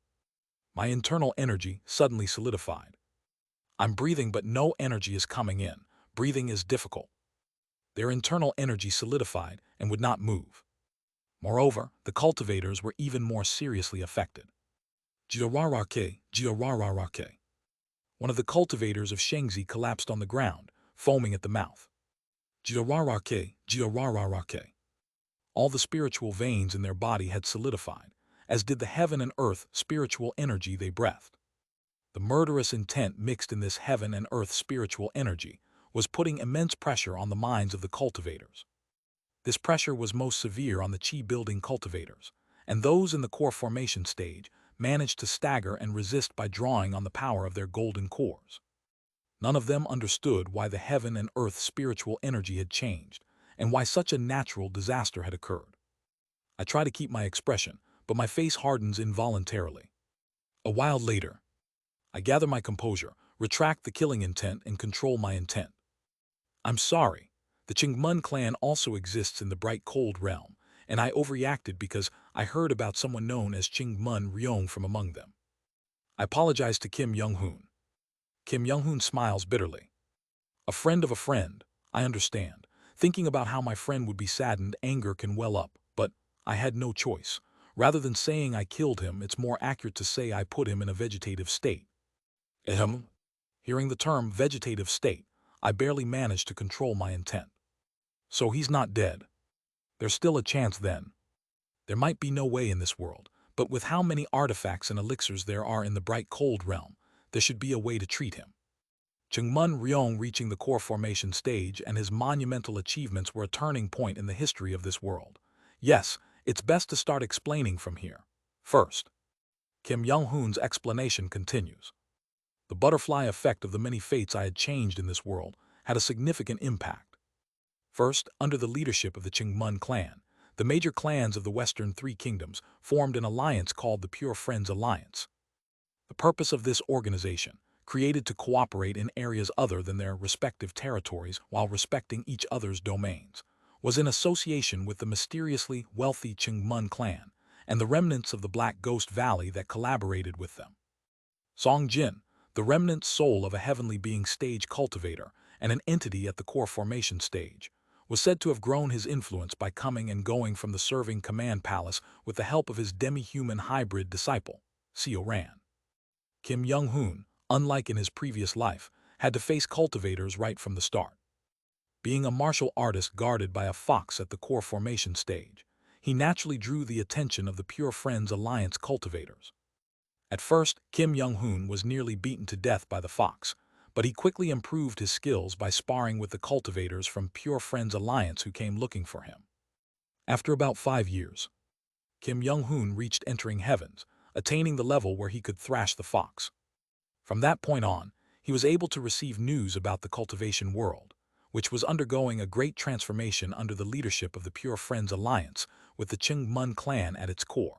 A: My internal energy suddenly solidified. I'm breathing, but no energy is coming in. Breathing is difficult. Their internal energy solidified and would not move. Moreover, the cultivators were even more seriously affected. Jiararake. One of the cultivators of Shangzi collapsed on the ground, foaming at the mouth. Jiararake. All the spiritual veins in their body had solidified, as did the heaven and earth spiritual energy they breathed. The murderous intent mixed in this heaven and earth spiritual energy was putting immense pressure on the minds of the cultivators. This pressure was most severe on the chi-building cultivators, and those in the core formation stage managed to stagger and resist by drawing on the power of their golden cores. None of them understood why the heaven and earth spiritual energy had changed, and why such a natural disaster had occurred. I try to keep my expression, but my face hardens involuntarily. A while later, I gather my composure, retract the killing intent, and control my intent. I'm sorry. The Chingmun clan also exists in the bright cold realm, and I overreacted because I heard about someone known as Chingmun Ryong from among them. I apologize to Kim Young-hoon. Kim Young-hoon smiles bitterly. A friend of a friend, I understand. Thinking about how my friend would be saddened, anger can well up, but I had no choice. Rather than saying I killed him, it's more accurate to say I put him in a vegetative state. Hearing the term vegetative state, I barely managed to control my intent. So he's not dead. There's still a chance then. There might be no way in this world, but with how many artifacts and elixirs there are in the bright cold realm, there should be a way to treat him. Chingmun Ryong reaching the core formation stage and his monumental achievements were a turning point in the history of this world. Yes, it's best to start explaining from here. First, Kim Young-hoon's explanation continues. The butterfly effect of the many fates I had changed in this world had a significant impact. First, under the leadership of the Chingmun clan, the major clans of the Western Three Kingdoms formed an alliance called the Pure Friends Alliance. The purpose of this organization, created to cooperate in areas other than their respective territories while respecting each other's domains, was in association with the mysteriously wealthy Chingmun clan and the remnants of the Black Ghost Valley that collaborated with them. Song Jin, the remnant soul of a heavenly being stage cultivator and an entity at the core formation stage, was said to have grown his influence by coming and going from the serving command palace with the help of his demi-human hybrid disciple, Seo Ran. Kim Young-hoon, unlike in his previous life, had to face cultivators right from the start. Being a martial artist guarded by a fox at the core formation stage, he naturally drew the attention of the Pure Friends Alliance cultivators. At first, Kim Young-hoon was nearly beaten to death by the fox, but he quickly improved his skills by sparring with the cultivators from Pure Friends Alliance who came looking for him. After about 5 years, Kim Young-hoon reached entering heavens, attaining the level where he could thrash the fox. From that point on, he was able to receive news about the cultivation world, which was undergoing a great transformation under the leadership of the Pure Friends Alliance with the Chingmun clan at its core.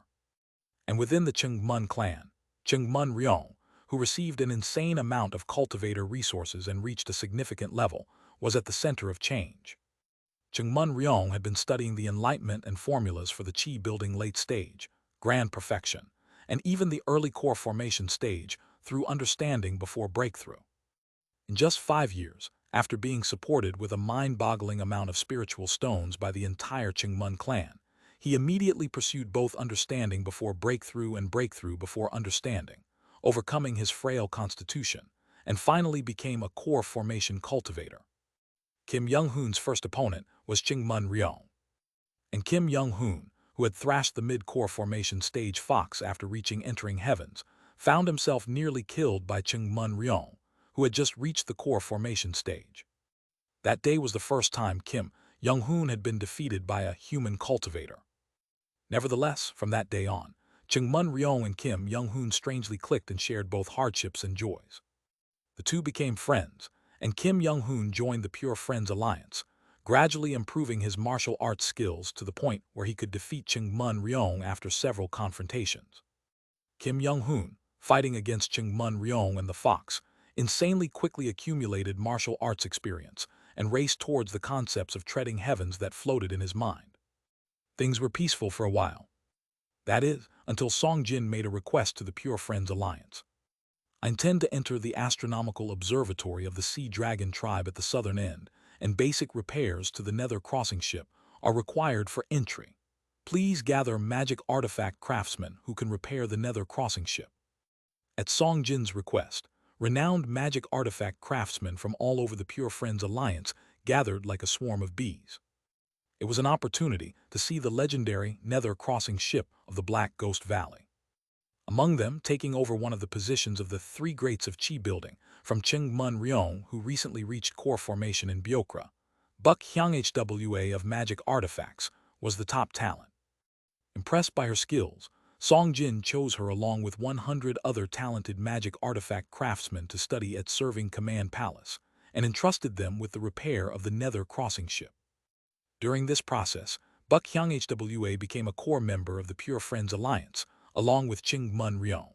A: And within the Chingmun clan, Chungmun Ryong, who received an insane amount of cultivator resources and reached a significant level, was at the center of change. Chungmun Ryong had been studying the enlightenment and formulas for the chi building late stage, grand perfection, and even the early core formation stage through understanding before breakthrough. In just 5 years, after being supported with a mind-boggling amount of spiritual stones by the entire Chungmun clan, he immediately pursued both understanding before breakthrough and breakthrough before understanding, overcoming his frail constitution, and finally became a core formation cultivator. Kim Young-hoon's first opponent was Chungmun Ryong. And Kim Young-hoon, who had thrashed the mid-core formation stage fox after reaching entering heavens, found himself nearly killed by Chungmun Ryong, who had just reached the core formation stage. That day was the first time Kim Young-hoon had been defeated by a human cultivator. Nevertheless, from that day on, Chungmun Ryong and Kim Young-hoon strangely clicked and shared both hardships and joys. The two became friends, and Kim Young-hoon joined the Pure Friends Alliance, gradually improving his martial arts skills to the point where he could defeat Chungmun Ryong after several confrontations. Kim Young-hoon, fighting against Chungmun Ryong and the Fox, insanely quickly accumulated martial arts experience and raced towards the concepts of treading heavens that floated in his mind. Things were peaceful for a while. That is, until Song Jin made a request to the Pure Friends Alliance. I intend to enter the astronomical observatory of the Sea Dragon tribe at the southern end, and basic repairs to the Nether crossing ship are required for entry. Please gather magic artifact craftsmen who can repair the Nether crossing ship. At Song Jin's request, renowned magic artifact craftsmen from all over the Pure Friends Alliance gathered like a swarm of bees. It was an opportunity to see the legendary Nether crossing ship of the Black Ghost Valley. Among them, taking over one of the positions of the three greats of chi building, from Chungmun Ryong, who recently reached core formation in Byokra, Buck Hyung Hwa of magic artifacts was the top talent. Impressed by her skills, Song Jin chose her along with 100 other talented magic artifact craftsmen to study at Serving Command Palace, and entrusted them with the repair of the Nether crossing ship. During this process, Buck Hyung Hwa became a core member of the Pure Friends Alliance, along with Chungmun Ryong.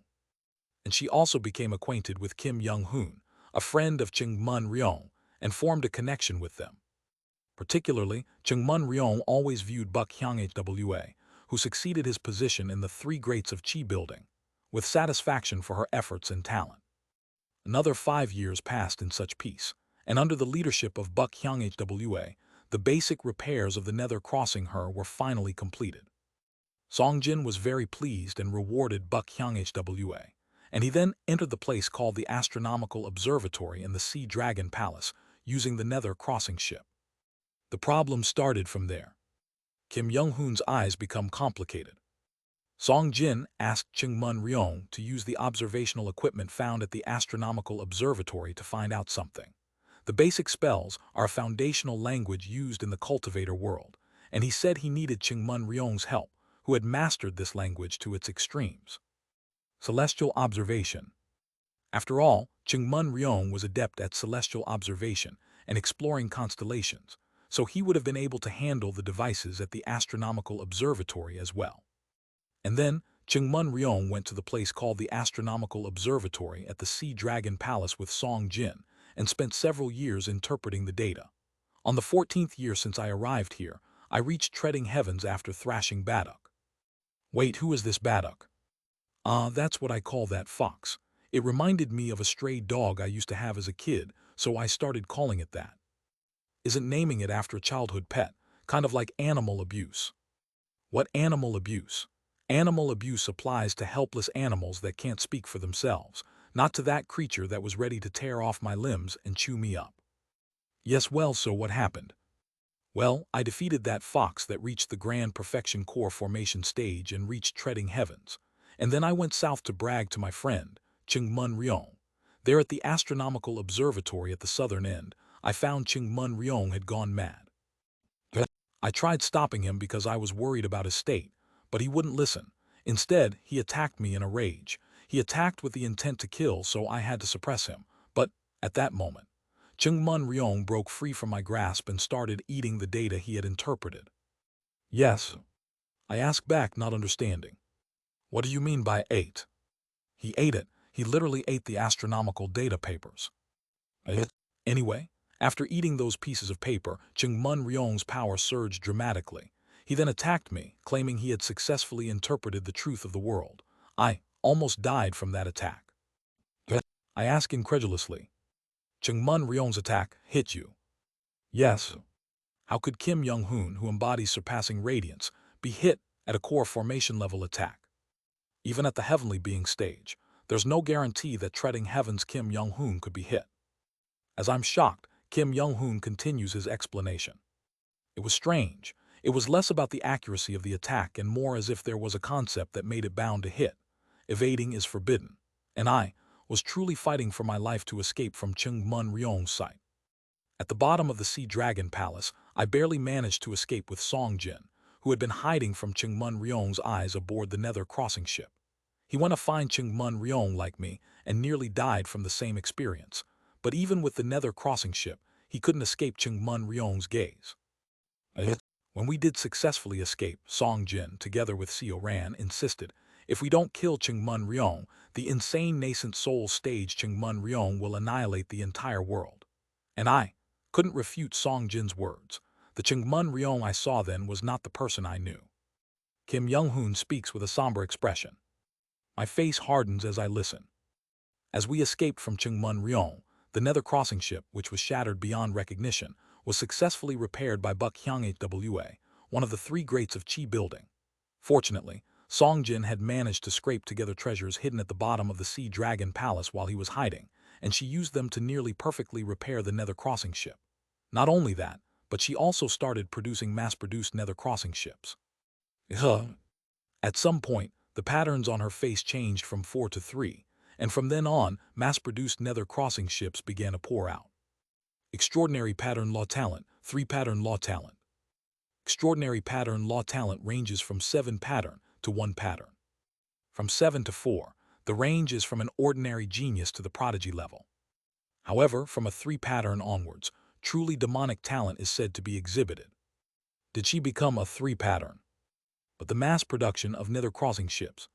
A: And she also became acquainted with Kim Young-hoon, a friend of Chungmun Ryong, and formed a connection with them. Particularly, Chungmun Ryong always viewed Buck Hyung Hwa, who succeeded his position in the three greats of chi building, with satisfaction for her efforts and talent. Another 5 years passed in such peace, and under the leadership of Buck Hyung Hwa, the basic repairs of the Nether crossing her were finally completed. Song Jin was very pleased and rewarded Buck Hyung Hwa, and he then entered the place called the Astronomical Observatory in the Sea Dragon Palace using the Nether crossing ship. The problem started from there. Kim Young-hoon's eyes become complicated. Song Jin asked Chungmun Ryong to use the observational equipment found at the Astronomical Observatory to find out something. The basic spells are a foundational language used in the cultivator world, and he said he needed Chungmun Ryong's help, who had mastered this language to its extremes. Celestial observation. After all, Chungmun Ryong was adept at celestial observation and exploring constellations, so he would have been able to handle the devices at the Astronomical Observatory as well. And then, Chungmun Ryong went to the place called the Astronomical Observatory at the Sea Dragon Palace with Song Jin, and spent several years interpreting the data. On the 14th year since I arrived here, I reached treading heavens after thrashing Baduk. Wait, who is this Baduk? That's what I call that fox. It reminded me of a stray dog I used to have as a kid, so I started calling it that. Isn't naming it after a childhood pet, kind of like animal abuse? What animal abuse? Animal abuse applies to helpless animals that can't speak for themselves, not to that creature that was ready to tear off my limbs and chew me up. Yes, well, so what happened? Well, I defeated that fox that reached the grand perfection core formation stage and reached treading heavens, and then I went south to brag to my friend, Chungmun Ryong. There at the Astronomical Observatory at the southern end, I found Chungmun Ryong had gone mad. I tried stopping him because I was worried about his state, but he wouldn't listen. Instead, he attacked me in a rage. He attacked with the intent to kill, so I had to suppress him. But, at that moment, Chungmun Ryong broke free from my grasp and started eating the data he had interpreted. Yes. I asked back, not understanding. What do you mean by ate? He ate it. He literally ate the astronomical data papers. Anyway, after eating those pieces of paper, Chungmun Ryong's power surged dramatically. He then attacked me, claiming he had successfully interpreted the truth of the world. I almost died from that attack. I asked incredulously, Chungmun Ryong's attack hit you? Yes. How could Kim Young-hoon, who embodies surpassing radiance, be hit at a core formation level attack? Even at the heavenly being stage, there's no guarantee that treading heaven's Kim Young-hoon could be hit. As I'm shocked, Kim Young-hoon continues his explanation. It was strange. It was less about the accuracy of the attack and more as if there was a concept that made it bound to hit. Evading is forbidden. And I was truly fighting for my life to escape from Chungmun Ryong's sight. At the bottom of the Sea Dragon Palace, I barely managed to escape with Song Jin, who had been hiding from Chungmun Ryong's eyes aboard the Nether crossing ship. He went to find Chungmun Ryong like me and nearly died from the same experience. But even with the Nether crossing ship, he couldn't escape Chungmun Ryong's gaze. When we did successfully escape, Song Jin, together with Seo Ran, insisted, if we don't kill Chungmun Ryong, the insane nascent soul stage Chungmun Ryong will annihilate the entire world. And I couldn't refute Song Jin's words. The Chungmun Ryong I saw then was not the person I knew. Kim Young-hoon speaks with a somber expression. My face hardens as I listen. As we escaped from Chungmun Ryong, the Nether crossing ship, which was shattered beyond recognition, was successfully repaired by Buk Hyung Hwa, one of the three greats of Chi building. Fortunately, Song Jin had managed to scrape together treasures hidden at the bottom of the Sea Dragon Palace while he was hiding, and she used them to nearly perfectly repair the Nether crossing ship. Not only that, but she also started producing mass-produced Nether crossing ships. At some point, the patterns on her face changed from 4 to 3, and from then on, mass-produced Nether crossing ships began to pour out. Extraordinary pattern law talent, 3 pattern law talent. Extraordinary pattern law talent ranges from 7 pattern to 1 pattern. From 7 to 4, the range is from an ordinary genius to the prodigy level. However, from a 3 pattern onwards, truly demonic talent is said to be exhibited. Did she become a 3 pattern? But the mass production of Nether crossing ships.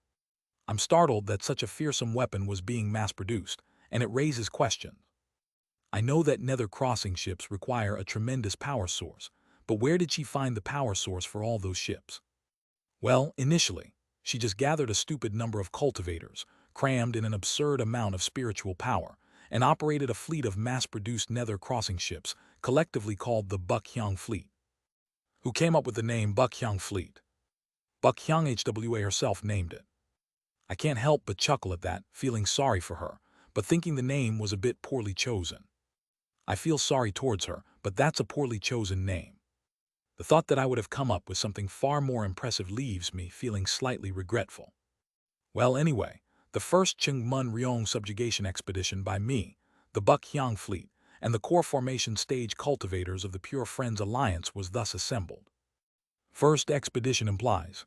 A: I'm startled that such a fearsome weapon was being mass-produced, and it raises questions. I know that Nether crossing ships require a tremendous power source, but where did she find the power source for all those ships? Well, initially, she just gathered a stupid number of cultivators, crammed in an absurd amount of spiritual power, and operated a fleet of mass-produced Nether crossing ships, collectively called the Buk Hyung Fleet. Who came up with the name Buk Hyung Fleet? Buk Hyung Hwa herself named it. I can't help but chuckle at that, feeling sorry for her, but thinking the name was a bit poorly chosen. I feel sorry towards her, but that's a poorly chosen name. The thought that I would have come up with something far more impressive leaves me feeling slightly regretful. Well, anyway, the first Chungmun Ryong subjugation expedition by me, the Buk Hyung Fleet, and the core formation stage cultivators of the Pure Friends Alliance was thus assembled. First expedition implies.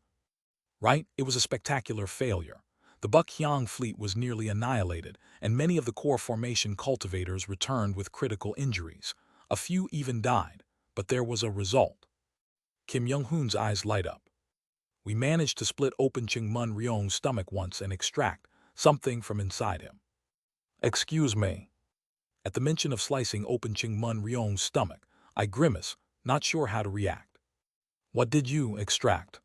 A: Right, it was a spectacular failure. The Buk Hyung fleet was nearly annihilated, and many of the core formation cultivators returned with critical injuries. A few even died, but there was a result. Kim Young-hoon's eyes light up. We managed to split open Chungmun Ryong's stomach once and extract something from inside him. Excuse me. At the mention of slicing open Chungmun Ryong's stomach, I grimace, not sure how to react. What did you extract?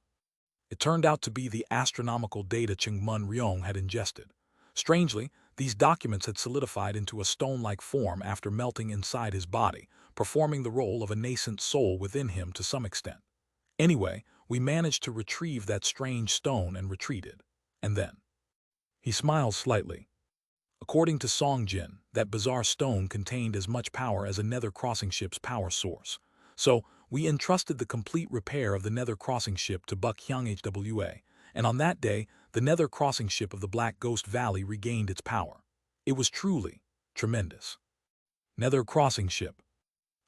A: It turned out to be the astronomical data Chungmun Ryong had ingested. Strangely, these documents had solidified into a stone-like form after melting inside his body, performing the role of a nascent soul within him to some extent. Anyway, we managed to retrieve that strange stone and retreated. And then. He smiles slightly. According to Song Jin, that bizarre stone contained as much power as a Nether crossing ship's power source. So, we entrusted the complete repair of the Nether crossing ship to Buk Hyung Hwa, and on that day, the Nether crossing ship of the Black Ghost Valley regained its power. It was truly tremendous. Nether crossing ship.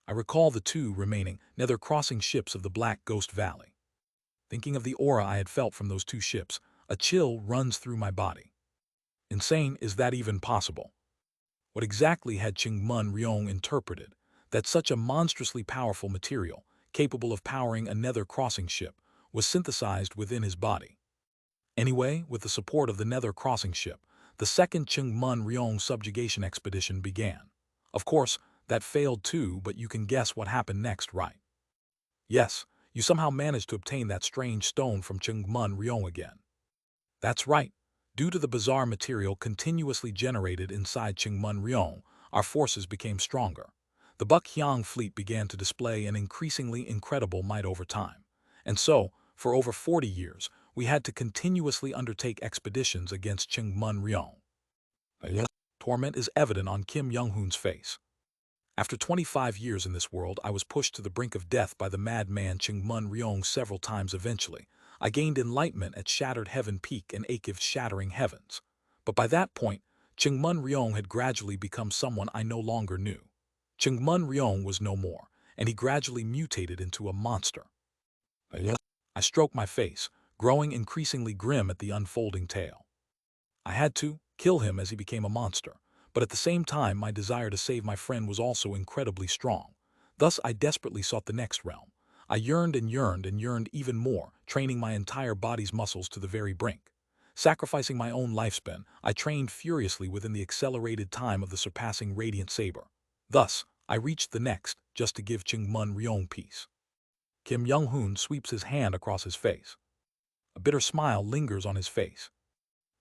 A: I recall the 2 remaining Nether crossing ships of the Black Ghost Valley. Thinking of the aura I had felt from those 2 ships, a chill runs through my body. Insane, is that even possible? What exactly had Chungmun Ryong interpreted? That such a monstrously powerful material, capable of powering a Nether crossing ship, was synthesized within his body. Anyway, with the support of the Nether crossing ship, the second Chengmun Ryong subjugation expedition began. Of course, that failed too, but you can guess what happened next, right? Yes, you somehow managed to obtain that strange stone from Chengmun Ryong again. That's right. Due to the bizarre material continuously generated inside Chengmun Ryong, our forces became stronger. The Baekhyang fleet began to display an increasingly incredible might over time. And so, for over 40 years, we had to continuously undertake expeditions against Chengmun Ryong. Torment is evident on Kim Young-hoon's face. After 25 years in this world, I was pushed to the brink of death by the madman Chengmun Ryong several times eventually. I gained enlightenment at Shattered Heaven Peak and Akiv's Shattering Heavens. But by that point, Chengmun Ryong had gradually become someone I no longer knew. Chengmun Ryong was no more, and he gradually mutated into a monster. I stroked my face, growing increasingly grim at the unfolding tale. I had to kill him as he became a monster, but at the same time my desire to save my friend was also incredibly strong. Thus I desperately sought the next realm. I yearned and yearned and yearned even more, training my entire body's muscles to the very brink. Sacrificing my own lifespan, I trained furiously within the accelerated time of the surpassing radiant saber. Thus, I reached the next, just to give Chengmun Ryong peace. Kim Young-hoon sweeps his hand across his face. A bitter smile lingers on his face.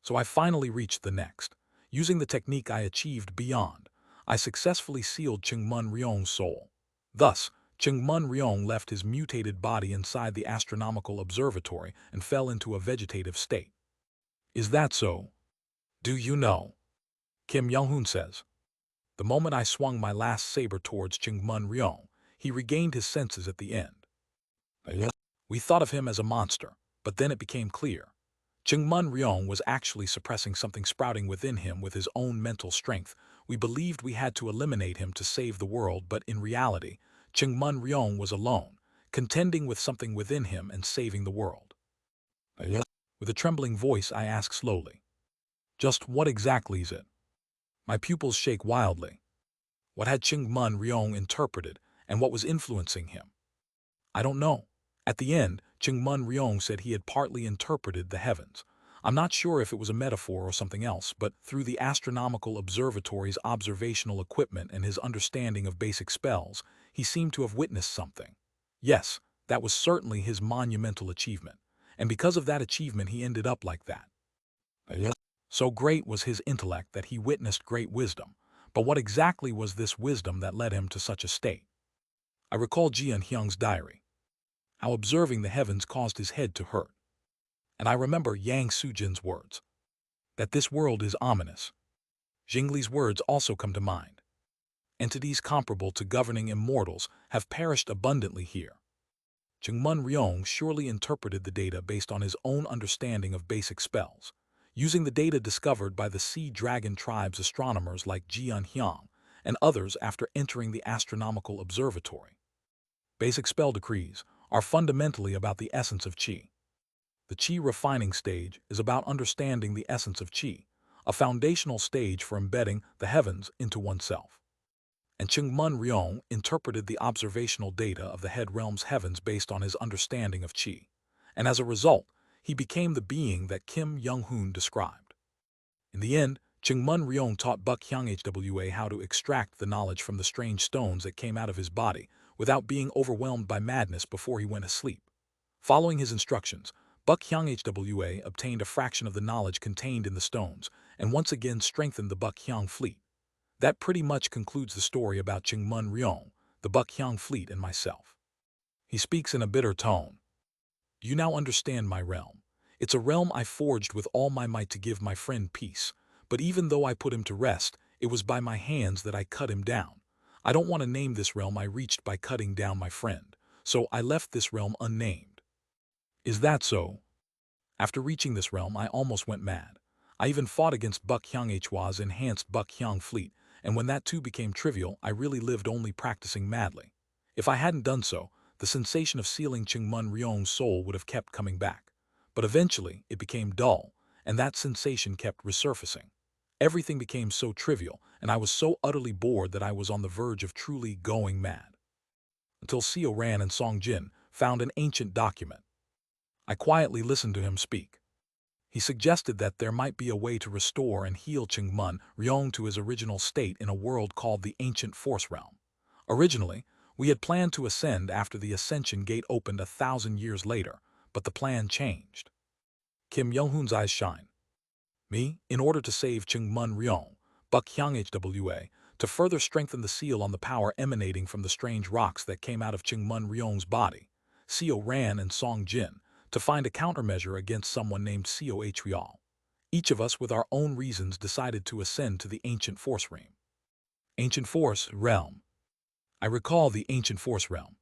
A: So I finally reached the next. Using the technique I achieved beyond, I successfully sealed Chengmun Ryong's soul. Thus, Chengmun Ryong left his mutated body inside the astronomical observatory and fell into a vegetative state. Is that so? Do you know? Kim Young-hoon says. The moment I swung my last saber towards Chengmun Ryong, he regained his senses at the end. We thought of him as a monster, but then it became clear. Chengmun Ryong was actually suppressing something sprouting within him with his own mental strength. We believed we had to eliminate him to save the world, but in reality, Chengmun Ryong was alone, contending with something within him and saving the world. With a trembling voice, I ask slowly, just what exactly is it? My pupils shake wildly. What had Chengmun Ryong interpreted, and what was influencing him? I don't know. At the end, Chengmun Ryong said he had partly interpreted the heavens. I'm not sure if it was a metaphor or something else, but through the astronomical observatory's observational equipment and his understanding of basic spells, he seemed to have witnessed something. Yes, that was certainly his monumental achievement, and because of that achievement he ended up like that. So great was his intellect that he witnessed great wisdom, but what exactly was this wisdom that led him to such a state? I recall Jian Hyung's diary. How observing the heavens caused his head to hurt. And I remember Yang Sujin's words, that this world is ominous. Jingli's words also come to mind. Entities comparable to governing immortals have perished abundantly here. Chengmun Ryong surely interpreted the data based on his own understanding of basic spells, using the data discovered by the Sea Dragon tribe's astronomers like Jian Hyung and others after entering the astronomical observatory. Basic spell decrees are fundamentally about the essence of qi. The qi refining stage is about understanding the essence of qi, a foundational stage for embedding the heavens into oneself. And Chengmun Ryong interpreted the observational data of the head realm's heavens based on his understanding of qi, and as a result, he became the being that Kim Young-hoon described. In the end, Chengmun Ryong taught Baekhyang Hwa how to extract the knowledge from the strange stones that came out of his body without being overwhelmed by madness before he went asleep. Following his instructions, Baekhyang Hwa obtained a fraction of the knowledge contained in the stones and once again strengthened the Baekhyang fleet. That pretty much concludes the story about Chengmun Ryong, the Baekhyang fleet, and myself. He speaks in a bitter tone. Do you now understand my realm? It's a realm I forged with all my might to give my friend peace, but even though I put him to rest, it was by my hands that I cut him down. I don't want to name this realm I reached by cutting down my friend, so I left this realm unnamed. Is that so? After reaching this realm, I almost went mad. I even fought against Baekhyang Hwa's enhanced Baekhyang fleet, and when that too became trivial, I really lived only practicing madly. If I hadn't done so, the sensation of sealing Chengmun Ryong's soul would have kept coming back. But eventually, it became dull, and that sensation kept resurfacing. Everything became so trivial, and I was so utterly bored that I was on the verge of truly going mad. Until Seo Ran and Song Jin found an ancient document. I quietly listened to him speak. He suggested that there might be a way to restore and heal Qingmun Ryong to his original state in a world called the Ancient Force Realm. Originally, we had planned to ascend after the Ascension Gate opened 1,000 years later, but the plan changed. Kim Young-hoon's eyes shine. Me, in order to save Qingmun Ryong, Buk Hyang Hwa, to further strengthen the seal on the power emanating from the strange rocks that came out of Qingmun Ryong's body, Seo Ran and Song Jin, to find a countermeasure against someone named Seo Hwa. Each of us with our own reasons decided to ascend to the Ancient Force Realm. Ancient Force Realm. I recall the Ancient Force Realm.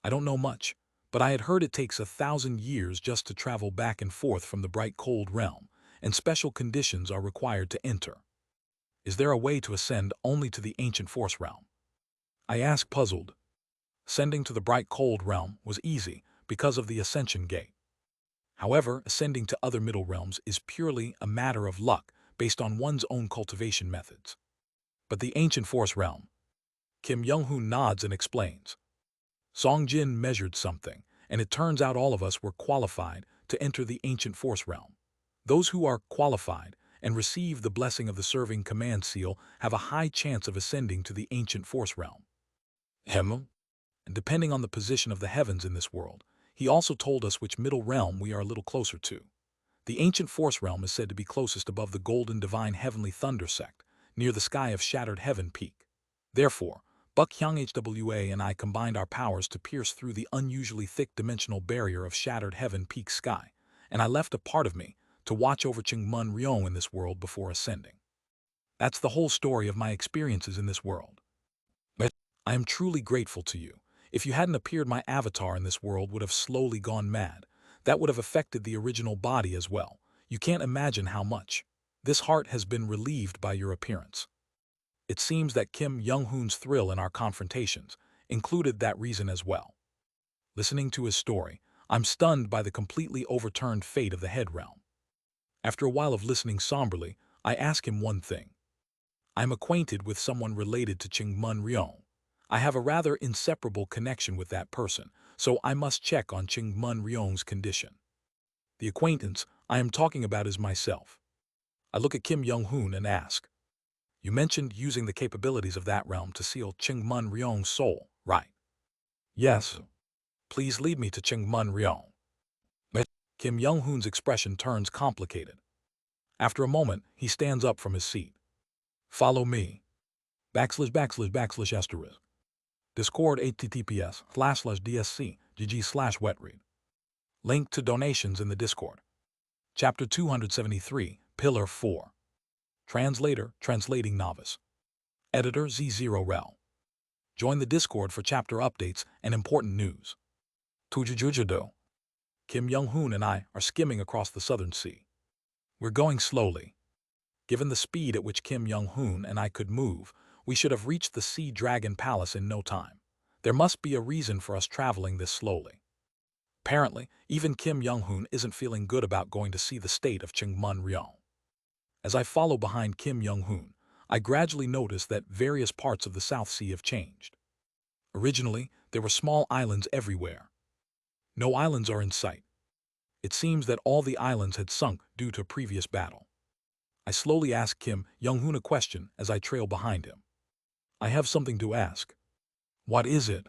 A: I don't know much, but I had heard it takes 1,000 years just to travel back and forth from the bright cold realm, and special conditions are required to enter. Is there a way to ascend only to the Ancient Force Realm? I asked, puzzled. Ascending to the bright cold realm was easy because of the Ascension Gate. However, ascending to other middle realms is purely a matter of luck based on one's own cultivation methods. But the Ancient Force Realm. Kim Young-hoon nods and explains. Song Jin measured something, and it turns out all of us were qualified to enter the Ancient Force Realm. Those who are qualified and receive the blessing of the serving command seal have a high chance of ascending to the Ancient Force Realm. And depending on the position of the heavens in this world, he also told us which middle realm we are a little closer to. The Ancient Force Realm is said to be closest above the Golden Divine Heavenly Thunder sect, near the Sky of Shattered Heaven Peak. Therefore, Buk Hyang Hwa and I combined our powers to pierce through the unusually thick dimensional barrier of Shattered Heaven Peak sky, and I left a part of me to watch over Qingmun Ryong in this world before ascending. That's the whole story of my experiences in this world. But I am truly grateful to you. If you hadn't appeared, my avatar in this world would have slowly gone mad. That would have affected the original body as well. You can't imagine how much. This heart has been relieved by your appearance. It seems that Kim Young-hoon's thrill in our confrontations included that reason as well. Listening to his story, I'm stunned by the completely overturned fate of the head realm. After a while of listening somberly, I ask him one thing. I'm acquainted with someone related to Qingmun Ryong. I have a rather inseparable connection with that person, so I must check on Qingmun Ryong's condition. The acquaintance I am talking about is myself. I look at Kim Young-hoon and ask, you mentioned using the capabilities of that realm to seal Qingmun Ryong's soul, right? Yes. Please lead me to Qingmun Ryong. Kim Young-hoon's expression turns complicated. After a moment, he stands up from his seat. Follow me. / *******. Discord https://dsc.gg/wetread. Link to donations in the Discord. Chapter 273, Pillar 4. Translator, Translating Novice. Editor Z0rel. Join the Discord for chapter updates and important news. Tujujujudo. Kim Young-hoon and I are skimming across the Southern Sea. We're going slowly. Given the speed at which Kim Young-hoon and I could move, we should have reached the Sea Dragon Palace in no time. There must be a reason for us traveling this slowly. Apparently, even Kim Young-hoon isn't feeling good about going to see the state of Qingmun Ryong. As I follow behind Kim Young-hoon, I gradually notice that various parts of the South Sea have changed. Originally, there were small islands everywhere. No islands are in sight. It seems that all the islands had sunk due to a previous battle. I slowly ask Kim Young-hoon a question as I trail behind him. I have something to ask. What is it?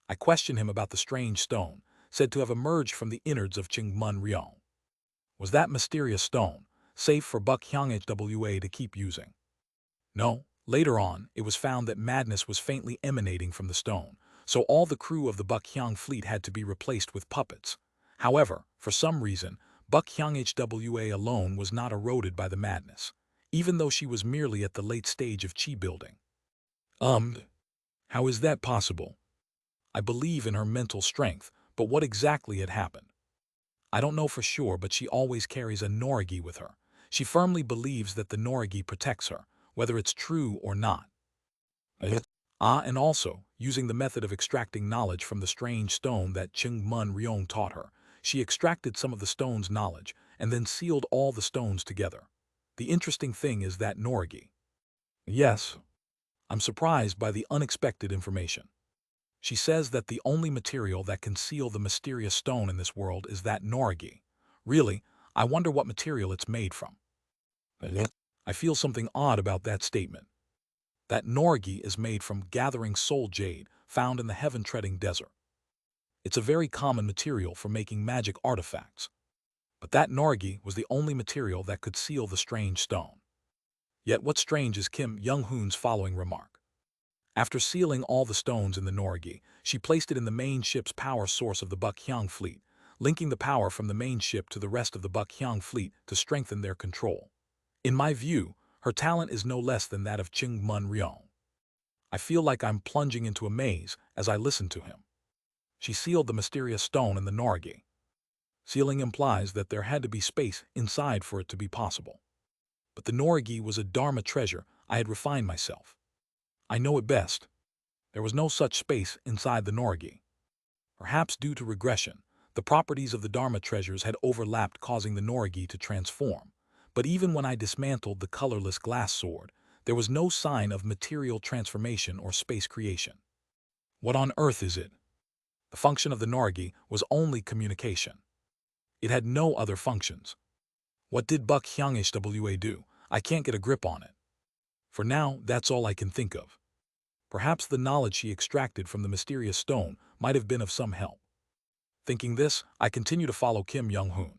A: I question him about the strange stone, said to have emerged from the innards of Qingmun Ryong. Was that mysterious stone safe for Buk Hyang Hwa to keep using? No, later on, it was found that madness was faintly emanating from the stone, so all the crew of the Buk Hyang fleet had to be replaced with puppets. However, for some reason, Buk Hyang Hwa alone was not eroded by the madness, even though she was merely at the late stage of chi building. How is that possible? I believe in her mental strength, but what exactly had happened? I don't know for sure, but she always carries a norigi with her. She firmly believes that the norigi protects her, whether it's true or not. And also, using the method of extracting knowledge from the strange stone that Qingmun Ryong taught her, she extracted some of the stone's knowledge and then sealed all the stones together. The interesting thing is that norigi. Yes. I'm surprised by the unexpected information. She says that the only material that can seal the mysterious stone in this world is that norigi. Really, I wonder what material it's made from. I feel something odd about that statement. That Norgi is made from gathering soul jade found in the heaven-treading desert. It's a very common material for making magic artifacts. But that Norgi was the only material that could seal the strange stone. Yet what's strange is Kim Young-hoon's following remark. After sealing all the stones in the Norgi, she placed it in the main ship's power source of the Baekhyang fleet, linking the power from the main ship to the rest of the Baekhyang fleet to strengthen their control. In my view, her talent is no less than that of Ching-mun Ryong. I feel like I'm plunging into a maze as I listen to him. She sealed the mysterious stone in the Norgi. Sealing implies that there had to be space inside for it to be possible. But the Norgi was a Dharma treasure. I had refined myself. I know it best. There was no such space inside the Norgi. Perhaps due to regression, the properties of the Dharma treasures had overlapped, causing the Norgi to transform. But even when I dismantled the colorless glass sword, there was no sign of material transformation or space creation. What on earth is it? The function of the Norgi was only communication. It had no other functions. What did Baekhyang do? I can't get a grip on it. For now, that's all I can think of. Perhaps the knowledge she extracted from the mysterious stone might have been of some help. Thinking this, I continue to follow Kim Young-hoon.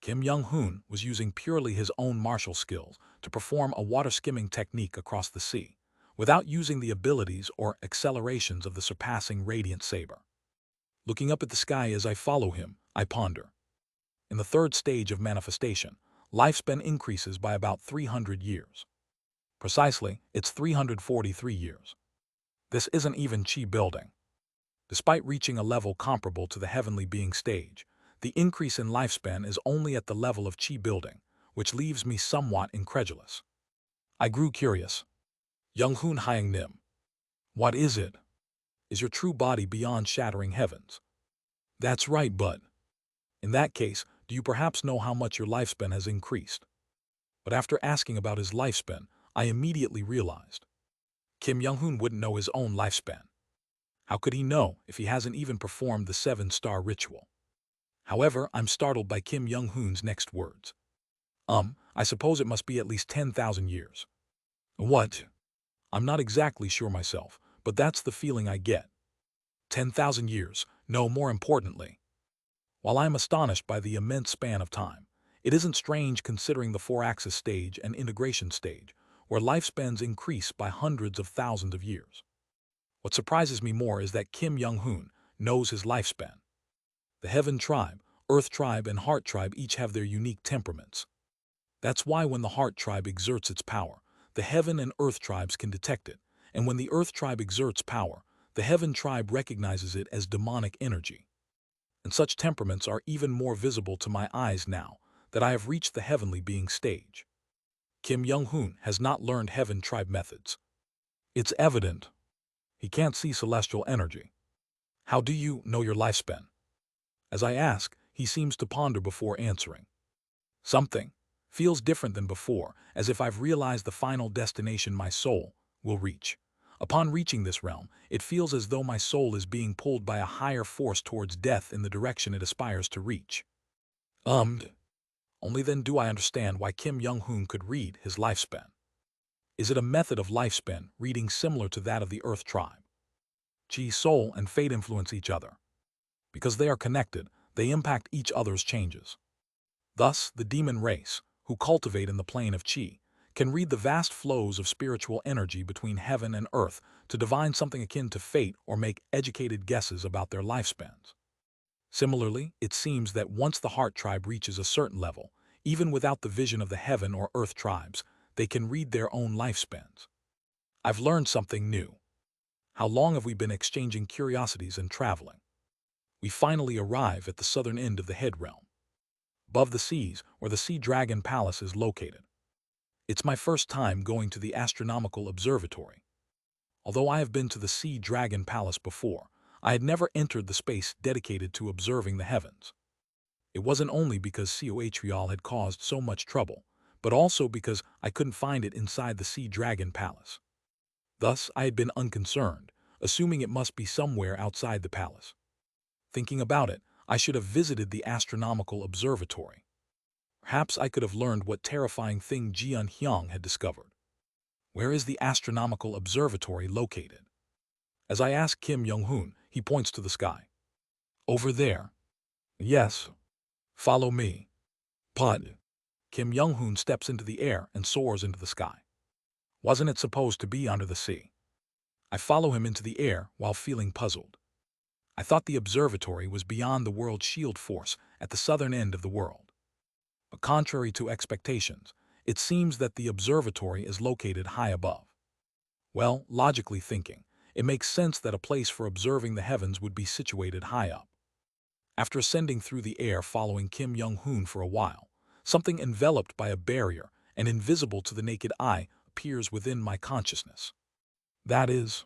A: Kim Young-hoon was using purely his own martial skills to perform a water-skimming technique across the sea, without using the abilities or accelerations of the surpassing radiant saber. Looking up at the sky as I follow him, I ponder. In the third stage of manifestation, lifespan increases by about 300 years. Precisely, it's 343 years. This isn't even chi building. Despite reaching a level comparable to the heavenly being stage, the increase in lifespan is only at the level of chi building, which leaves me somewhat incredulous. I grew curious. Young-hoon Hyung Nim. What is it? Is your true body beyond shattering heavens? That's right, but in that case, do you perhaps know how much your lifespan has increased? But after asking about his lifespan, I immediately realized. Kim Young-hoon wouldn't know his own lifespan. How could he know if he hasn't even performed the 7-star ritual? However, I'm startled by Kim Young-hoon's next words. I suppose it must be at least 10,000 years. What? I'm not exactly sure myself, but that's the feeling I get. 10,000 years, no, more importantly. While I'm astonished by the immense span of time, it isn't strange considering the 4-axis stage and integration stage, where lifespans increase by hundreds of thousands of years. What surprises me more is that Kim Young-hoon knows his lifespan. The Heaven Tribe, Earth Tribe, and Heart Tribe each have their unique temperaments. That's why when the Heart Tribe exerts its power, the Heaven and Earth Tribes can detect it, and when the Earth Tribe exerts power, the Heaven Tribe recognizes it as demonic energy. And such temperaments are even more visible to my eyes now that I have reached the heavenly being stage. Kim Young-hoon has not learned Heaven Tribe methods. It's evident. He can't see celestial energy. How do you know your lifespan? As I ask, he seems to ponder before answering. Something feels different than before, as if I've realized the final destination my soul will reach. Upon reaching this realm, it feels as though my soul is being pulled by a higher force towards death in the direction it aspires to reach. Only then do I understand why Kim Young-hoon could read his lifespan. Is it a method of lifespan reading similar to that of the Earth Tribe? Chi, soul, and fate influence each other. Because they are connected, they impact each other's changes. Thus, the demon race, who cultivate in the plane of Chi, can read the vast flows of spiritual energy between heaven and earth to divine something akin to fate or make educated guesses about their lifespans. Similarly, it seems that once the Heart Tribe reaches a certain level, even without the vision of the Heaven or Earth Tribes, they can read their own lifespans. I've learned something new. How long have we been exchanging curiosities and traveling? We finally arrive at the southern end of the Head Realm, above the seas where the Sea Dragon Palace is located. It's my first time going to the astronomical observatory. Although I have been to the Sea Dragon Palace before, I had never entered the space dedicated to observing the heavens. It wasn't only because Coatl had caused so much trouble, but also because I couldn't find it inside the Sea Dragon Palace. Thus, I had been unconcerned, assuming it must be somewhere outside the palace. Thinking about it, I should have visited the astronomical observatory. Perhaps I could have learned what terrifying thing Jian Hyang had discovered. Where is the astronomical observatory located? As I ask Kim Young-hoon, he points to the sky. Over there. Yes. Follow me. Pod. Kim Young-hoon steps into the air and soars into the sky. Wasn't it supposed to be under the sea? I follow him into the air while feeling puzzled. I thought the observatory was beyond the world shield force at the southern end of the world. But contrary to expectations, it seems that the observatory is located high above. Well, logically thinking, it makes sense that a place for observing the heavens would be situated high up. After ascending through the air following Kim Young-hoon for a while, something enveloped by a barrier and invisible to the naked eye appears within my consciousness. That is,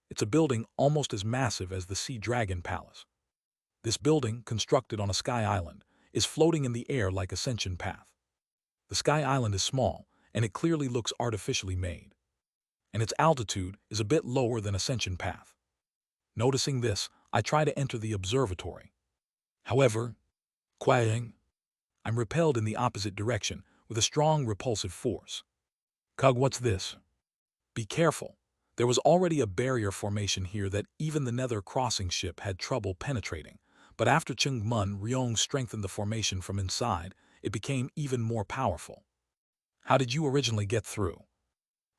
A: it's a building almost as massive as the Sea Dragon Palace. This building, constructed on a sky island, is floating in the air like Ascension Path. The sky island is small, and it clearly looks artificially made. And its altitude is a bit lower than Ascension Path. Noticing this, I try to enter the observatory. However, I'm repelled in the opposite direction with a strong repulsive force. Cug, what's this? Be careful. There was already a barrier formation here that even the Nether crossing ship had trouble penetrating, but after Chung-mun Ryong strengthened the formation from inside, it became even more powerful. How did you originally get through?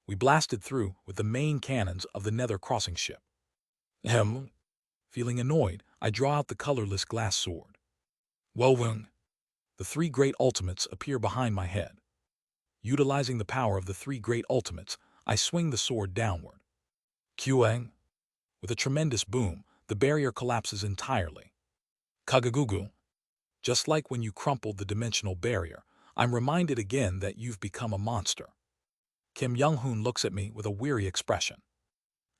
A: We blasted through with the main cannons of the Nether crossing ship. Feeling annoyed, I draw out the colorless glass sword. Wowung. The three great ultimates appear behind my head. Utilizing the power of the three great ultimates, I swing the sword downward. Kuang. With a tremendous boom, the barrier collapses entirely. Kagagugu. Just like when you crumpled the dimensional barrier, I'm reminded again that you've become a monster. Kim Young-hoon looks at me with a weary expression.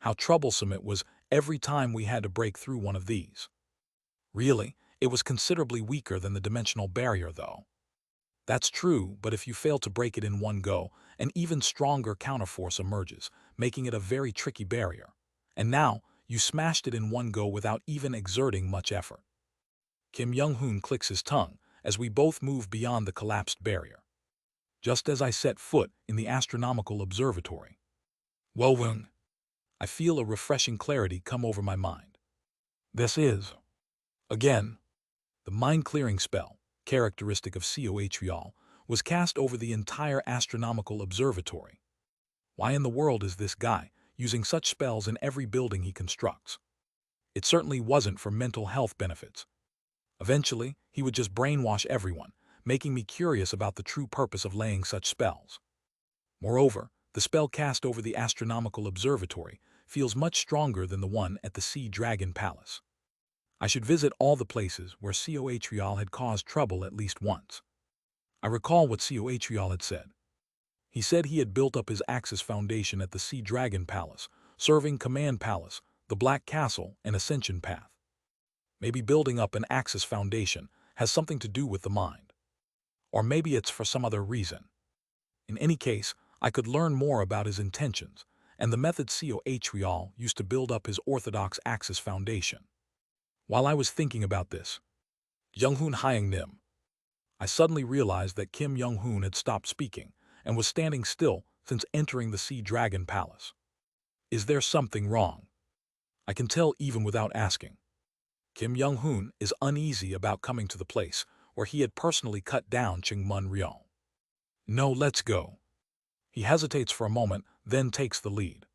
A: How troublesome it was every time we had to break through one of these. Really, it was considerably weaker than the dimensional barrier, though. That's true, but if you fail to break it in one go, an even stronger counterforce emerges, making it a very tricky barrier. And now, you smashed it in one go without even exerting much effort. Kim Young-hoon clicks his tongue as we both move beyond the collapsed barrier. Just as I set foot in the astronomical observatory. Wowung. I feel a refreshing clarity come over my mind. This is, again, the mind-clearing spell, characteristic of Cohreal, was cast over the entire astronomical observatory. Why in the world is this guy using such spells in every building he constructs? It certainly wasn't for mental health benefits. Eventually, he would just brainwash everyone, making me curious about the true purpose of laying such spells. Moreover, the spell cast over the astronomical observatory feels much stronger than the one at the Sea Dragon Palace. I should visit all the places where Cohreal had caused trouble at least once. I recall what Cohreal had said. He said he had built up his Axis Foundation at the Sea Dragon Palace, serving Command Palace, the Black Castle, and Ascension Path. Maybe building up an Axis Foundation has something to do with the mind. Or maybe it's for some other reason. In any case, I could learn more about his intentions and the method Cohreal used to build up his orthodox Axis Foundation. While I was thinking about this, Young-hoon Hyang Nim, I suddenly realized that Kim Young-hoon had stopped speaking and was standing still since entering the Sea Dragon Palace. Is there something wrong? I can tell even without asking. Kim Young-hoon is uneasy about coming to the place where he had personally cut down Chung-mun Ryong. No, let's go. He hesitates for a moment, then takes the lead.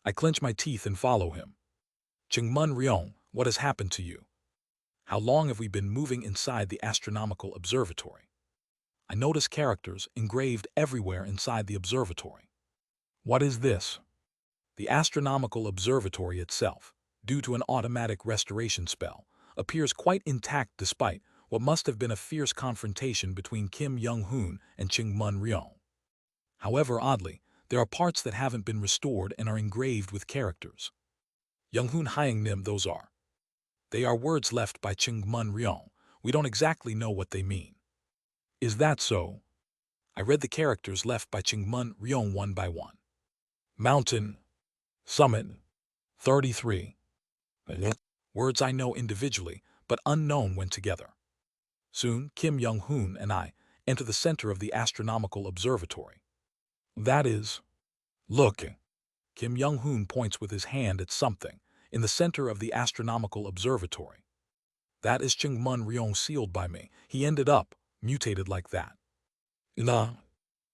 A: I clench my teeth and follow him. Chung-mun Ryong, what has happened to you? How long have we been moving inside the astronomical observatory? I notice characters engraved everywhere inside the observatory. What is this? The astronomical observatory itself, due to an automatic restoration spell, appears quite intact despite what must have been a fierce confrontation between Kim Young-hoon and Chung-mun Ryong. However, oddly, there are parts that haven't been restored and are engraved with characters. Young-hoon Hyang Nim, those are. They are words left by Chung-mun Ryong. We don't exactly know what they mean. Is that so? I read the characters left by Chung-mun Ryong one by one. Mountain. Summit. 33. Words I know individually, but unknown when together. Soon, Kim Young-hoon and I enter the center of the astronomical observatory. That is, look. Kim Young-hoon points with his hand at something in the center of the astronomical observatory. That is Chungmun Ryong sealed by me. He ended up mutated like that. Nah.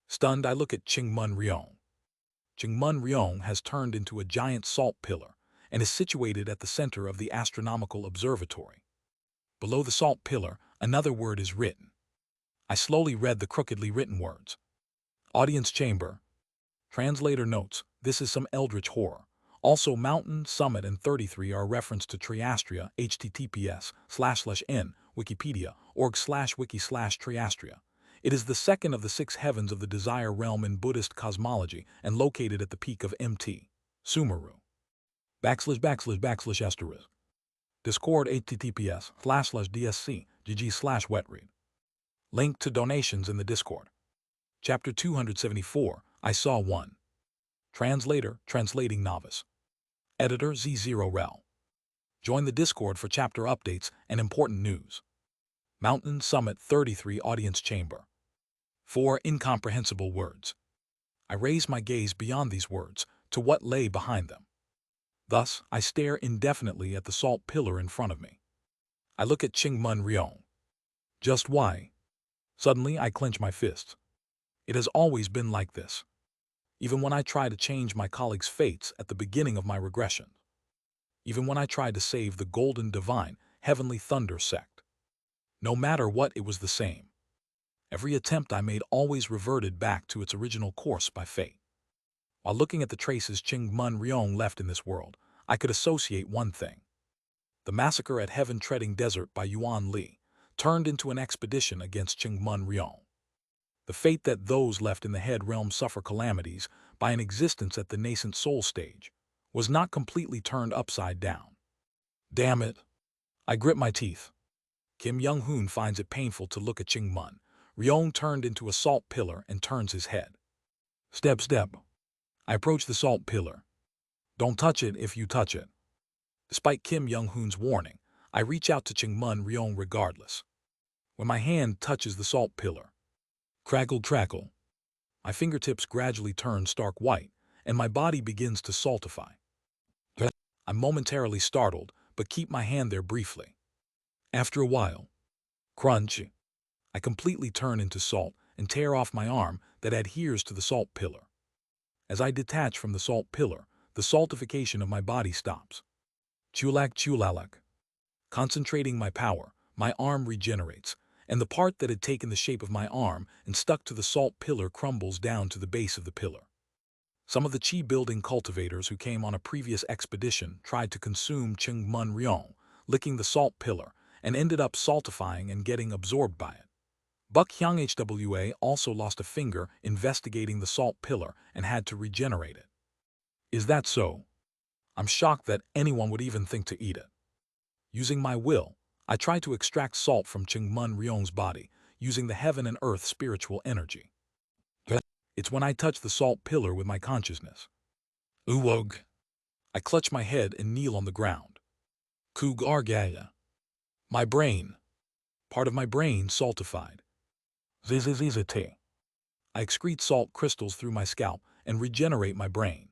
A: Stunned, I look at Chungmun Ryong. Chungmun Ryong has turned into a giant salt pillar and is situated at the center of the astronomical observatory. Below the salt pillar, another word is written. I slowly read the crookedly written words. Audience chamber. Translator notes, this is some eldritch horror. Also, mountain, summit, and 33 are a reference to Triastria, https://n, Wikipedia, org/wiki/Triastria. It is the second of the 6 heavens of the desire realm in Buddhist cosmology and located at the peak of Mt. Sumeru. // Discord https://dsc gg/wetread. Link to donations in the Discord. Chapter 274, I Saw One. Translator, translating novice. Editor Z0rel. Join the Discord for chapter updates and important news. Mountain Summit 33 Audience Chamber. 4 incomprehensible words. I raise my gaze beyond these words to what lay behind them. Thus, I stare indefinitely at the salt pillar in front of me. I look at Chungmun Ryong. Just why? Suddenly, I clench my fists. It has always been like this. Even when I try to change my colleagues' fates at the beginning of my regression. Even when I tried to save the golden divine, heavenly thunder sect. No matter what, it was the same. Every attempt I made always reverted back to its original course by fate. While looking at the traces Chungmun Ryong left in this world, I could associate one thing. The massacre at Heaven Treading Desert by Yuan Li turned into an expedition against Chungmun Ryong. The fate that those left in the head realm suffer calamities by an existence at the nascent soul stage was not completely turned upside down. Damn it. I grip my teeth. Kim Young-hoon finds it painful to look at Chungmun Ryong turned into a salt pillar and turns his head. Step. I approach the salt pillar. Don't touch it if you touch it. Despite Kim Young-hoon's warning, I reach out to Chungmun Ryong regardless. When my hand touches the salt pillar, crackle, my fingertips gradually turn stark white, and my body begins to saltify. I'm momentarily startled, but keep my hand there briefly. After a while, crunch, I completely turn into salt and tear off my arm that adheres to the salt pillar. As I detach from the salt pillar, the saltification of my body stops. Chulalak. Concentrating my power, my arm regenerates, and the part that had taken the shape of my arm and stuck to the salt pillar crumbles down to the base of the pillar. Some of the chi-building cultivators who came on a previous expedition tried to consume Chungmun Ryong, licking the salt pillar, and ended up saltifying and getting absorbed by it. Buck Hyung Hwa also lost a finger investigating the salt pillar and had to regenerate it. Is that so? I'm shocked that anyone would even think to eat it. Using my will, I try to extract salt from Chungmun Ryong's body, using the heaven and earth spiritual energy. It's when I touch the salt pillar with my consciousness. Uwog. I clutch my head and kneel on the ground. Kug Argaya. My brain. Part of my brain saltified. Zizizizite. I excrete salt crystals through my scalp and regenerate my brain.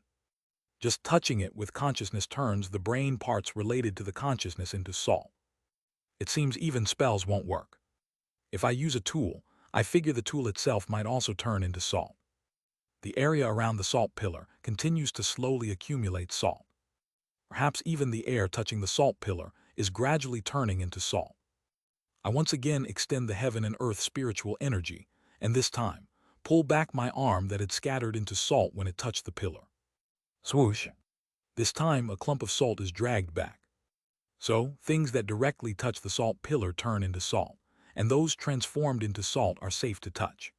A: Just touching it with consciousness turns the brain parts related to the consciousness into salt. It seems even spells won't work. If I use a tool, I figure the tool itself might also turn into salt. The area around the salt pillar continues to slowly accumulate salt. Perhaps even the air touching the salt pillar is gradually turning into salt. I once again extend the heaven and earth spiritual energy, and this time, pull back my arm that had scattered into salt when it touched the pillar. Swoosh. This time, a clump of salt is dragged back. So, things that directly touch the salt pillar turn into salt, and those transformed into salt are safe to touch.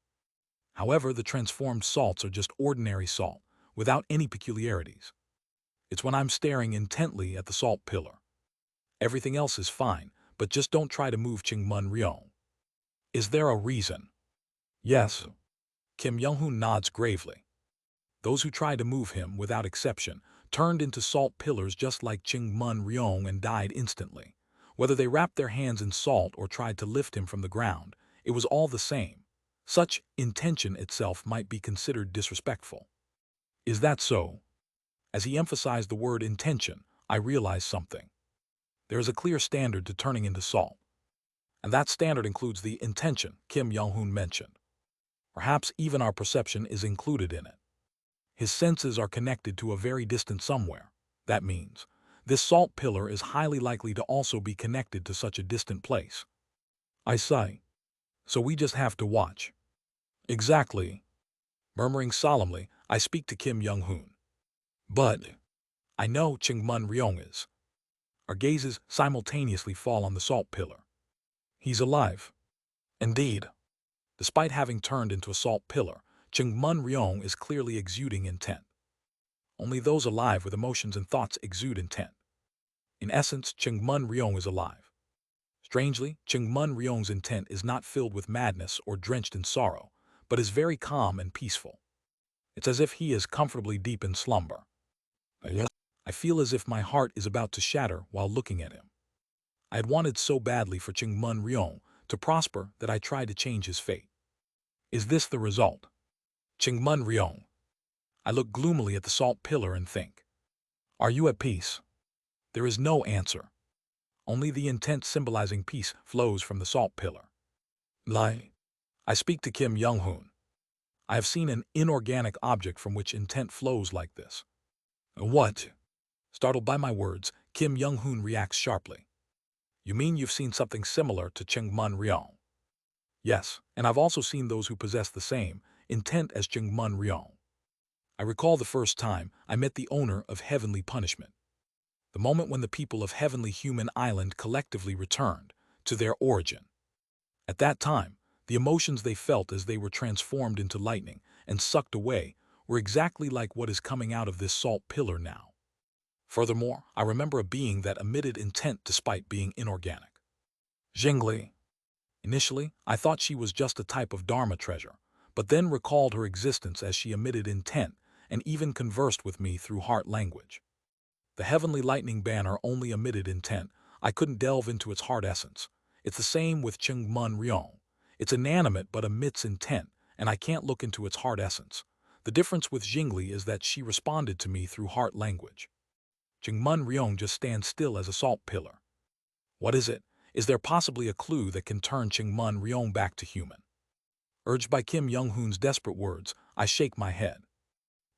A: However, the transformed salts are just ordinary salt, without any peculiarities. It's when I'm staring intently at the salt pillar. Everything else is fine, but just don't try to move Chungmun Ryong. Is there a reason? Yes. Kim Young-hoon nods gravely. Those who tried to move him, without exception, turned into salt pillars just like Chungmun Ryong and died instantly. Whether they wrapped their hands in salt or tried to lift him from the ground, it was all the same. Such intention itself might be considered disrespectful. Is that so? As he emphasized the word intention, I realized something. There is a clear standard to turning into salt. And that standard includes the intention Kim Young-hoon mentioned. Perhaps even our perception is included in it. His senses are connected to a very distant somewhere. That means this salt pillar is highly likely to also be connected to such a distant place. I sigh. So we just have to watch. Exactly. Murmuring solemnly, I speak to Kim Young-hoon. But I know Chungmun Ryong is. Our gazes simultaneously fall on the salt pillar. He's alive. Indeed. Despite having turned into a salt pillar, Chungmun Ryong is clearly exuding intent. Only those alive with emotions and thoughts exude intent. In essence, Chungmun Ryong is alive. Strangely, Chungmun Ryong's intent is not filled with madness or drenched in sorrow, but is very calm and peaceful. It's as if he is comfortably deep in slumber. I feel as if my heart is about to shatter while looking at him. I had wanted so badly for Chungmun Ryong to prosper that I tried to change his fate. Is this the result? Chungmun Ryong. I look gloomily at the salt pillar and think. Are you at peace? There is no answer. Only the intent symbolizing peace flows from the salt pillar. Lie. I speak to Kim Young-hoon. I have seen an inorganic object from which intent flows like this. What? Startled by my words, Kim Young-hoon reacts sharply. You mean you've seen something similar to Chungmun Ryong? Yes, and I've also seen those who possess the same intent as Chungmun Ryong. I recall the first time I met the owner of Heavenly Punishment. The moment when the people of Heavenly Human Island collectively returned to their origin. At that time, the emotions they felt as they were transformed into lightning and sucked away were exactly like what is coming out of this salt pillar now. Furthermore, I remember a being that emitted intent despite being inorganic. Jingli. Initially, I thought she was just a type of Dharma treasure, but then recalled her existence as she emitted intent and even conversed with me through heart language. The heavenly lightning banner only emitted intent. I couldn't delve into its heart essence. It's the same with Chungmun Ryong. It's inanimate but emits intent, and I can't look into its heart essence. The difference with Jingli is that she responded to me through heart language. Chungmun Ryong just stands still as a salt pillar. What is it? Is there possibly a clue that can turn Chungmun Ryong back to human? Urged by Kim Young-hoon's desperate words, I shake my head.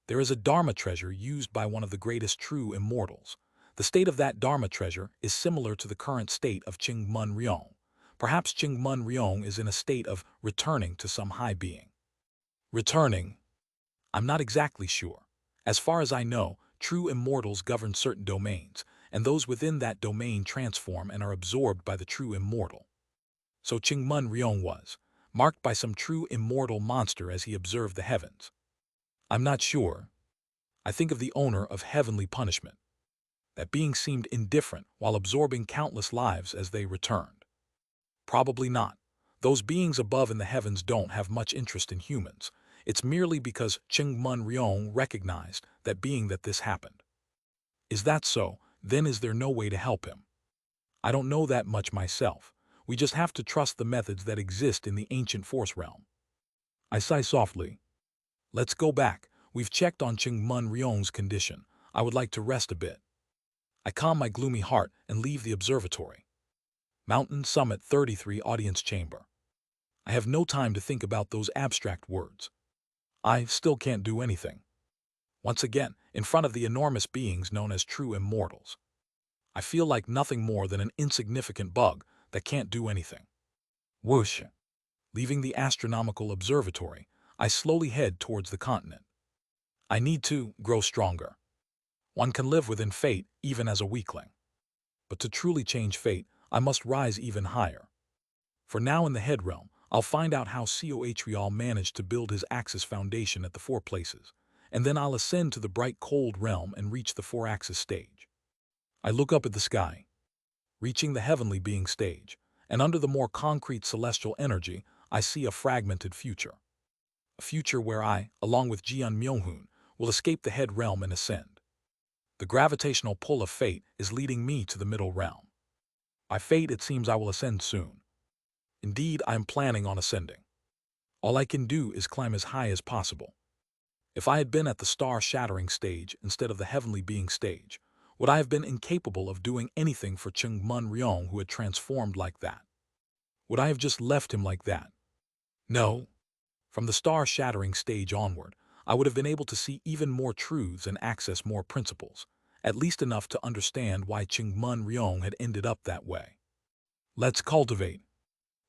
A: There is a Dharma treasure used by one of the greatest true immortals. The state of that Dharma treasure is similar to the current state of Chungmun Ryong. Perhaps Chungmun Ryong is in a state of returning to some high being. Returning? I'm not exactly sure. As far as I know, true immortals govern certain domains, and those within that domain transform and are absorbed by the true immortal. So Chungmun Ryong was, marked by some true immortal monster as he observed the heavens. I'm not sure. I think of the owner of Heavenly Punishment. That being seemed indifferent while absorbing countless lives as they returned. Probably not. Those beings above in the heavens don't have much interest in humans. It's merely because Chungmun Ryong recognized that this happened. Is that so? Then is there no way to help him? I don't know that much myself. We just have to trust the methods that exist in the ancient force realm. I sigh softly. Let's go back. We've checked on Chungmun Ryong's condition. I would like to rest a bit. I calm my gloomy heart and leave the observatory. Mountain Summit 33 Audience Chamber. I have no time to think about those abstract words. I still can't do anything. Once again, in front of the enormous beings known as true immortals. I feel like nothing more than an insignificant bug that can't do anything. Whoosh! Leaving the astronomical observatory, I slowly head towards the continent. I need to grow stronger. One can live within fate even as a weakling. But to truly change fate, I must rise even higher. For now in the head realm, I'll find out how Cohrial managed to build his axis foundation at the four places, and then I'll ascend to the bright cold realm and reach the four-axis stage. I look up at the sky, reaching the heavenly being stage, and under the more concrete celestial energy, I see a fragmented future. A future where I, along with Jeon Myung-hoon, will escape the head realm and ascend. The gravitational pull of fate is leading me to the middle realm. By fate, it seems I will ascend soon. Indeed, I am planning on ascending. All I can do is climb as high as possible. If I had been at the star-shattering stage instead of the heavenly being stage, would I have been incapable of doing anything for Chungmun Ryong who had transformed like that? Would I have just left him like that? No. From the star-shattering stage onward, I would have been able to see even more truths and access more principles, at least enough to understand why Chungmun Ryong had ended up that way. Let's cultivate.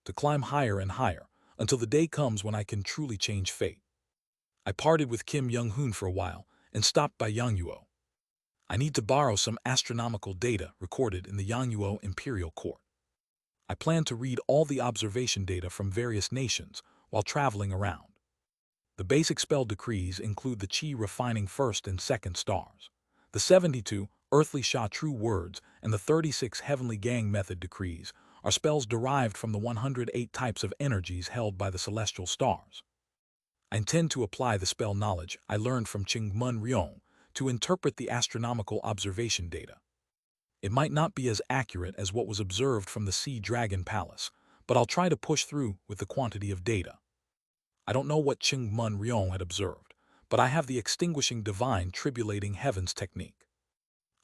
A: To climb higher and higher, until the day comes when I can truly change fate. I parted with Kim Young-hoon for a while and stopped by Yangyuo. I need to borrow some astronomical data recorded in the Yangyuo Imperial Court. I plan to read all the observation data from various nations while traveling around. The basic spell decrees include the Qi refining first and second stars, the 72 earthly Sha true words, and the 36 heavenly gang method decrees are spells derived from the 108 types of energies held by the celestial stars. I intend to apply the spell knowledge I learned from Chungmun Ryong to interpret the astronomical observation data. It might not be as accurate as what was observed from the Sea Dragon Palace, but I'll try to push through with the quantity of data. I don't know what Chungmun Ryong had observed, but I have the extinguishing divine tribulating heavens technique.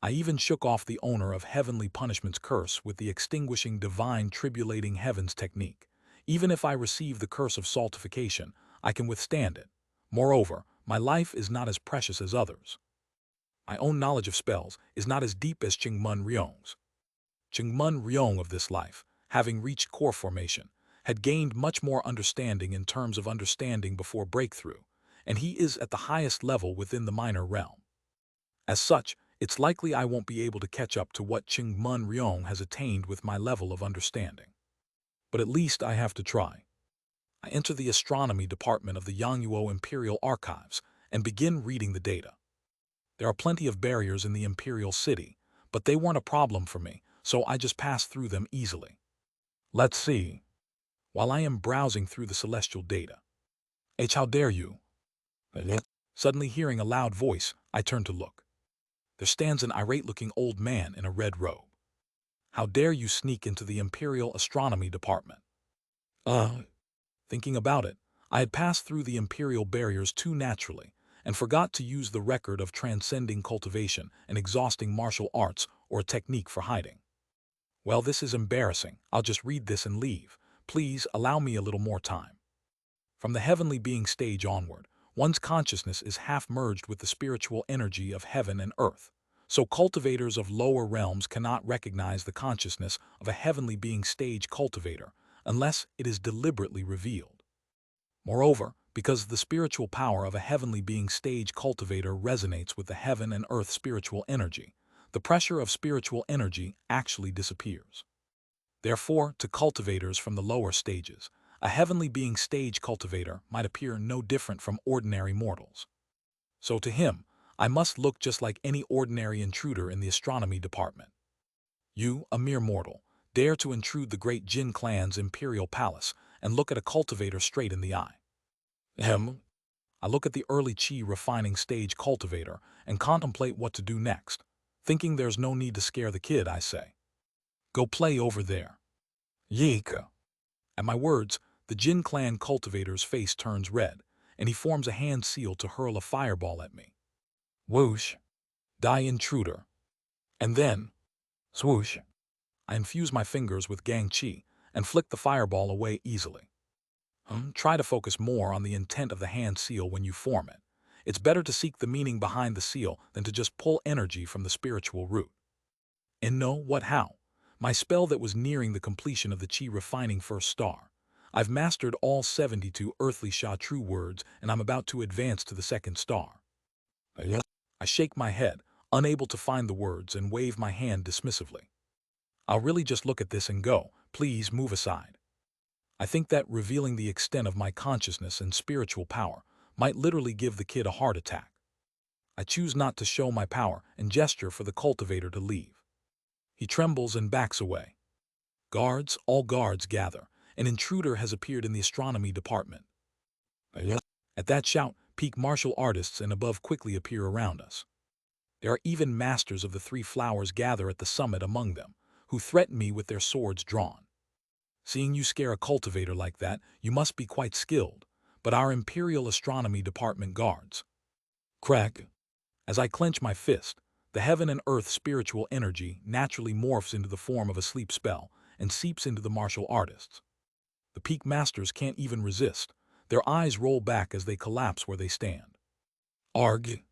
A: I even shook off the owner of Heavenly Punishment's curse with the extinguishing divine tribulating heavens technique. Even if I receive the curse of saltification, I can withstand it. Moreover, my life is not as precious as others. My own knowledge of spells is not as deep as Chungmun Ryong's. Chungmun Ryong of this life, having reached core formation, had gained much more understanding in terms of understanding before breakthrough, and he is at the highest level within the minor realm. As such, it's likely I won't be able to catch up to what Chungmun Ryong has attained with my level of understanding. But at least I have to try. I enter the astronomy department of the Yangyuo Imperial Archives and begin reading the data. There are plenty of barriers in the Imperial City, but they weren't a problem for me, so I just passed through them easily. Let's see. While I am browsing through the celestial data. How dare you? Suddenly hearing a loud voice, I turn to look. There stands an irate-looking old man in a red robe. How dare you sneak into the Imperial Astronomy Department? Thinking about it, I had passed through the Imperial barriers too naturally, and forgot to use the record of transcending cultivation and exhausting martial arts or a technique for hiding. Well, this is embarrassing. I'll just read this and leave. Please allow me a little more time. From the heavenly being stage onward, one's consciousness is half merged with the spiritual energy of heaven and earth, so cultivators of lower realms cannot recognize the consciousness of a heavenly being stage cultivator unless it is deliberately revealed. Moreover, because the spiritual power of a heavenly being stage cultivator resonates with the heaven and earth spiritual energy, the pressure of spiritual energy actually disappears. Therefore, to cultivators from the lower stages, a heavenly being stage cultivator might appear no different from ordinary mortals. So to him, I must look just like any ordinary intruder in the astronomy department. You, a mere mortal, dare to intrude the great Jin clan's imperial palace and look at a cultivator straight in the eye. I look at the early Qi refining stage cultivator and contemplate what to do next. Thinking there's no need to scare the kid, I say, "Go play over there." Yika. At my words, the Jin clan cultivator's face turns red, and he forms a hand seal to hurl a fireball at me. Whoosh. Die, intruder. And then, swoosh. I infuse my fingers with Gang Qi and flick the fireball away easily. Try to focus more on the intent of the hand seal when you form it. It's better to seek the meaning behind the seal than to just pull energy from the spiritual root. And know what how? My spell that was nearing the completion of the Qi refining first star. I've mastered all 72 earthly Sha true words, and I'm about to advance to the second star. I shake my head, unable to find the words, and wave my hand dismissively. I'll really just look at this and go, please move aside. I think that revealing the extent of my consciousness and spiritual power might literally give the kid a heart attack. I choose not to show my power and gesture for the cultivator to leave. He trembles and backs away. Guards, all guards gather. An intruder has appeared in the astronomy department. At that shout, peak martial artists and above quickly appear around us. There are even masters of the three flowers gather at the summit among them, who threaten me with their swords drawn. Seeing you scare a cultivator like that, you must be quite skilled. but our Imperial Astronomy Department guards. Crack. As I clench my fist, the heaven and earth spiritual energy naturally morphs into the form of a sleep spell and seeps into the martial artists. The peak masters can't even resist. Their eyes roll back as they collapse where they stand. Arg.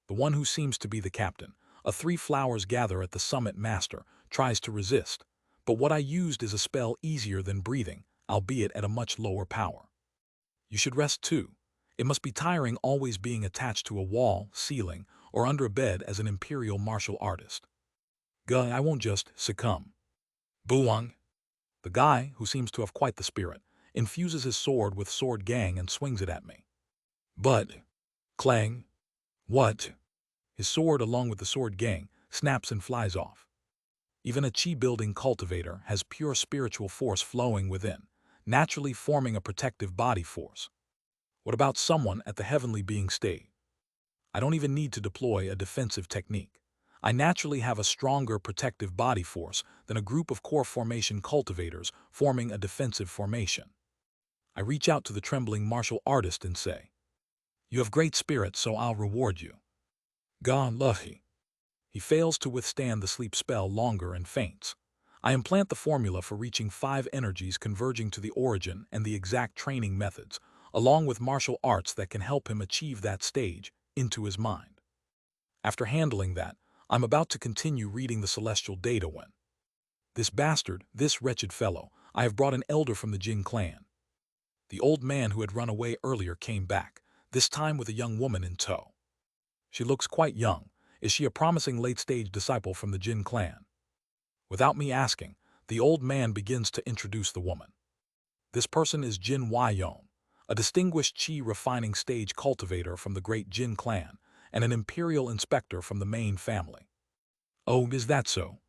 A: The one who seems to be the captain, a three flowers gather at the summit master, tries to resist, but what I used is a spell easier than breathing, albeit at a much lower power. You should rest too. It must be tiring always being attached to a wall, ceiling, or under a bed as an imperial martial artist. Guy, I won't just succumb. Buang. The guy, who seems to have quite the spirit, infuses his sword with sword gang and swings it at me. But, clang. What? His sword, along with the sword gang, snaps and flies off. Even a chi-building cultivator has pure spiritual force flowing within, naturally forming a protective body force. What about someone at the heavenly being state? I don't even need to deploy a defensive technique. I naturally have a stronger protective body force than a group of core formation cultivators forming a defensive formation. I reach out to the trembling martial artist and say, "You have great spirit, so I'll reward you." God lucky. He fails to withstand the sleep spell longer and faints. I implant the formula for reaching 5 energies converging to the origin and the exact training methods, along with martial arts that can help him achieve that stage, into his mind. After handling that, I'm about to continue reading the celestial data when this bastard, this wretched fellow, I have brought an elder from the Jin clan. The old man who had run away earlier came back, this time with a young woman in tow. She looks quite young. Is she a promising late-stage disciple from the Jin clan? Without me asking, the old man begins to introduce the woman. This person is Jin Waiyon, a distinguished chi refining stage cultivator from the great Jin clan, and an imperial inspector from the main family. Oh, is that so?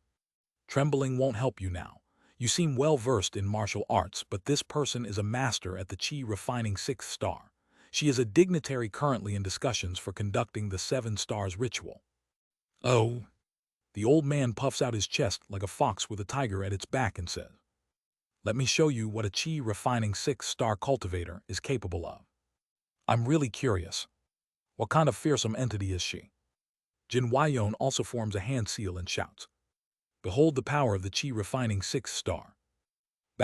A: Trembling won't help you now. You seem well versed in martial arts, but this person is a master at the chi refining 6th star. She is a dignitary currently in discussions for conducting the 7 stars ritual. Oh. The old man puffs out his chest like a fox with a tiger at its back and says, "Let me show you what a chi refining 6th star cultivator is capable of." I'm really curious. What kind of fearsome entity is she? Jin Waiyon also forms a hand seal and shouts, "Behold the power of the chi refining 6th star. //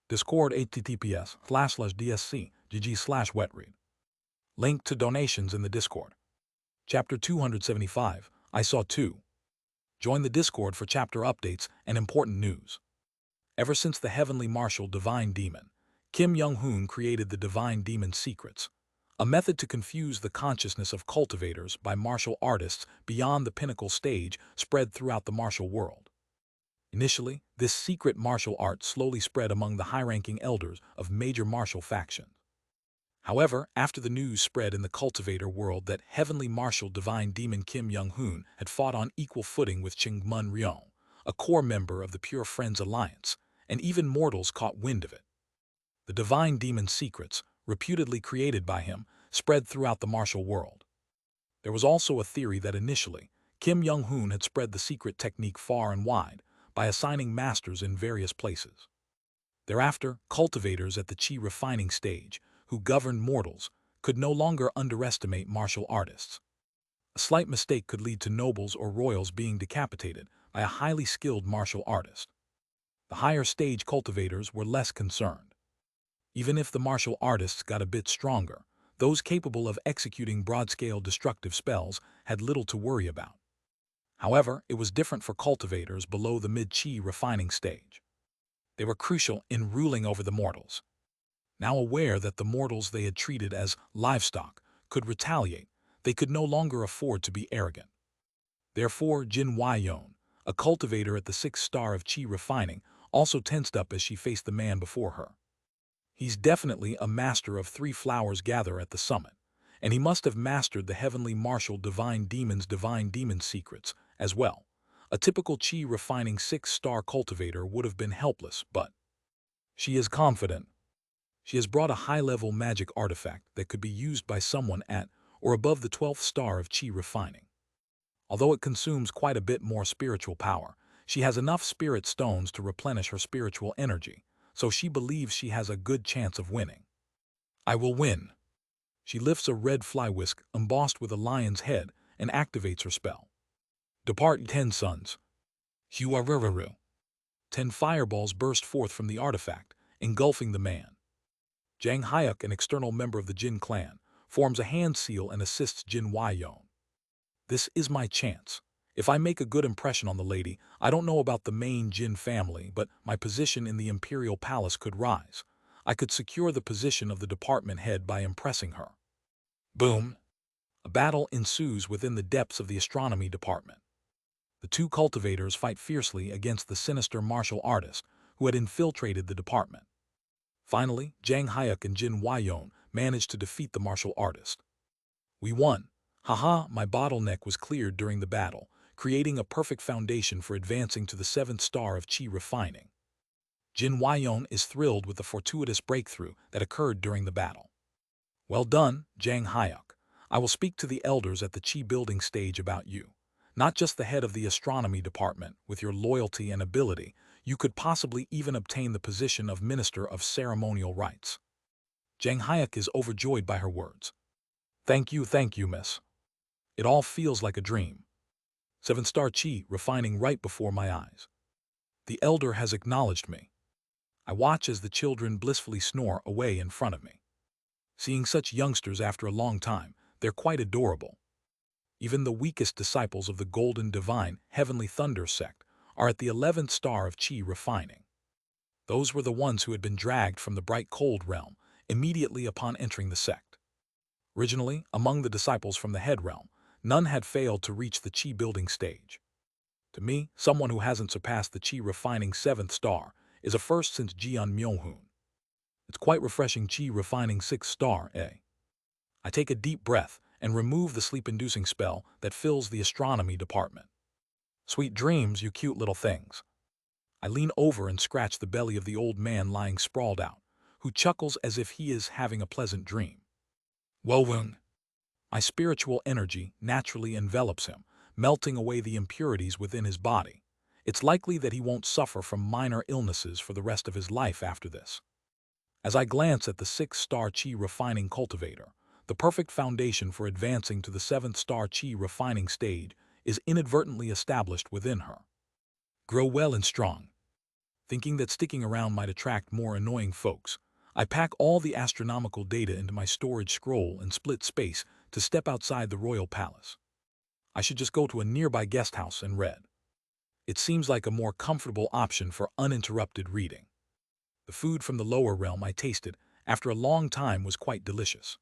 A: Discord https://dsc/gg/wetread. Link to donations in the Discord. Chapter 275, I Saw 2. Join the Discord for chapter updates and important news. Ever since the heavenly martial Divine Demon, Kim Young-hoon created the Divine Demon Secrets, a method to confuse the consciousness of cultivators by martial artists beyond the pinnacle stage spread throughout the martial world. Initially, this secret martial art slowly spread among the high-ranking elders of major martial factions. However, after the news spread in the cultivator world that heavenly martial divine demon Kim Young-hoon had fought on equal footing with Ching-mun Ryong, a core member of the Pure Friends Alliance, and even mortals caught wind of it. The divine demon secrets, reputedly created by him, spread throughout the martial world. There was also a theory that initially, Kim Young-hoon had spread the secret technique far and wide by assigning masters in various places. Thereafter, cultivators at the chi refining stage, who governed mortals, could no longer underestimate martial artists. A slight mistake could lead to nobles or royals being decapitated by a highly skilled martial artist. The higher stage cultivators were less concerned. Even if the martial artists got a bit stronger, those capable of executing broad-scale destructive spells had little to worry about. However, it was different for cultivators below the mid-chi refining stage. They were crucial in ruling over the mortals. Now aware that the mortals they had treated as livestock could retaliate, they could no longer afford to be arrogant. Therefore, Jin Waiyon, a cultivator at the 6th star of chi refining, also tensed up as she faced the man before her. He's definitely a master of 3 flowers gather at the summit, and he must have mastered the heavenly martial divine demon secrets as well. A typical chi refining 6th star cultivator would have been helpless, but she is confident. She has brought a high-level magic artifact that could be used by someone at or above the 12th star of chi refining. Although it consumes quite a bit more spiritual power, she has enough spirit stones to replenish her spiritual energy, so she believes she has a good chance of winning. I will win. She lifts a red fly whisk embossed with a lion's head and activates her spell. Depart 10 suns. Huaruraru. 10 fireballs burst forth from the artifact, engulfing the man. Jang Hyuk, an external member of the Jin clan, forms a hand seal and assists Jin Wyon. This is my chance. If I make a good impression on the lady, I don't know about the main Jin family, but my position in the imperial palace could rise. I could secure the position of the department head by impressing her. Boom! A battle ensues within the depths of the astronomy department. The two cultivators fight fiercely against the sinister martial artist who had infiltrated the department. Finally, Jang Hyuk and Jin Wyon managed to defeat the martial artist. We won. Haha, my bottleneck was cleared during the battle, creating a perfect foundation for advancing to the 7th star of Qi refining. Jin Wyon is thrilled with the fortuitous breakthrough that occurred during the battle. Well done, Jang Hyuk. I will speak to the elders at the Qi building stage about you. Not just the head of the astronomy department. With your loyalty and ability, you could possibly even obtain the position of Minister of Ceremonial Rites. Jang Hyuk is overjoyed by her words. Thank you, miss. It all feels like a dream. 7th star Qi refining right before my eyes. The elder has acknowledged me. I watch as the children blissfully snore away in front of me. Seeing such youngsters after a long time, they're quite adorable. Even the weakest disciples of the Golden Divine Heavenly Thunder sect are at the 11th star of Qi refining. Those were the ones who had been dragged from the bright cold realm immediately upon entering the sect. Originally, among the disciples from the head realm, none had failed to reach the Qi building stage. To me, someone who hasn't surpassed the Qi refining 7th star is a first since Jian Myohoon. It's quite refreshing. Qi refining 6th star, eh? I take a deep breath and remove the sleep-inducing spell that fills the astronomy department. Sweet dreams, you cute little things. I lean over and scratch the belly of the old man lying sprawled out, who chuckles as if he is having a pleasant dream. Wowung. My spiritual energy naturally envelops him, melting away the impurities within his body. It's likely that he won't suffer from minor illnesses for the rest of his life after this. As I glance at the 6th star Qi refining cultivator, the perfect foundation for advancing to the 7th star Qi refining stage is inadvertently established within her. Grow well and strong. Thinking that sticking around might attract more annoying folks, I pack all the astronomical data into my storage scroll and split space to step outside the royal palace. I should just go to a nearby guest house and read. It seems like a more comfortable option for uninterrupted reading. The food from the lower realm I tasted after a long time was quite delicious.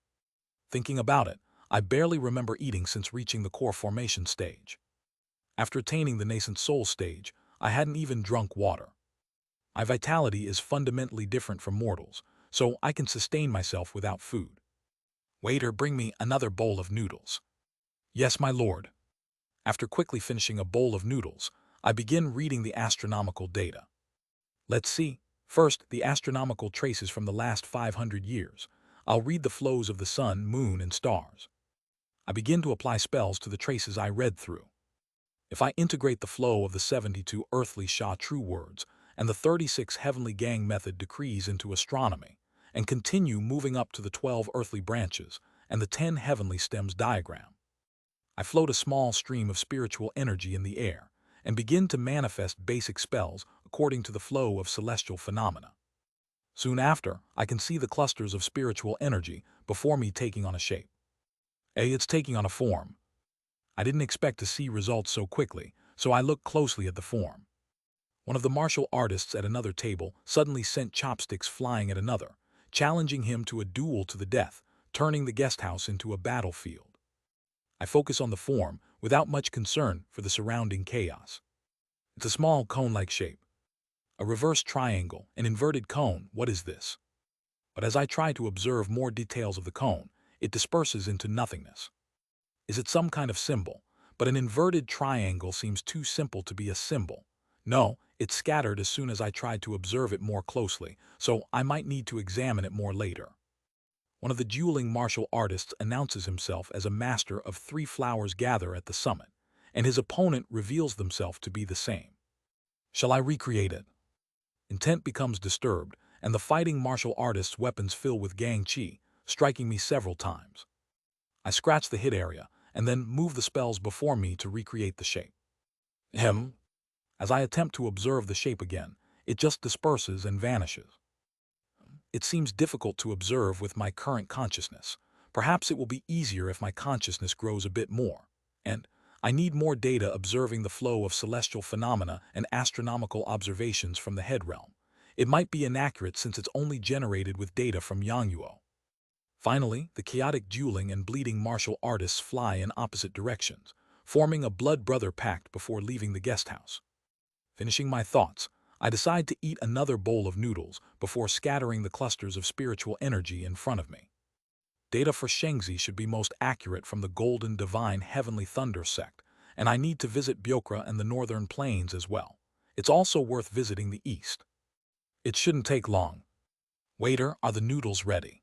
A: Thinking about it, I barely remember eating since reaching the core formation stage. After attaining the nascent soul stage, I hadn't even drunk water. My vitality is fundamentally different from mortals, so I can sustain myself without food. Waiter, bring me another bowl of noodles. Yes, my lord. After quickly finishing a bowl of noodles, I begin reading the astronomical data. Let's see. First, the astronomical traces from the last 500 years. I'll read the flows of the sun, moon, and stars. I begin to apply spells to the traces I read through. If I integrate the flow of the 72 earthly Sha true words and the 36 heavenly gang method decrees into astronomy, and continue moving up to the 12 earthly branches and the 10 heavenly stems diagram, I float a small stream of spiritual energy in the air and begin to manifest basic spells according to the flow of celestial phenomena. Soon after, I can see the clusters of spiritual energy before me taking on a shape. It's taking on a form. I didn't expect to see results so quickly, so I looked closely at the form. One of the martial artists at another table suddenly sent chopsticks flying at another, challenging him to a duel to the death, turning the guest house into a battlefield. I focus on the form without much concern for the surrounding chaos. It's a small cone-like shape. A reverse triangle, an inverted cone, what is this? But as I try to observe more details of the cone, it disperses into nothingness. Is it some kind of symbol? But an inverted triangle seems too simple to be a symbol. No, it's scattered as soon as I tried to observe it more closely, so I might need to examine it more later. One of the dueling martial artists announces himself as a master of 3 flowers gather at the summit, and his opponent reveals themselves to be the same. Shall I recreate it? Intent becomes disturbed and the fighting martial artist's weapons fill with gang chi, striking me several times. I scratch the hit area, and then move the spells before me to recreate the shape. As I attempt to observe the shape again, it just disperses and vanishes. It seems difficult to observe with my current consciousness. Perhaps it will be easier if my consciousness grows a bit more. And I need more data observing the flow of celestial phenomena and astronomical observations from the head realm. It might be inaccurate since it's only generated with data from Yangyuo. Finally, the chaotic dueling and bleeding martial artists fly in opposite directions, forming a blood-brother pact before leaving the guest house. Finishing my thoughts, I decide to eat another bowl of noodles before scattering the clusters of spiritual energy in front of me. Data for Shengzi should be most accurate from the Golden Divine Heavenly Thunder sect, and I need to visit Byokra and the Northern Plains as well. It's also worth visiting the East. It shouldn't take long. Waiter, are the noodles ready?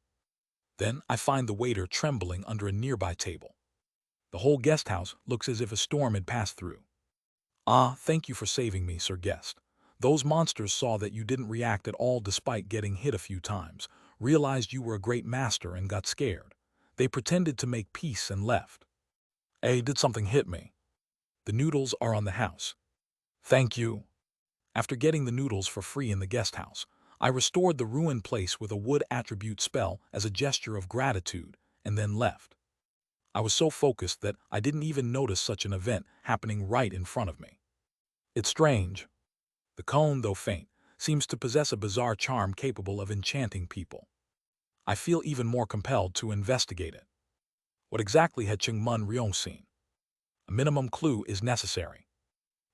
A: Then I find the waiter trembling under a nearby table. The whole guest house looks as if a storm had passed through. Ah, thank you for saving me, Sir Guest. Those monsters saw that you didn't react at all despite getting hit a few times, realized you were a great master and got scared. They pretended to make peace and left. Hey, did something hit me? The noodles are on the house. Thank you. After getting the noodles for free in the guest house, I restored the ruined place with a wood attribute spell as a gesture of gratitude, and then left. I was so focused that I didn't even notice such an event happening right in front of me. It's strange. The cone, though faint, seems to possess a bizarre charm capable of enchanting people. I feel even more compelled to investigate it. What exactly had Chengmun Ryong seen? A minimum clue is necessary.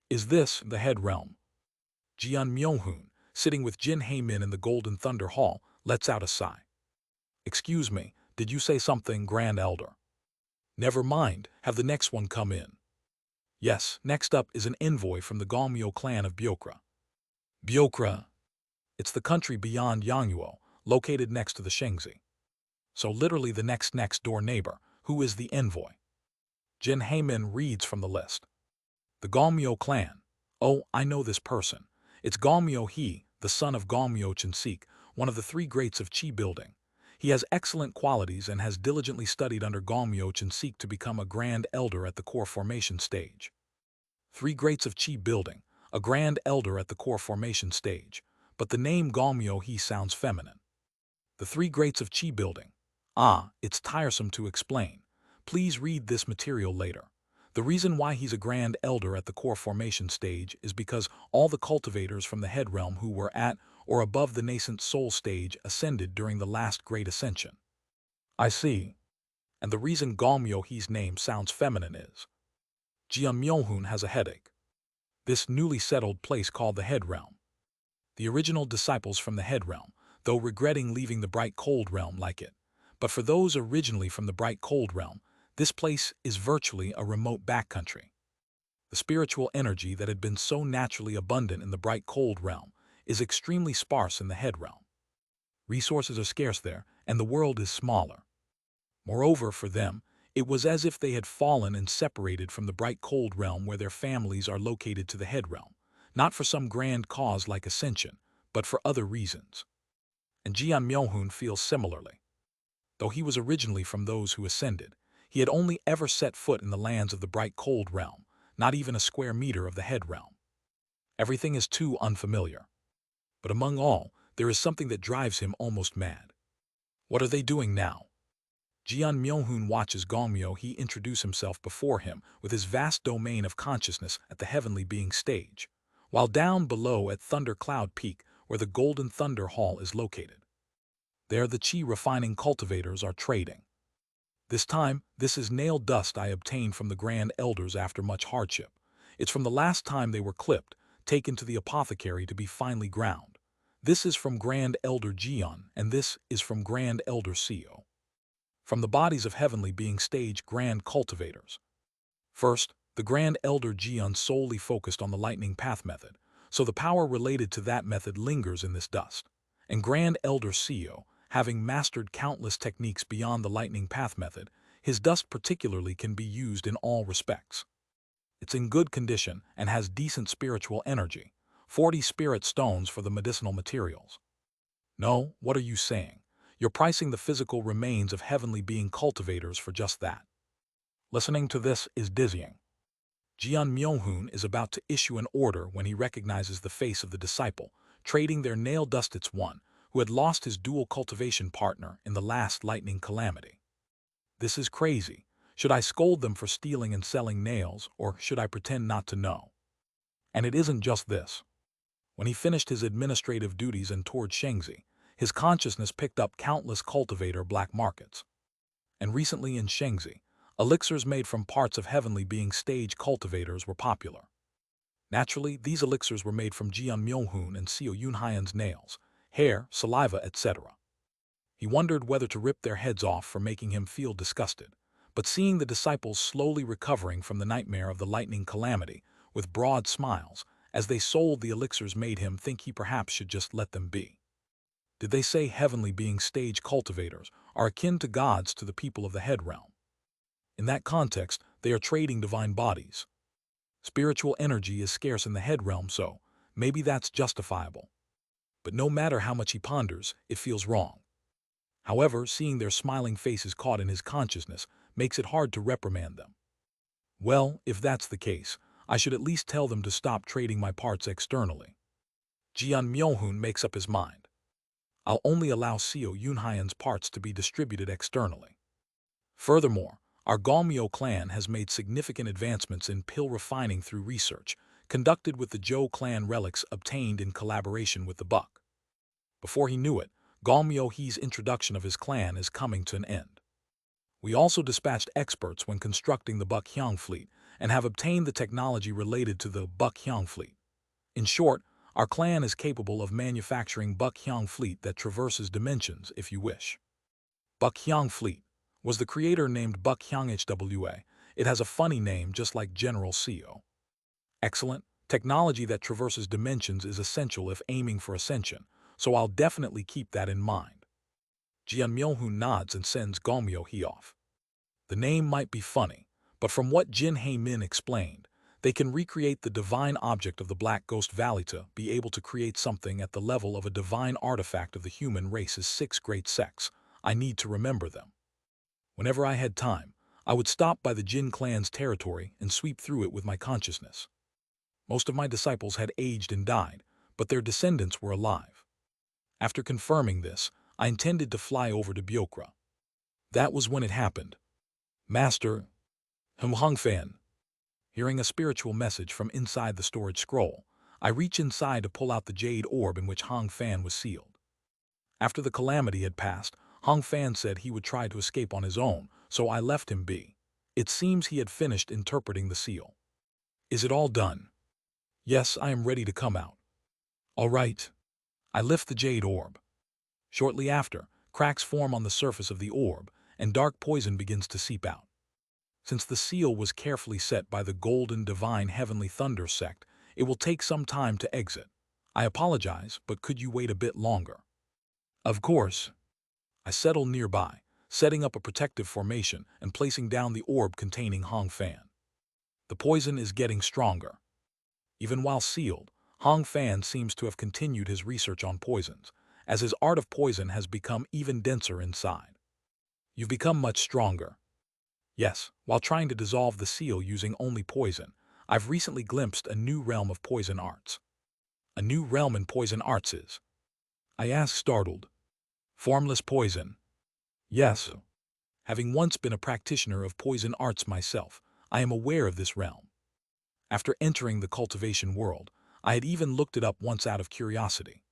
A: Is this the head realm? Jian Myonghun, sitting with Jin Heimin in the Golden Thunder Hall, lets out a sigh. Excuse me, did you say something, Grand Elder? Never mind, have the next one come in. Yes, next up is an envoy from the Gongmyo clan of Byokra. Byokra. It's the country beyond Yangyuo, located next to the Shengzi. So literally the next door neighbor. Who is the envoy? Jin Heimin reads from the list. The Gongmyo clan. Oh, I know this person. It's Gongmyo He, the son of Gongmyo Chinsik, one of the three greats of Qi building. He has excellent qualities and has diligently studied under Gongmyo Chinsik to become a Grand Elder at the core formation stage. Three greats of Qi building, a Grand Elder at the core formation stage, but the name Gongmyo He sounds feminine. The three greats of Qi building. Ah, it's tiresome to explain. Please read this material later. The reason why he's a Grand Elder at the core formation stage is because all the cultivators from the head realm who were at or above the nascent soul stage ascended during the last great ascension. I see. And the reason Gongmyo He's name sounds feminine is Jian Myonghun has a headache. This newly settled place called the head realm. The original disciples from the head realm, though regretting leaving the bright cold realm like it. But for those originally from the bright cold realm, this place is virtually a remote backcountry. The spiritual energy that had been so naturally abundant in the bright cold realm is extremely sparse in the head realm. Resources are scarce there, and the world is smaller. Moreover, for them, it was as if they had fallen and separated from the bright cold realm where their families are located to the head realm, not for some grand cause like ascension, but for other reasons. And Jian Myonghun feels similarly. Though he was originally from those who ascended, he had only ever set foot in the lands of the bright cold realm, not even a square meter of the head realm. Everything is too unfamiliar. But among all, there is something that drives him almost mad. What are they doing now? Jian Myonghun watches Gongmyo He introduce himself before him with his vast domain of consciousness at the heavenly being stage, while down below at Thunder Cloud Peak where the Golden Thunder Hall is located. There the Qi refining cultivators are trading. This time, this is nail dust I obtained from the Grand Elders after much hardship. It's from the last time they were clipped, taken to the apothecary to be finely ground. This is from Grand Elder Jian, and this is from Grand Elder Seo. From the bodies of heavenly being stage Grand Cultivators. First, the Grand Elder Jian solely focused on the lightning path method, so the power related to that method lingers in this dust. And Grand Elder Seo, having mastered countless techniques beyond the lightning path method, his dust particularly can be used in all respects. It's in good condition and has decent spiritual energy, 40 spirit stones for the medicinal materials. No, what are you saying? You're pricing the physical remains of heavenly being cultivators for just that. Listening to this is dizzying. Jian Myohoon is about to issue an order when he recognizes the face of the disciple, trading their nail-dusted's one, who had lost his dual cultivation partner in the last lightning calamity. This is crazy. Should I scold them for stealing and selling nails, or should I pretend not to know? And it isn't just this. When he finished his administrative duties and toured Shengzi, his consciousness picked up countless cultivator black markets. And recently in Shengzi, elixirs made from parts of heavenly being stage cultivators were popular. Naturally, these elixirs were made from Jian Myohoon and Seo Yunhaian's nails, hair, saliva, etc. He wondered whether to rip their heads off for making him feel disgusted, but seeing the disciples slowly recovering from the nightmare of the lightning calamity, with broad smiles, as they sold the elixirs made him think he perhaps should just let them be. Did they say heavenly being stage cultivators are akin to gods to the people of the head realm? In that context, they are trading divine bodies. Spiritual energy is scarce in the head realm, so maybe that's justifiable. But no matter how much he ponders, it feels wrong. However, seeing their smiling faces caught in his consciousness makes it hard to reprimand them. Well, if that's the case, I should at least tell them to stop trading my parts externally. Jian Myohoon makes up his mind. I'll only allow Seo Yunhaian's parts to be distributed externally. Furthermore, our Galmyo clan has made significant advancements in pill refining through research, conducted with the Zhou clan relics obtained in collaboration with the Buck. Before he knew it, Galmyo He's introduction of his clan is coming to an end. We also dispatched experts when constructing the Buck Hyang fleet and have obtained the technology related to the Buck Hyang fleet. In short, our clan is capable of manufacturing Buck Hyang fleet that traverses dimensions if you wish. Buck Hyang fleet. Was the creator named Buck Hyang HWA? It has a funny name just like General Seo. Excellent. Technology that traverses dimensions is essential if aiming for ascension, so I'll definitely keep that in mind. Jian Myohoon nods and sends Galmyo He off. The name might be funny, but from what Jin Hae Min explained, they can recreate the divine object of the Black Ghost Valley to be able to create something at the level of a divine artifact of the human race's 6 great sects. I need to remember them. Whenever I had time, I would stop by the Jin clan's territory and sweep through it with my consciousness. Most of my disciples had aged and died, but their descendants were alive. After confirming this, I intended to fly over to Byokra. That was when it happened. Master Hongfan. Hearing a spiritual message from inside the storage scroll, I reach inside to pull out the jade orb in which Hongfan was sealed. After the calamity had passed, Hongfan said he would try to escape on his own, so I left him be. It seems he had finished interpreting the seal. Is it all done? Yes, I am ready to come out. All right. I lift the jade orb. Shortly after, cracks form on the surface of the orb, and dark poison begins to seep out. Since the seal was carefully set by the Golden Divine Heavenly Thunder sect, it will take some time to exit. I apologize, but could you wait a bit longer? Of course. I settle nearby, setting up a protective formation and placing down the orb containing Hongfan. The poison is getting stronger. Even while sealed, Hongfan seems to have continued his research on poisons, as his art of poison has become even denser inside. You've become much stronger. Yes, while trying to dissolve the seal using only poison, I've recently glimpsed a new realm of poison arts. A new realm in poison arts is? I asked, startled. Formless poison. Yes. Having once been a practitioner of poison arts myself, I am aware of this realm. After entering the cultivation world, I had even looked it up once out of curiosity.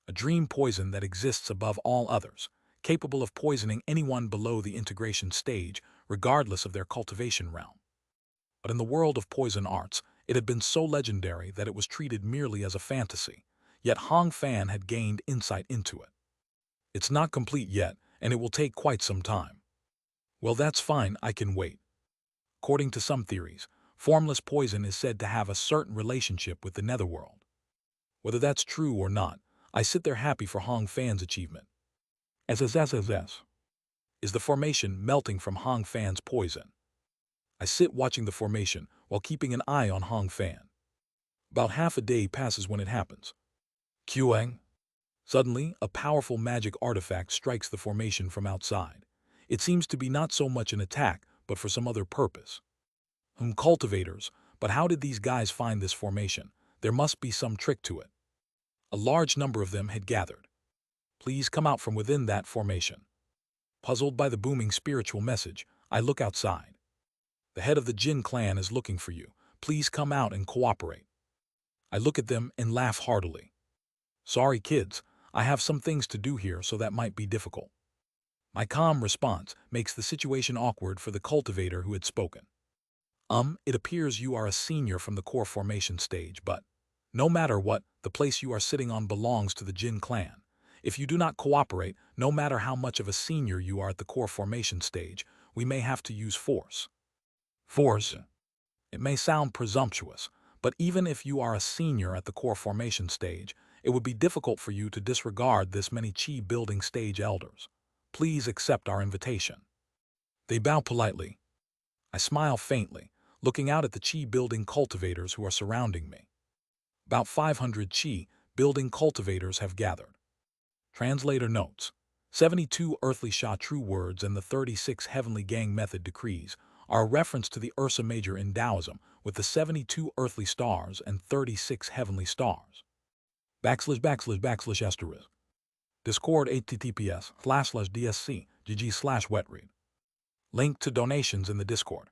A: A dream poison that exists above all others, capable of poisoning anyone below the integration stage, regardless of their cultivation realm. But in the world of poison arts, it had been so legendary that it was treated merely as a fantasy, yet Hongfan had gained insight into it. It's not complete yet, and it will take quite some time. Well, that's fine, I can wait. According to some theories, formless poison is said to have a certain relationship with the netherworld. Whether that's true or not, I sit there happy for Hongfan's achievement. Is the formation melting from Hongfan's poison? I sit watching the formation while keeping an eye on Hongfan. About half a day passes when it happens. Qing. Suddenly, a powerful magic artifact strikes the formation from outside. It seems to be not so much an attack, but for some other purpose. Cultivators, but how did these guys find this formation? There must be some trick to it. A large number of them had gathered. Please come out from within that formation. Puzzled by the booming spiritual message, I look outside. The head of the Jinn clan is looking for you. Please come out and cooperate. I look at them and laugh heartily. Sorry, kids, I have some things to do here, so that might be difficult. My calm response makes the situation awkward for the cultivator who had spoken. It appears you are a senior from the core formation stage, but no matter what, the place you are sitting on belongs to the Jinn clan. If you do not cooperate, no matter how much of a senior you are at the core formation stage, we may have to use force. Force. It may sound presumptuous, but even if you are a senior at the core formation stage, it would be difficult for you to disregard this many chi building stage elders. Please accept our invitation. They bow politely. I smile faintly, looking out at the chi building cultivators who are surrounding me. About 500 chi building cultivators have gathered. Translator notes, 72 earthly Sha true words and the 36 heavenly gang method decrees are a reference to the Ursa Major in Taoism with the 72 earthly stars and 36 heavenly stars. // Discord https //dsc gg/wetread. Link to donations in the Discord.